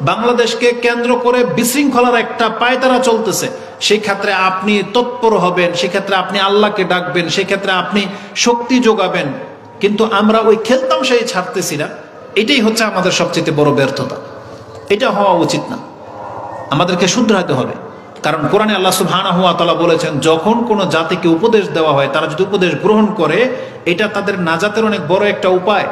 বাংলাদেশকে কেন্দ্র করে বিশৃঙ্খলার একটা পায়তারা চলতেছে। সেই ক্ষেত্রে আপনি তৎপর হবেন, সেক্ষেত্রে আপনি আল্লাহকে ডাকবেন, সেক্ষেত্রে আপনি শক্তি যোগাবেন। কিন্তু আমরা ওই খেলতাম সেই ছাড়তেছি না। এটাই হচ্ছে আমাদের সবচেয়ে বড় ব্যর্থতা। এটা হওয়া উচিত না, আমাদেরকে শুধরাতে হবে। কারণ কোরআনে আল্লাহ সুবহানাহু ওয়া তাআলা বলেছেন, যখন কোনো জাতিকে উপদেশ দেওয়া হয়, তারা যদি উপদেশ গ্রহণ করে, এটা তাদের নাজাতের অনেক বড় একটা উপায়।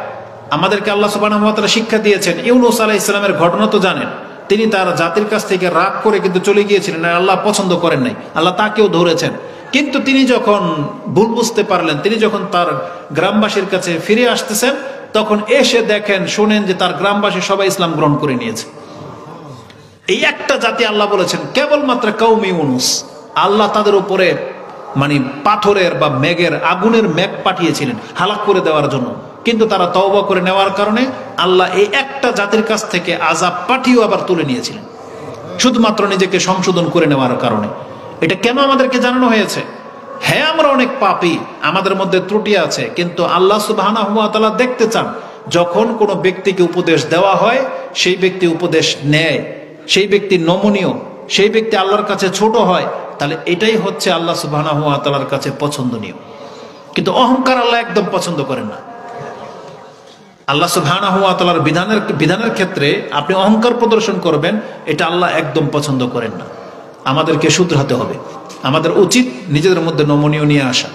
আমাদেরকে আল্লাহ সুবহানাহু ওয়া তাআলা শিক্ষা দিয়েছেন। ইউনূস আলাইহিস সালামের ঘটনা তো জানেন, তিনি তার জাতির কাছ থেকে রাগ করে কিন্তু চলে গিয়েছিলেন, আল্লাহ পছন্দ করেন নাই, আল্লাহ তাকেও ধরেছেন। কিন্তু তিনি যখন ভুল বুঝতে পারলেন, তিনি যখন তার গ্রামবাসীর কাছে ফিরে আসতেছেন, তখন এসে দেখেন, শোনেন যে তার গ্রামবাসী সবাই ইসলাম গ্রহণ করে নিয়েছে। এই একটা জাতি আল্লাহ বলেছেন কেবলমাত্র কওমে ইউনূস, আল্লাহ তাদের উপরে মানে পাথরের বা মেঘের আগুনের মেঘ পাঠিয়েছিলেন হালাক করে দেওয়ার জন্য। কিন্তু তারা তওবা করে নেওয়ার কারণে আল্লাহ এই একটা জাতির কাছ থেকে আযাব পাঠিয়েও আবার তুলে নিয়েছিলেন, শুধুমাত্র নিজেকে সংশোধন করে নেওয়ার কারণে। এটা কেন আমাদেরকে জানানো হয়েছে? হ্যাঁ, আমরা অনেক পাপী, আমাদের মধ্যে ত্রুটি আছে, কিন্তু আল্লাহ সুবহানাহু ওয়া তাআলা দেখতে চান যখন কোনো ব্যক্তিকে উপদেশ দেওয়া হয়, সেই ব্যক্তি উপদেশ নেয়, সেই ব্যক্তি নমনীয়, সেই ব্যক্তি আল্লাহর কাছে ছোট হয়, তাহলে এটাই হচ্ছে আল্লাহ সুবহানাহু ওয়া তাআলার কাছে পছন্দনীয়। কিন্তু অহংকার আল্লাহ একদম পছন্দ করেন না। আল্লাহ সুবহানাহু ওয়া তাআলার বিধানের ক্ষেত্রে আপনি অহংকার প্রদর্শন করবেন, এটা আল্লাহ একদম পছন্দ করেন না। আমাদেরকে শুধরাতে হবে, আমাদের উচিত নিজেদের মধ্যে নমনীয় নিয়ে আসা।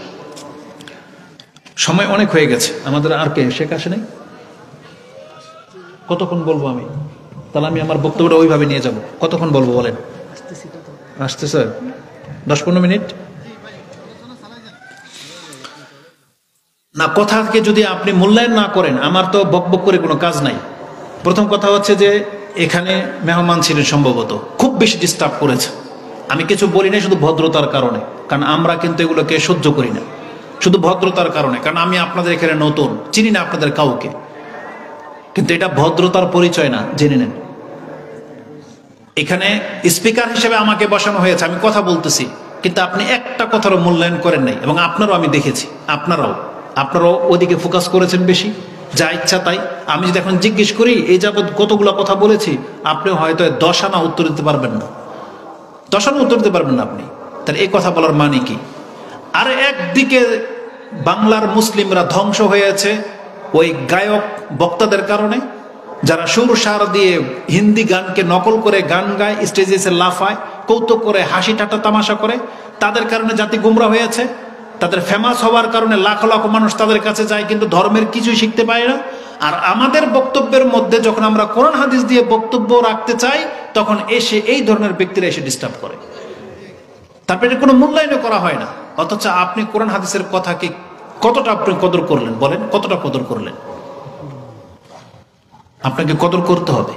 সময় অনেক হয়ে গেছে আমাদের। আর কে শেখ আসে নাই? কতক্ষণ বলবো আমি? তাহলে আমি আমার বক্তব্যটা ওইভাবে নিয়ে যাব। কতক্ষণ বলবো বলেন? আসতেছে 10-15 মিনিট না। কথাকে যদি আপনি মূল্যায়ন না করেন, আমার তো বকবক করে কোনো কাজ নাই। প্রথম কথা হচ্ছে যে এখানে মেহমান ছিলেন, সম্ভবত খুব বেশি ডিস্টার্ব করেছে। আমি কিছু বলি না শুধু ভদ্রতার কারণে, কারণ আমরা কিন্তু এগুলোকে সহ্য করি না, শুধু ভদ্রতার কারণে। কারণ আমি আপনাদের এখানে নতুন, চিনি না আপনাদের কাউকে, কিন্তু এটা ভদ্রতার পরিচয় না, জেনে নেন। এখানে স্পিকার হিসেবে আমাকে বসানো হয়েছে, আমি কথা বলতেছি, কিন্তু আপনি একটা কথারও মূল্যায়ন করেন নাই। এবং আপনারাও, আমি দেখেছি, আপনারাও ওদিকে ফোকাস করেছেন বেশি, যা ইচ্ছা তাই। আমি যদি এখন জিজ্ঞেস করি এই যাবৎ কতগুলো কথা বলেছি, আপনি হয়তো 10 আনা উত্তর দিতে পারবেন না, 10 আনা উত্তর দিতে পারবেন না আপনি। তাহলে এই কথা বলার মানে কি? আর একদিকে বাংলার মুসলিমরা ধ্বংস হয়েছে ওই গায়ক বক্তাদের কারণে, যারা সুর সার দিয়ে হিন্দি গানকে নকল করে গান গায়, স্টেজে এসে লাফায়, কৌতুক করে, হাসি ঠাট্টা তামাশা করে, তাদের কারণে জাতি গুমরা হয়েছে। তাদের ফেমাস হওয়ার কারণে লাখ লাখ মানুষ তাদের কাছে যায়, কিন্তু ধর্মের কিছুই শিখতে পায় না। আর আমাদের বক্তব্যের মধ্যে যখন আমরা কোরআন হাদিস দিয়ে বক্তব্য রাখতে চাই, তখন এসে এই ধরনের ব্যক্তিরা এসে ডিস্টার্ব করে, তারপরে কোনো মূল্যায়ন করা হয় না। অথচ আপনি কোরআন হাদিসের কথাকে কতটা আপনি কদর করলেন বলেন? কতটা কদর করলেন? আপনাকে কদর করতে হবে।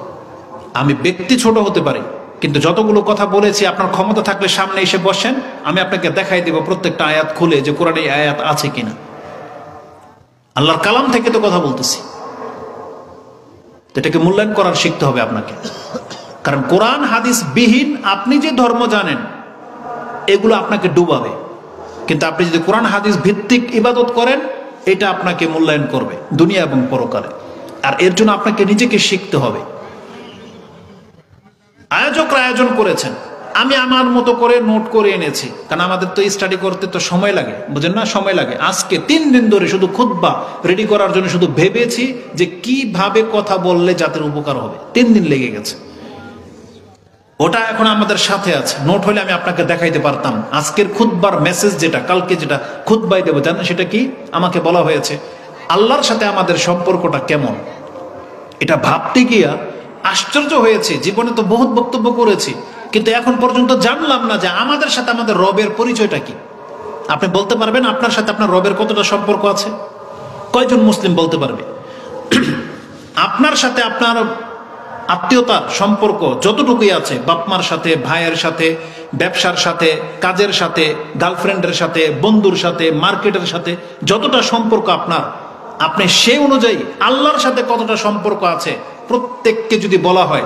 আমি ব্যক্তি ছোট হতে পারি, কিন্তু যতগুলো কথা বলেছি, আপনার ক্ষমতা থাকলে সামনে এসে বসেন, আমি আপনাকে দেখাই দেব প্রত্যেকটা আয়াত খুলে যে কোরআনে এই আয়াত আছে কিনা। আল্লাহর কালাম থেকে তো কথা বলতেছি, এটাকে মূল্যায়ন করার শিখতে হবে আপনাকে। কারণ কোরআন হাদিস বিহীন আপনি যে ধর্ম জানেন, এগুলো আপনাকে ডুবাবে। কিন্তু আপনি যদি কোরআন হাদিস ভিত্তিক ইবাদত করেন, এটা আপনাকে মূল্যায়ন করবে দুনিয়া এবং পরকালে। আর এর জন্য আপনাকে নিজেকে শিখতে হবে। আয়োজকরা আয়োজন করেছেন, আমি আমার মতো করে নোট করে এনেছি, কারণ আমাদের তো স্টাডি করতে তো সময় লাগে, বুঝেন না? সময় লাগে। আজকে 3 দিন ধরে শুধু খুতবা রেডি করার জন্য শুধু ভেবেছি যে কিভাবে কথা বললে জাতির উপকার হবে। 3 দিন লেগে গেছে। ওটা এখন আমাদের সাথে আছে, নোট হলে আমি আপনাকে দেখাইতে পারতাম। আজকের খুতবার মেসেজ যেটা, কালকে যেটা খুতবাই দেবো, জানেন সেটা কি? আমাকে বলা হয়েছে আল্লাহর সাথে আমাদের সম্পর্কটা কেমন। এটা ভাবতে গিয়া আশ্চর্য হয়েছে। জীবনে তো বহুত বক্তব্য করেছি, কিন্তু এখন পর্যন্ত জানলাম না যে আমাদের সাথে আমাদের রবের পরিচয়টা কি। আপনি বলতে পারবেন আপনার সাথে আপনার রবের কতটা সম্পর্ক আছে? কয়জন মুসলিম বলতে পারবে? আপনার সাথে আপনার আত্মীয়তার সম্পর্ক যতটুকুই আছে, বাপমার সাথে, ভাইয়ের সাথে, ব্যবসার সাথে, কাজের সাথে, গার্লফ্রেন্ডের সাথে, বন্ধুর সাথে, মার্কেটের সাথে যতটা সম্পর্ক আপনার, আপনি সেই অনুযায়ী আল্লাহর সাথে কতটা সম্পর্ক আছে প্রত্যেককে যদি বলা হয়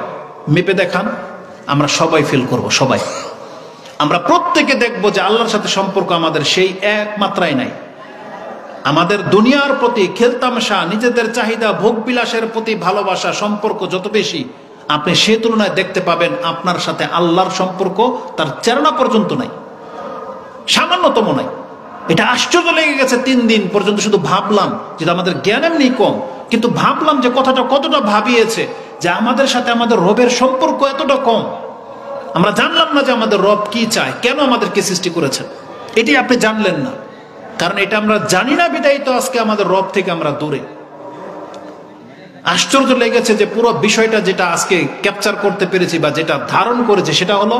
মেপে দেখান, আমরা সবাই ফিল করব। সবাই আমরা প্রত্যেকে দেখব যে আল্লাহর সাথে সম্পর্ক আমাদের সেই এক মাত্রায় নাই। আমাদের দুনিয়ার প্রতি খেলতামশা, নিজেদের চাহিদা, ভোগ বিলাসের প্রতি ভালোবাসা, সম্পর্ক যত বেশি, আপনি সে তুলনায় দেখতে পাবেন আপনার সাথে আল্লাহর সম্পর্ক তার চেরনা পর্যন্ত নাই, সামান্যতম নাই। এটা আশ্চর্য লেগে গেছে। 3 দিন পর্যন্ত শুধু ভাবলাম, যেটা আমাদের জ্ঞান এমনি কম, কিন্তু ভাবলাম যে কথাটা কতটা ভাবিয়েছে যে আমাদের সাথে আমাদের রবের সম্পর্ক এতটা কম। আমরা জানলাম না যে আমাদের রব কি চায়, কেন আমাদেরকে সৃষ্টি করেছেন। এটি আপনি জানলেন না, কারণ এটা আমরা জানি না বিদায়ী তো আজকে আমাদের রব থেকে আমরা দূরে। আশ্চর্য লেগেছে যে পুরো বিষয়টা যেটা আজকে ক্যাপচার করতে পেরেছি বা যেটা ধারণ করেছে সেটা হলো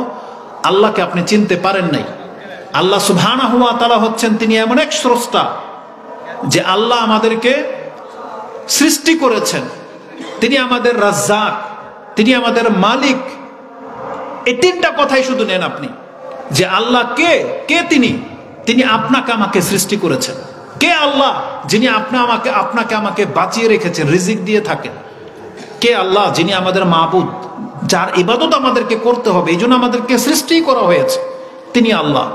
আল্লাহকে আপনি চিনতে পারেন নাই। আল্লাহ সুবহানাহু ওয়া তাআলা হচ্ছেন তিনি এমন এক স্রষ্টা যে আল্লাহ আমাদেরকে সৃষ্টি করেছেন, তিনি আমাদের রাজ্জাক, তিনি আমাদের মালিক। এই 3টা কথাই শুধু নেন আপনি, যে আল্লাহ কে, কে তিনি। তিনি আপনাকে আমাকে সৃষ্টি করেছেন। কে আল্লাহ? যিনি আপনাকে আমাকে বাঁচিয়ে রেখেছেন, রিজিক দিয়ে থাকেন। কে আল্লাহ? যিনি আমাদের মাবুদ, যার ইবাদত আমাদেরকে করতে হবে, এই জন্য আমাদেরকে সৃষ্টি করা হয়েছে, তিনি আল্লাহ।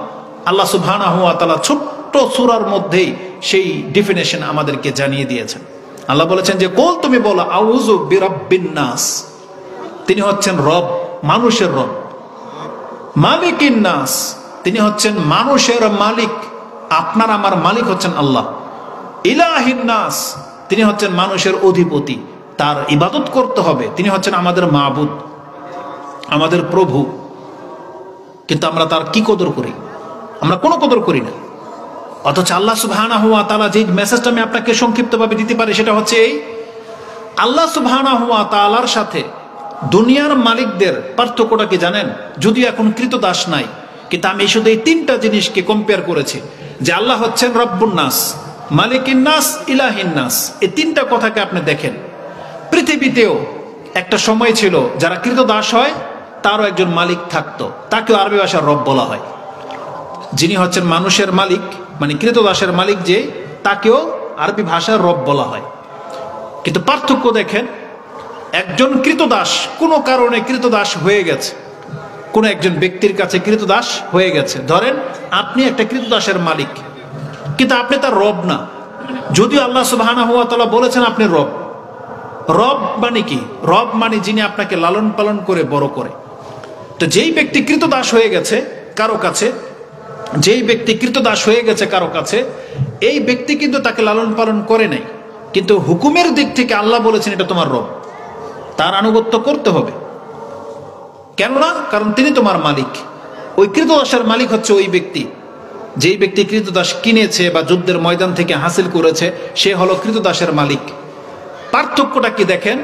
আল্লাহ সুবহানাহু ওয়া তাআলা ছোট্ট সূরার মধ্যেই সেই ডেফিনেশন আমাদেরকে জানিয়ে দিয়েছেন। আল্লাহ বলেছেন যে কুল, তুমি বলো, আউযু বিরাব্বিন নাস, তিনি হচ্ছেন রব, মানুষের রব। মালিকিন নাস, তিনি হচ্ছেন মানুষের মালিক। আপনার আমার মালিক হচ্ছেন আল্লাহ। ইলাহিন নাস, তিনি হচ্ছেন মানুষের অধিপতি, তার ইবাদত করতে হবে, তিনি হচ্ছেন আমাদের মাবুদ, আমাদের প্রভু। কিন্তু আমরা তার কি কদর করি? আমরা কোনো কদর করি না। অথচ আল্লাহ সুবহানাহু ওয়া তাআলা যে মেসেজটা আমি আপনাকে সংক্ষিপ্তভাবে দিতে পারি সেটা হচ্ছে এই, আল্লাহ সুবহানাহু ওয়া তাআলার সাথে দুনিয়ার মালিকদের পার্থক্যটা কি জানেন? যদিও এখন কৃতদাস নাই, কিন্তু আমি শুধু এই 3টা জিনিসকে কম্পেয়ার করেছি, যে আল্লাহ হচ্ছেন রব্বুন নাস, মালিকিন নাস, ইলাহিন নাস। এই 3টা কথাকে আপনি দেখেন, পৃথিবীতেও একটা সময় ছিল যারা কৃতদাস হয় তারও একজন মালিক থাকতো, তাকেও আরবি ভাষার রব বলা হয়। যিনি হচ্ছেন মানুষের মালিক, মানে কৃতদাসের মালিক, যে তাকেও আরবি ভাষার রব বলা হয়। কিন্তু পার্থক্য দেখেন, একজন কৃতদাস কোনো কারণে কৃতদাস হয়ে গেছে, কোন একজন ব্যক্তির কাছে কৃতদাস হয়ে গেছে। ধরেন আপনি একটা কৃতদাসের মালিক, কিন্তু আপনি তার রব না, যদিও আল্লাহ সুবহানাহু ওয়া তাআলা বলেছেন আপনি রব। রব মানে কি? রব মানে যিনি আপনাকে লালন পালন করে বড় করে। তো যেই ব্যক্তি কৃতদাস হয়ে গেছে কারো কাছে, যেই ব্যক্তি কৃতদাস হয়ে গেছে কারো কাছে, এই ব্যক্তি কিন্তু তাকে লালন পালন করে নাই, কিন্তু হুকুমের দিক থেকে আল্লাহ বলেছেন এটা তোমার রব, তার আনুগত্য করতে হবে। কেননা কারণ তিনি তোমার মালিক। ওই কৃতদাসের মালিক হচ্ছে ওই ব্যক্তি, যেই ব্যক্তি কৃতদাস কিনেছে বা যুদ্ধের ময়দান থেকে হাসিল করেছে, সে হলো কৃতদাসের মালিক। পার্থক্যটা কি দেখেন,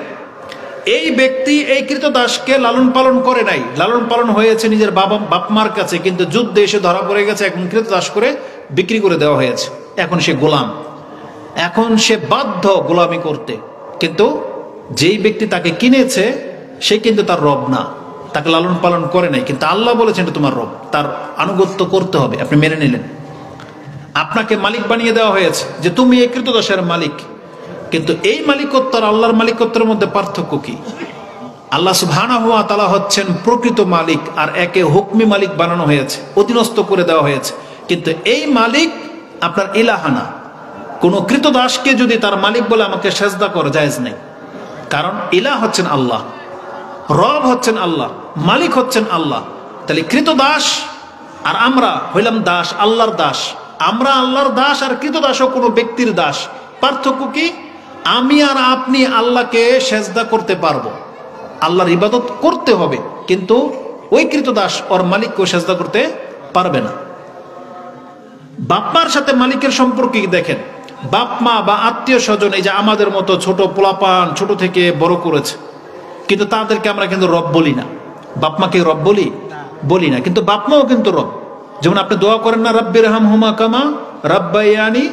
এই ব্যক্তি এই কৃতদাসকে লালন পালন করে নাই, লালন পালন হয়েছে নিজের বাপমার কাছে, কিন্তু যুদ্ধে এসে ধরা পড়ে গেছে, এখন কৃতদাস করে বিক্রি করে দেওয়া হয়েছে, এখন সে গোলাম, এখন সে বাধ্য গোলামি করতে। কিন্তু যেই ব্যক্তি তাকে কিনেছে সে কিন্তু তার রব না, তাকে লালন পালন করে নাই, কিন্তু আল্লাহ বলেছেন এটা তোমার রব, তার আনুগত্য করতে হবে। আপনি মেনে নিলেন, আপনাকে মালিক বানিয়ে দেওয়া হয়েছে যে তুমি এই কৃতদাসের মালিক। কিন্তু এই মালিকত্ব আর আল্লাহর মালিকত্বের মধ্যে পার্থক্য কি? আল্লাহ সুবহানাহু ওয়া তাআলা হচ্ছেন প্রকৃত মালিক, আর একে হুকমি মালিক বানানো হয়েছে, অধীনস্থ করে দেওয়া হয়েছে। কিন্তু এই মালিক আপনার ইলাহানা। কোন কৃতদাসকে যদি তার মালিক বলে আমাকে সেজদা করা জায়েজ নেই, কারণ ইলাহ হচ্ছেন আল্লাহ, রব হচ্ছেন আল্লাহ, মালিক হচ্ছেন আল্লাহ। তাহলে কৃতদাস আর আমরা হইলাম দাস, আল্লাহর দাস। আমরা আল্লাহর দাস আর কৃতদাসও কোনো ব্যক্তির দাস। পার্থক্য কি? আমি আর আপনি আল্লাহকে সেজদা করতে পারবো, আল্লাহর ইবাদত করতে হবে, কিন্তু ওই কৃতদাস ওর মালিককে সেজদা করতে পারবে না। বাপমার সাথে মালিকের সম্পর্ক কি দেখেন, বাপ মা বা আত্মীয় স্বজন, এই যে আমাদের মতো ছোট পোলাপান ছোট থেকে বড় করেছে, কিন্তু তাদেরকে আমরা কিন্তু রব বলি না, বাপ মাকে রব বলি? বলি না, কিন্তু বাপ মাও কিন্তু রব। যেমন আপনি দোয়া করেন না, রাব্বির হামহুমা কামা রাব্বায়ানি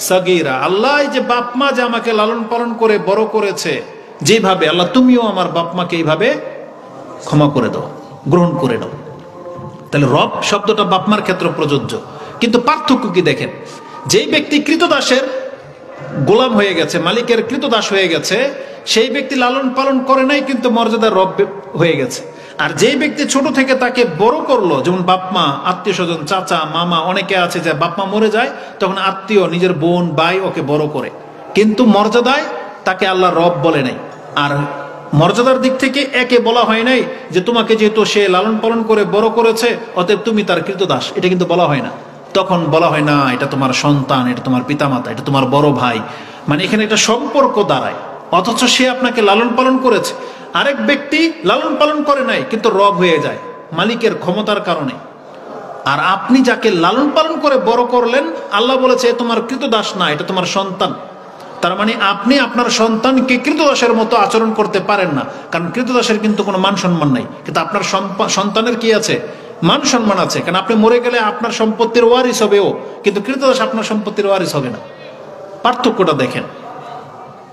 সাগীরা, আল্লাহ যে বাপ মা যে আমাকে লালন পালন করে বড় করেছে যেভাবে, আল্লাহ তুমিও আমার বাপ মাকে এইভাবে ক্ষমা করে দাও, গ্রহণ করে নাও। তাহলে রব শব্দটা বাপ মার ক্ষেত্রে প্রযোজ্য। কিন্তু পার্থক্য কি দেখেন, যেই ব্যক্তি কৃতদাসের গোলাম হয়ে গেছে, মালিকের কৃতদাস হয়ে গেছে, সেই ব্যক্তি লালন পালন করে নাই কিন্তু মর্যাদার রব হয়ে গেছে। আর যেই ব্যক্তি ছোট থেকে তাকে বড় করলো, যেমন বাপ মা, আত্মীয় স্বজন, চাচা, মামা, অনেকে আছে যে বাপ মা মরে যায় তখন আত্মীয়, নিজের বোন, ভাই ওকে বড় করে, কিন্তু মর্যাদায় তাকে আল্লাহ রব বলে নাই। আর মর্যাদার দিক থেকে একে বলা হয় নাই যে তোমাকে যেহেতু সে লালন পালন করে বড় করেছে অতএব তুমি তার কৃতদাস, এটা কিন্তু বলা হয় না। তখন বলা হয় না এটা তোমার সন্তান, এটা তোমার পিতামাতা, এটা তোমার বড় ভাই, মানে এখানে একটা সম্পর্ক দাঁড়ায়। অথচ সে আপনাকে লালন পালন করেছে। আরেক ব্যক্তি লালন পালন করে নাই কিন্তু রব হয়ে যায় মালিকের ক্ষমতার কারণে। আর আপনি যাকে লালন পালন করে বড় করলেন, আল্লাহ বলেছে তোমার কৃতদাস না, এটা তোমার সন্তান। তার মানে আপনি আপনার সন্তানকে কৃতদাসের মতো আচরণ করতে পারেন না, কারণ কৃতদাসের কিন্তু কোনো মান সম্মান নাই। কিন্তু আপনার সন্তানের কি আছে? মান সম্মান আছে, কারণ আপনি মরে গেলে আপনার সম্পত্তির ওয়ারিস হবে ও, কিন্তু কৃতদাস আপনার সম্পত্তির ওয়ারিস হবে না। পার্থক্যটা দেখেন।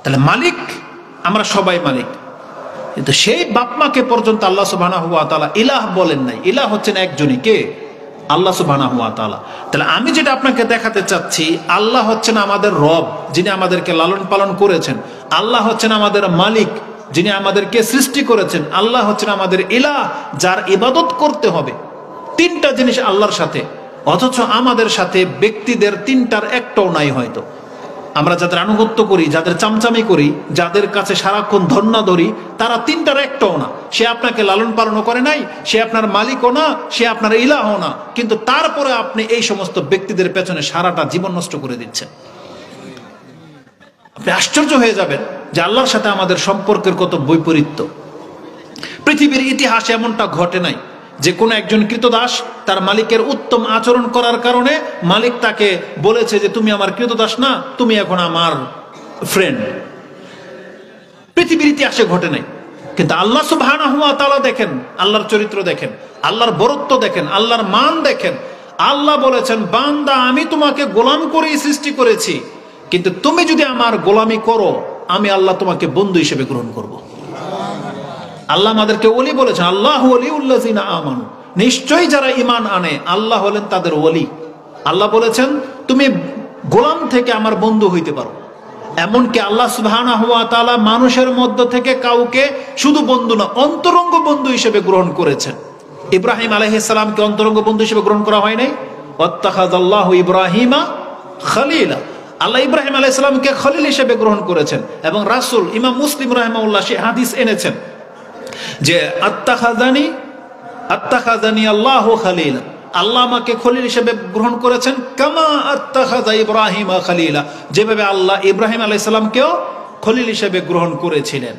তাহলে মালিক আমরা সবাই মালিক, কিন্তু সেই বাপ মাকে পর্যন্ত আল্লাহ সুবহানাহু ওয়া তাআলা ইলাহ বলেন নাই। ইলাহ হচ্ছেন একজনই, কে? আল্লাহ সুবহানাহু ওয়া তাআলা। তাহলে আমি যেটা আপনাকে দেখাতে চাচ্ছি, আল্লাহ হচ্ছেন আমাদের রব, যিনি আমাদেরকে লালন পালন করেছেন। আল্লাহ হচ্ছেন আমাদের মালিক, যিনি আমাদেরকে সৃষ্টি করেছেন। আল্লাহ হচ্ছেন আমাদের ইলাহ, যার ইবাদত করতে হবে। তিনটা জিনিস আল্লাহর সাথে, অথচ আমাদের সাথে ব্যক্তিদের তিনটার একটাও নাই। হয়তো আমরা যাদের আনুগত্য করি, যাদের চামচামি করি, যাদের কাছে সারাক্ষণ ধন্না ধরি, তারা তিনটার একটাও না। সে আপনাকে লালন পালনও করে নাই, সে আপনার মালিকও না, সে আপনার ইলাহও না, কিন্তু তারপরে আপনি এই সমস্ত ব্যক্তিদের পেছনে সারাটা জীবন নষ্ট করে দিচ্ছেন। আপনি আশ্চর্য হয়ে যাবেন যে আল্লাহর সাথে আমাদের সম্পর্কের কত বৈপরীত্য। পৃথিবীর ইতিহাসে এমনটা ঘটে নাই যে কোনো একজন কৃতদাস তার মালিকের উত্তম আচরণ করার কারণে মালিক তাকে বলেছে যে তুমি আমার কৃতদাস না, তুমি এখন আমার ফ্রেন্ড। পৃথিবীর ইতিহাসে ঘটে নাই। কিন্তু আল্লাহ সুবহানাহু ওয়া তাআলা দেখেন, আল্লাহর চরিত্র দেখেন, আল্লাহর বরত্ব দেখেন, আল্লাহর মান দেখেন। আল্লাহ বলেছেন, বান্দা আমি তোমাকে গোলাম করেই সৃষ্টি করেছি, কিন্তু তুমি যদি আমার গোলামি করো আমি আল্লাহ তোমাকে বন্ধু হিসেবে গ্রহণ করব। আল্লাহ আমাদেরকে ওলি বলেছেন, আল্লাহু ওলিউল্লাযিনা আমানু, নিশ্চয়ই যারা ঈমান আনে আল্লাহ হলেন তাদের ওলি। আল্লাহ বলেছেন তুমি গোলাম থেকে আমার বন্ধু হইতে পারো। এমনকি আল্লাহ সুবহানাহু ওয়া তাআলা মানুষের মধ্য থেকে কাউকে শুধু বন্ধু না, অন্তরঙ্গ বন্ধু হিসেবে গ্রহণ করেছেন। ইব্রাহিম আলাইহিস সালামকে অন্তরঙ্গ বন্ধু হিসেবে গ্রহণ করা হয় নাই? ওয়াত্তাখাযাল্লাহু ইব্রাহিমা খলিলা, আল্লাহ ইব্রাহিম আলাইহিস সালামকে খলিল হিসেবে গ্রহণ করেছেন। এবং রাসূল ইমাম মুসলিম রাহিমাহুল্লাহ সে হাদিস এনেছেন যে আত্তাখাযানি আল্লাহু খলিলা, আল্লাহ আমাকে খলিল হিসেবে গ্রহণ করেছেন, কামা আত্তাখাযা ইব্রাহিমা খলিলা, যেভাবে আল্লাহ ইব্রাহিম আলাইহিস সালামকেও খলিল হিসেবে গ্রহণ করেছিলেন।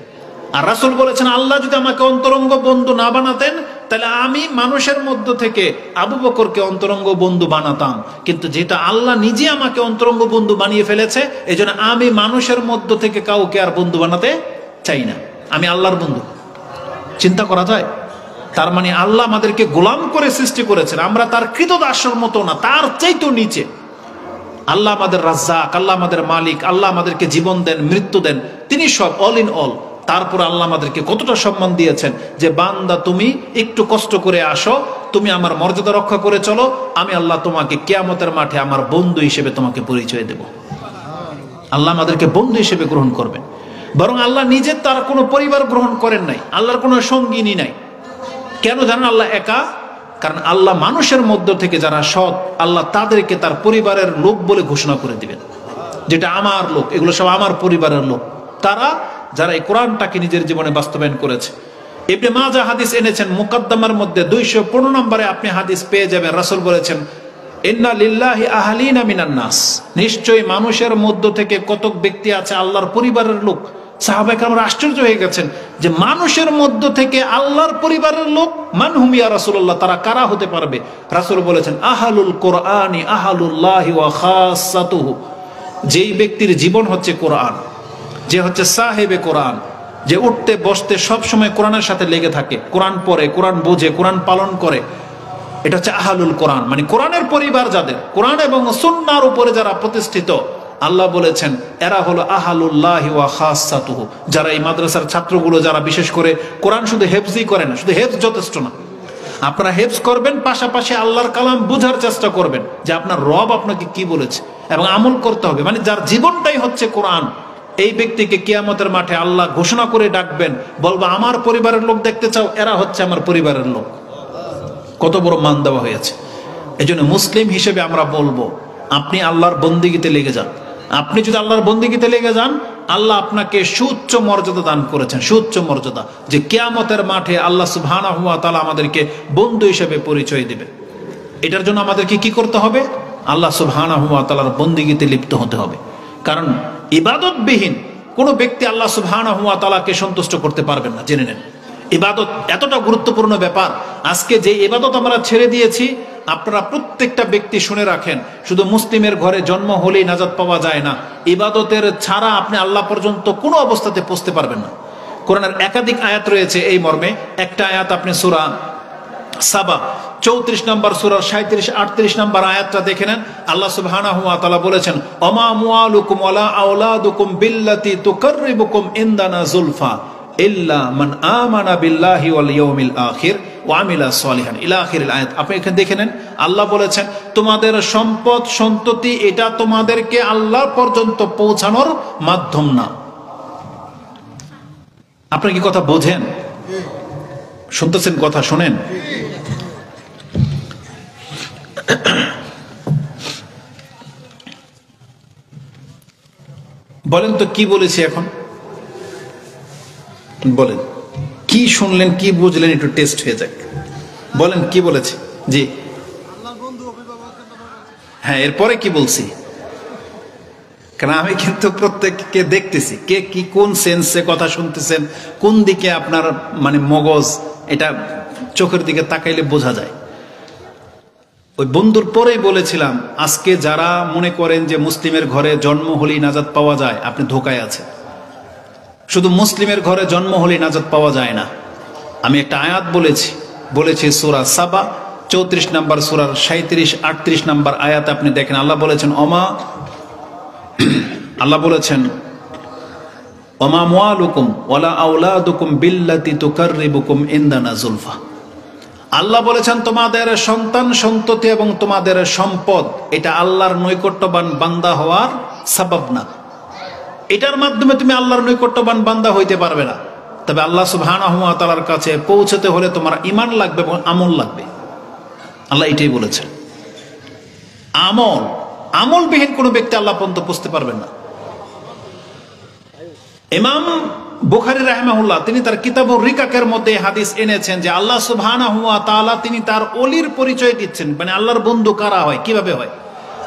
আর রাসূল বলেছেন, আল্লাহ যদি আমাকে অন্তরঙ্গ বন্ধু না বানাতেন তাহলে আমি মানুষের মধ্য থেকে আবু বকরকে অন্তরঙ্গ বন্ধু বানাতাম। কিন্তু যেটা আল্লাহ নিজে আমাকে অন্তরঙ্গ বন্ধু বানিয়ে ফেলেছে, এজন্য আমি মানুষের মধ্য থেকে কাউকে আর বন্ধু বানাতে চাই না, আমি আল্লাহর বন্ধু। চিন্তা করা যায়? তার মানে আল্লাহ আমাদেরকে গোলাম করে সৃষ্টি করেছেন, আমরা তার কৃতদাসের মতো না, তার চাইতেও নিচে। আল্লাহ আমাদের রাজ্জাক, আল্লাহ আমাদের মালিক, আল্লাহ আমাদেরকে জীবন দেন, মৃত্যু দেন, তিনি সব, অল ইন অল। তারপর আল্লাহ আমাদেরকে কতটা সম্মান দিয়েছেন যে বান্দা তুমি একটু কষ্ট করে আসো, তুমি আমার মর্যাদা রক্ষা করে চলো, আমি আল্লাহ তোমাকে কিয়ামতের মাঠে আমার বন্ধু হিসেবে তোমাকে পরিচয় দেব। আল্লাহ আমাদেরকে বন্ধু হিসেবে গ্রহণ করবেন। বরং আল্লাহ নিজে তার কোনো পরিবার গ্রহণ করেন নাই, আল্লাহর কোনো সঙ্গিনী নাই। কেন জানেন? আল্লাহ একা। কারণ আল্লাহ মানুষের মধ্য থেকে যারা সৎ, আল্লাহ তাদেরকে তার পরিবারের লোক বলে ঘোষণা করে দিবেন, যেটা আমার লোক, এগুলো সব আমার পরিবারের লোক। তারা যারা এই কোরআনটাকে নিজের জীবনে বাস্তবায়ন করেছে। ইবনে মাজাহ হাদিস এনেছেন, মুকদ্দমার মধ্যে 215 নম্বরে আপনি হাদিস পেয়ে যাবেন। রাসূল বলেছেন, ইন্না লিল্লাহি আহলিনা মিনান নাস, নিশ্চয়ই মানুষের মধ্য থেকে কতক ব্যক্তি আছে আল্লাহর পরিবারের লোক। সাহাবায়ে কেরামরা আশ্চর্য হয়ে গেছেন যে মানুষের মধ্য থেকে আল্লাহর পরিবারের লোক, মান হুম ইয়া রাসূলুল্লাহ, তারা কারা হতে পারবে? রাসূল বলেছেন, আহলুল কোরআনি আহলুল্লাহি ওয়া খাসাতুহু, যেই ব্যক্তির জীবন হচ্ছে কোরআন, যে হচ্ছে সাহেবে কোরআন, যে উঠতে বসতে সব সময় কোরআনের সাথে লেগে থাকে, কোরআন পড়ে, কোরআন বোঝে, কোরআন পালন করে, এটা হচ্ছে আহলুল কোরআন। মানে কোরআনের পরিবার যাদের, কোরআন এবং সুন্নাহর উপরে যারা প্রতিষ্ঠিত, আল্লাহ বলেছেন এরা হলো আহলুল্লাহি ওয়া খাসাতুহু। যারা এই মাদ্রাসার ছাত্রগুলো যারা বিশেষ করে কোরআন শুধু হেফজই করে না, শুধু হেফজ যথেষ্ট না, আপনারা হেফজ করবেন, পাশাপাশি আল্লাহর কালাম বুঝার চেষ্টা করবেন যে আপনার রব আপনাকে কি বলেছে, এবং আমল করতে হবে। মানে যার জীবনটাই হচ্ছে কোরআন, এই ব্যক্তিকে কিয়ামতের মাঠে আল্লাহ ঘোষণা করে ডাকবেন, বলবো আমার পরিবারের লোক দেখতে চাও, এরা হচ্ছে আমার পরিবারের লোক। কত বড় মান দেওয়া হয়েছে। এই জন্য মুসলিম হিসেবে আমরা বলবো, আপনি আল্লাহর বন্দিগিতে লেগে যান। আপনি যদি আল্লাহর বন্দিগিতে লেগে যান, আল্লাহ আপনাকে সুউচ্চ মর্যাদা দান করেছেন, সুউচ্চ মর্যাদা, যে কিয়ামতের মাঠে আল্লাহ সুবহানাহু ওয়া তাআলা আমাদেরকে বন্ধু হিসেবে পরিচয় দিবে। এটার জন্য আমাদেরকে কি করতে হবে? আল্লাহ সুবহানাহু ওয়া তাআলার বন্দিগিতে লিপ্ত হতে হবে। কারণ ইবাদতবিহীন কোনো ব্যক্তি আল্লাহ সুবহানাহু ওয়া তাআলাকে সন্তুষ্ট করতে পারবেন না, জেনে নেন। ইবাদত এতটা গুরুত্বপূর্ণ ব্যাপার। আজকে যে ইবাদত আমরা ছেড়ে দিয়েছি, আপনারা প্রত্যেকটা ব্যক্তি শুনে রাখেন, শুধু মুসলিমের ঘরে জন্ম হলেই নাজাত পাওয়া যায় না। ইবাদতের ছাড়া আপনি আল্লাহ পর্যন্ত কোনো অবস্থাতে পৌঁছতে পারবেন না। কোরআনের একাধিক আয়াত রয়েছে এই মর্মে। একটা আয়াত আপনি সূরা সাবা 34 নম্বর সূরার 37-38 নম্বর আয়াতটা দেখে নেন। আল্লাহ সুবহানাহু ওয়া তাআলা বলেছেন, ওমা মুআলুকুম ওয়ালা আওলাদুকুম বিল্লাতি তুকাররিবুকুম ইনদানা যুলফা ইল্লা মান আমানা বিল্লাহি ওয়াল ইয়াউমিল আখির ওয়া আমিলা সলিহান ইলা আখিরিল আয়াত। আপনি এখানে দেখে নেন, আল্লাহ বলেছেন তোমাদের সম্পদ সন্ততি এটা তোমাদেরকে আল্লাহ পর্যন্ত পৌঁছানোর মাধ্যম না। আপনি কি কথা বোঝেন? শুনতেছেন? কথা শুনেন। বলেন তো কি বলেছি এখন? বলেন কি শুনলেন, কি বুঝলেন, একটু টেস্ট হয়ে যাক। বলেন কি বলেছি? জি হ্যাঁ, এরপরে কি বলছি? কারণ আমি কিন্তু প্রত্যেককে দেখতেছি কে কি কোন সেন্সে কথা শুনতেছেন, কোন দিকে আপনার মানে মগজ, এটা চোখের দিকে তাকাইলে বোঝা যায়। ওই বন্ধুর পরেই বলেছিলাম, আজকে যারা মনে করেন যে মুসলিমের ঘরে জন্ম হলেই নাজাত পাওয়া যায়, আপনি ধোকায় আছেন। শুধু মুসলিমের ঘরে জন্ম হলেই নাজাত পাওয়া যায় না। আমি একটা আয়াত বলেছি সূরা সাবা 34 নম্বর সূরার 37-38 নম্বর আয়াত আপনি দেখেন। আল্লাহ বলেছেন ওমা মুআলুকুম ওয়ালা আওলাদুকুম বিল্লাতি তুকাররিবুকুম ইনদানা যুলফা। আল্লাহ বলেছেন তোমাদের সন্তান সন্ততি এবং তোমাদের সম্পদ এটা আল্লাহর নৈকট্যবান বান্দা হওয়ার সাবাব না। এটার মাধ্যমে তুমি আল্লাহর নৈকট্যবান বান্দা হইতে পারবে না। তবে আল্লাহ সুবহানাহু ওয়া তাআলার কাছে পৌঁছতে হলে তোমার ঈমান লাগবে এবং আমল লাগবে। আল্লাহ এটাই বলেছেন। আমলবিহীন কোনো ব্যক্তি আল্লাহ পর্যন্ত পৌঁছতে পারবেন না। ইমাম বুখারী রাহিমাহুল্লাহ তিনি তার কিতাবুর রিকাকের মধ্যে হাদিস এনেছেন যে আল্লাহ সুবহানাহু ওয়া তাআলা তিনি তার ওলির পরিচয় দিচ্ছেন। মানে আল্লাহর বন্ধু কারা হয়, কিভাবে হয়?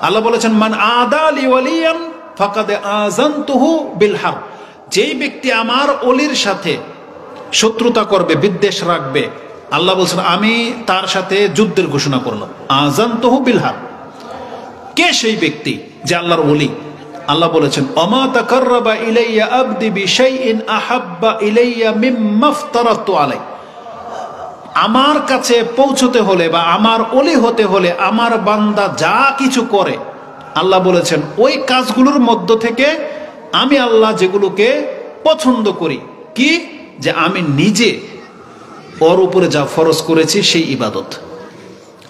আল্লাহ বলেছেন মান আদা লি ওয়ালিয়ান ফাকাদ আযানতুহু বিল হারব। যেই ব্যক্তি আমার ওলির সাথে শত্রুতা করবে, বিদ্বেষ রাখবে, আল্লাহ বলছেন আমি তার সাথে যুদ্ধের ঘোষণা করলাম। আযানতুহু বিল হারব। কে সেই ব্যক্তি যে আল্লাহর ওলি? আল্লাহ বলেছেন ওমা তাকাররাবা ইলাইয়া আবদি বিশাইইন আহাব্বা ইলাইয়া মিম্মা ইফতারাতু আলাইহি। আমার কাছে পৌঁছতে হলে বা আমার ওলি হতে হলে আমার বান্দা যা কিছু করে, আল্লাহ বলেছেন ওই কাজগুলোর মধ্য থেকে আমি আল্লাহ যেগুলোকে পছন্দ করি, কি যে আমি নিজে ওর উপরে যা ফরজ করেছি সেই ইবাদত।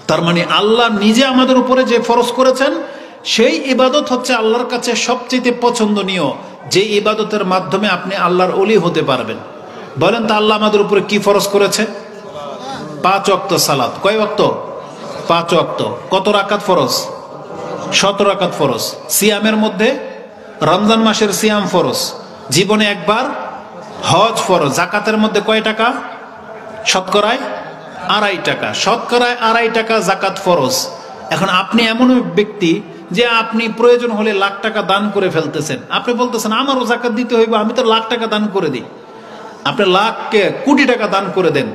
তার মানে আল্লাহ নিজে আমাদের উপরে যে ফরজ করেছেন সেই ইবাদত হচ্ছে আল্লাহর কাছে সবচেয়ে পছন্দনীয়, যে ইবাদতের মাধ্যমে আপনি আল্লাহর ওলি হতে পারবেন। বলেন তো আল্লাহ আমাদের উপরে কি ফরজ করেছে? 5 ওয়াক্ত সালাত। কয় ওয়াক্ত? 5 ওয়াক্ত। কত রাকাত ফরজ? 17 রাকাত ফরজ। সিয়ামের মধ্যে রমজান মাসের সিয়াম ফরজ, জীবনে একবার হজ ফরজ। জাকাতের মধ্যে কয় টাকা? শতকরায় 2.5 টাকা। শতকরায় 2.5 টাকা জাকাত ফরজ। এখন আপনি এমন ব্যক্তি যে আপনি প্রয়োজন হলে লাখ টাকা দান করে ফেলতেছেন। আপনি বলতেছেন আমারও জাকাত দিতে হইবে, আমি তো লাখ টাকা দান করে দিই। আপনি লাখকে কোটি টাকা দান করে দেন,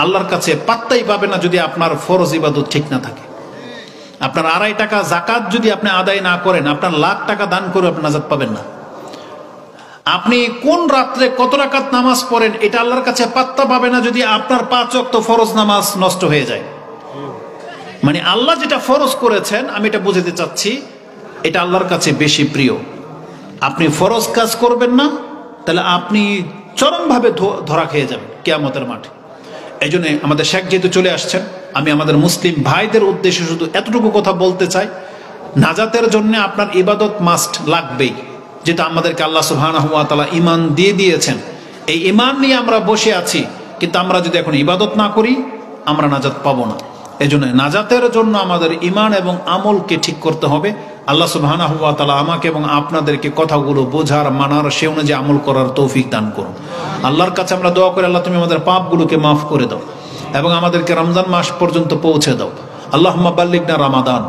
আল্লাহর কাছে পাত্তাই পাবে না যদি আপনার ফরজ ইবাদত ঠিক না থাকে। আপনার 2.5 টাকা জাকাত যদি আপনি আদায় না করেন, আপনার লাখ টাকা দান করে আপনি নাজাত পাবেন না। আপনি কোন রাত্রে কত রাকাত নামাজ পড়েন এটা আল্লাহর কাছে পাত্তা পাবে না যদি আপনার 5 ওয়াক্ত ফরজ নামাজ নষ্ট হয়ে যায়। মানে আল্লাহ যেটা ফরজ করেছেন, আমি এটা বুঝাতে চাচ্ছি, এটা আল্লাহর কাছে বেশি প্রিয়। আপনি ফরজ কাজ করবেন না, তাহলে আপনি চরমভাবে ধরা খেয়ে যাবেন কিয়ামতের মাঠে। এই জন্য আমাদের শেখ যেহেতু চলে আসছেন, আমি আমাদের মুসলিম ভাইদের উদ্দেশ্যে শুধু এতটুকু কথা বলতে চাই, নাজাতের জন্য আপনার ইবাদত মাস্ট লাগবেই, যেটা আমাদেরকে আল্লাহ সুবহানাহু ওয়া তাআলা ঈমান দিয়ে দিয়েছেন। এই ঈমান নিয়ে আমরা বসে আছি, কিন্তু আমরা যদি এখন ইবাদত না করি আমরা নাজাত পাবো না। এই জন্য নাজাতের জন্য আমাদের ঈমান এবং আমলকে ঠিক করতে হবে। আল্লাহ সুবহানাহু ওয়া তাআলা আমাকে এবং আপনাদেরকে কথাগুলো বোঝার, মানার, সে অনুযায়ী আমল করার তৌফিক দান করুন। আল্লাহর কাছে আমরা দোয়া করি, আল্লাহ তুমি আমাদের পাপগুলোকে মাফ করে দাও এবং আমাদেরকে রমজান মাস পর্যন্ত পৌঁছে দাও। আল্লাহুম্মা বাল্লিগনা রমাদান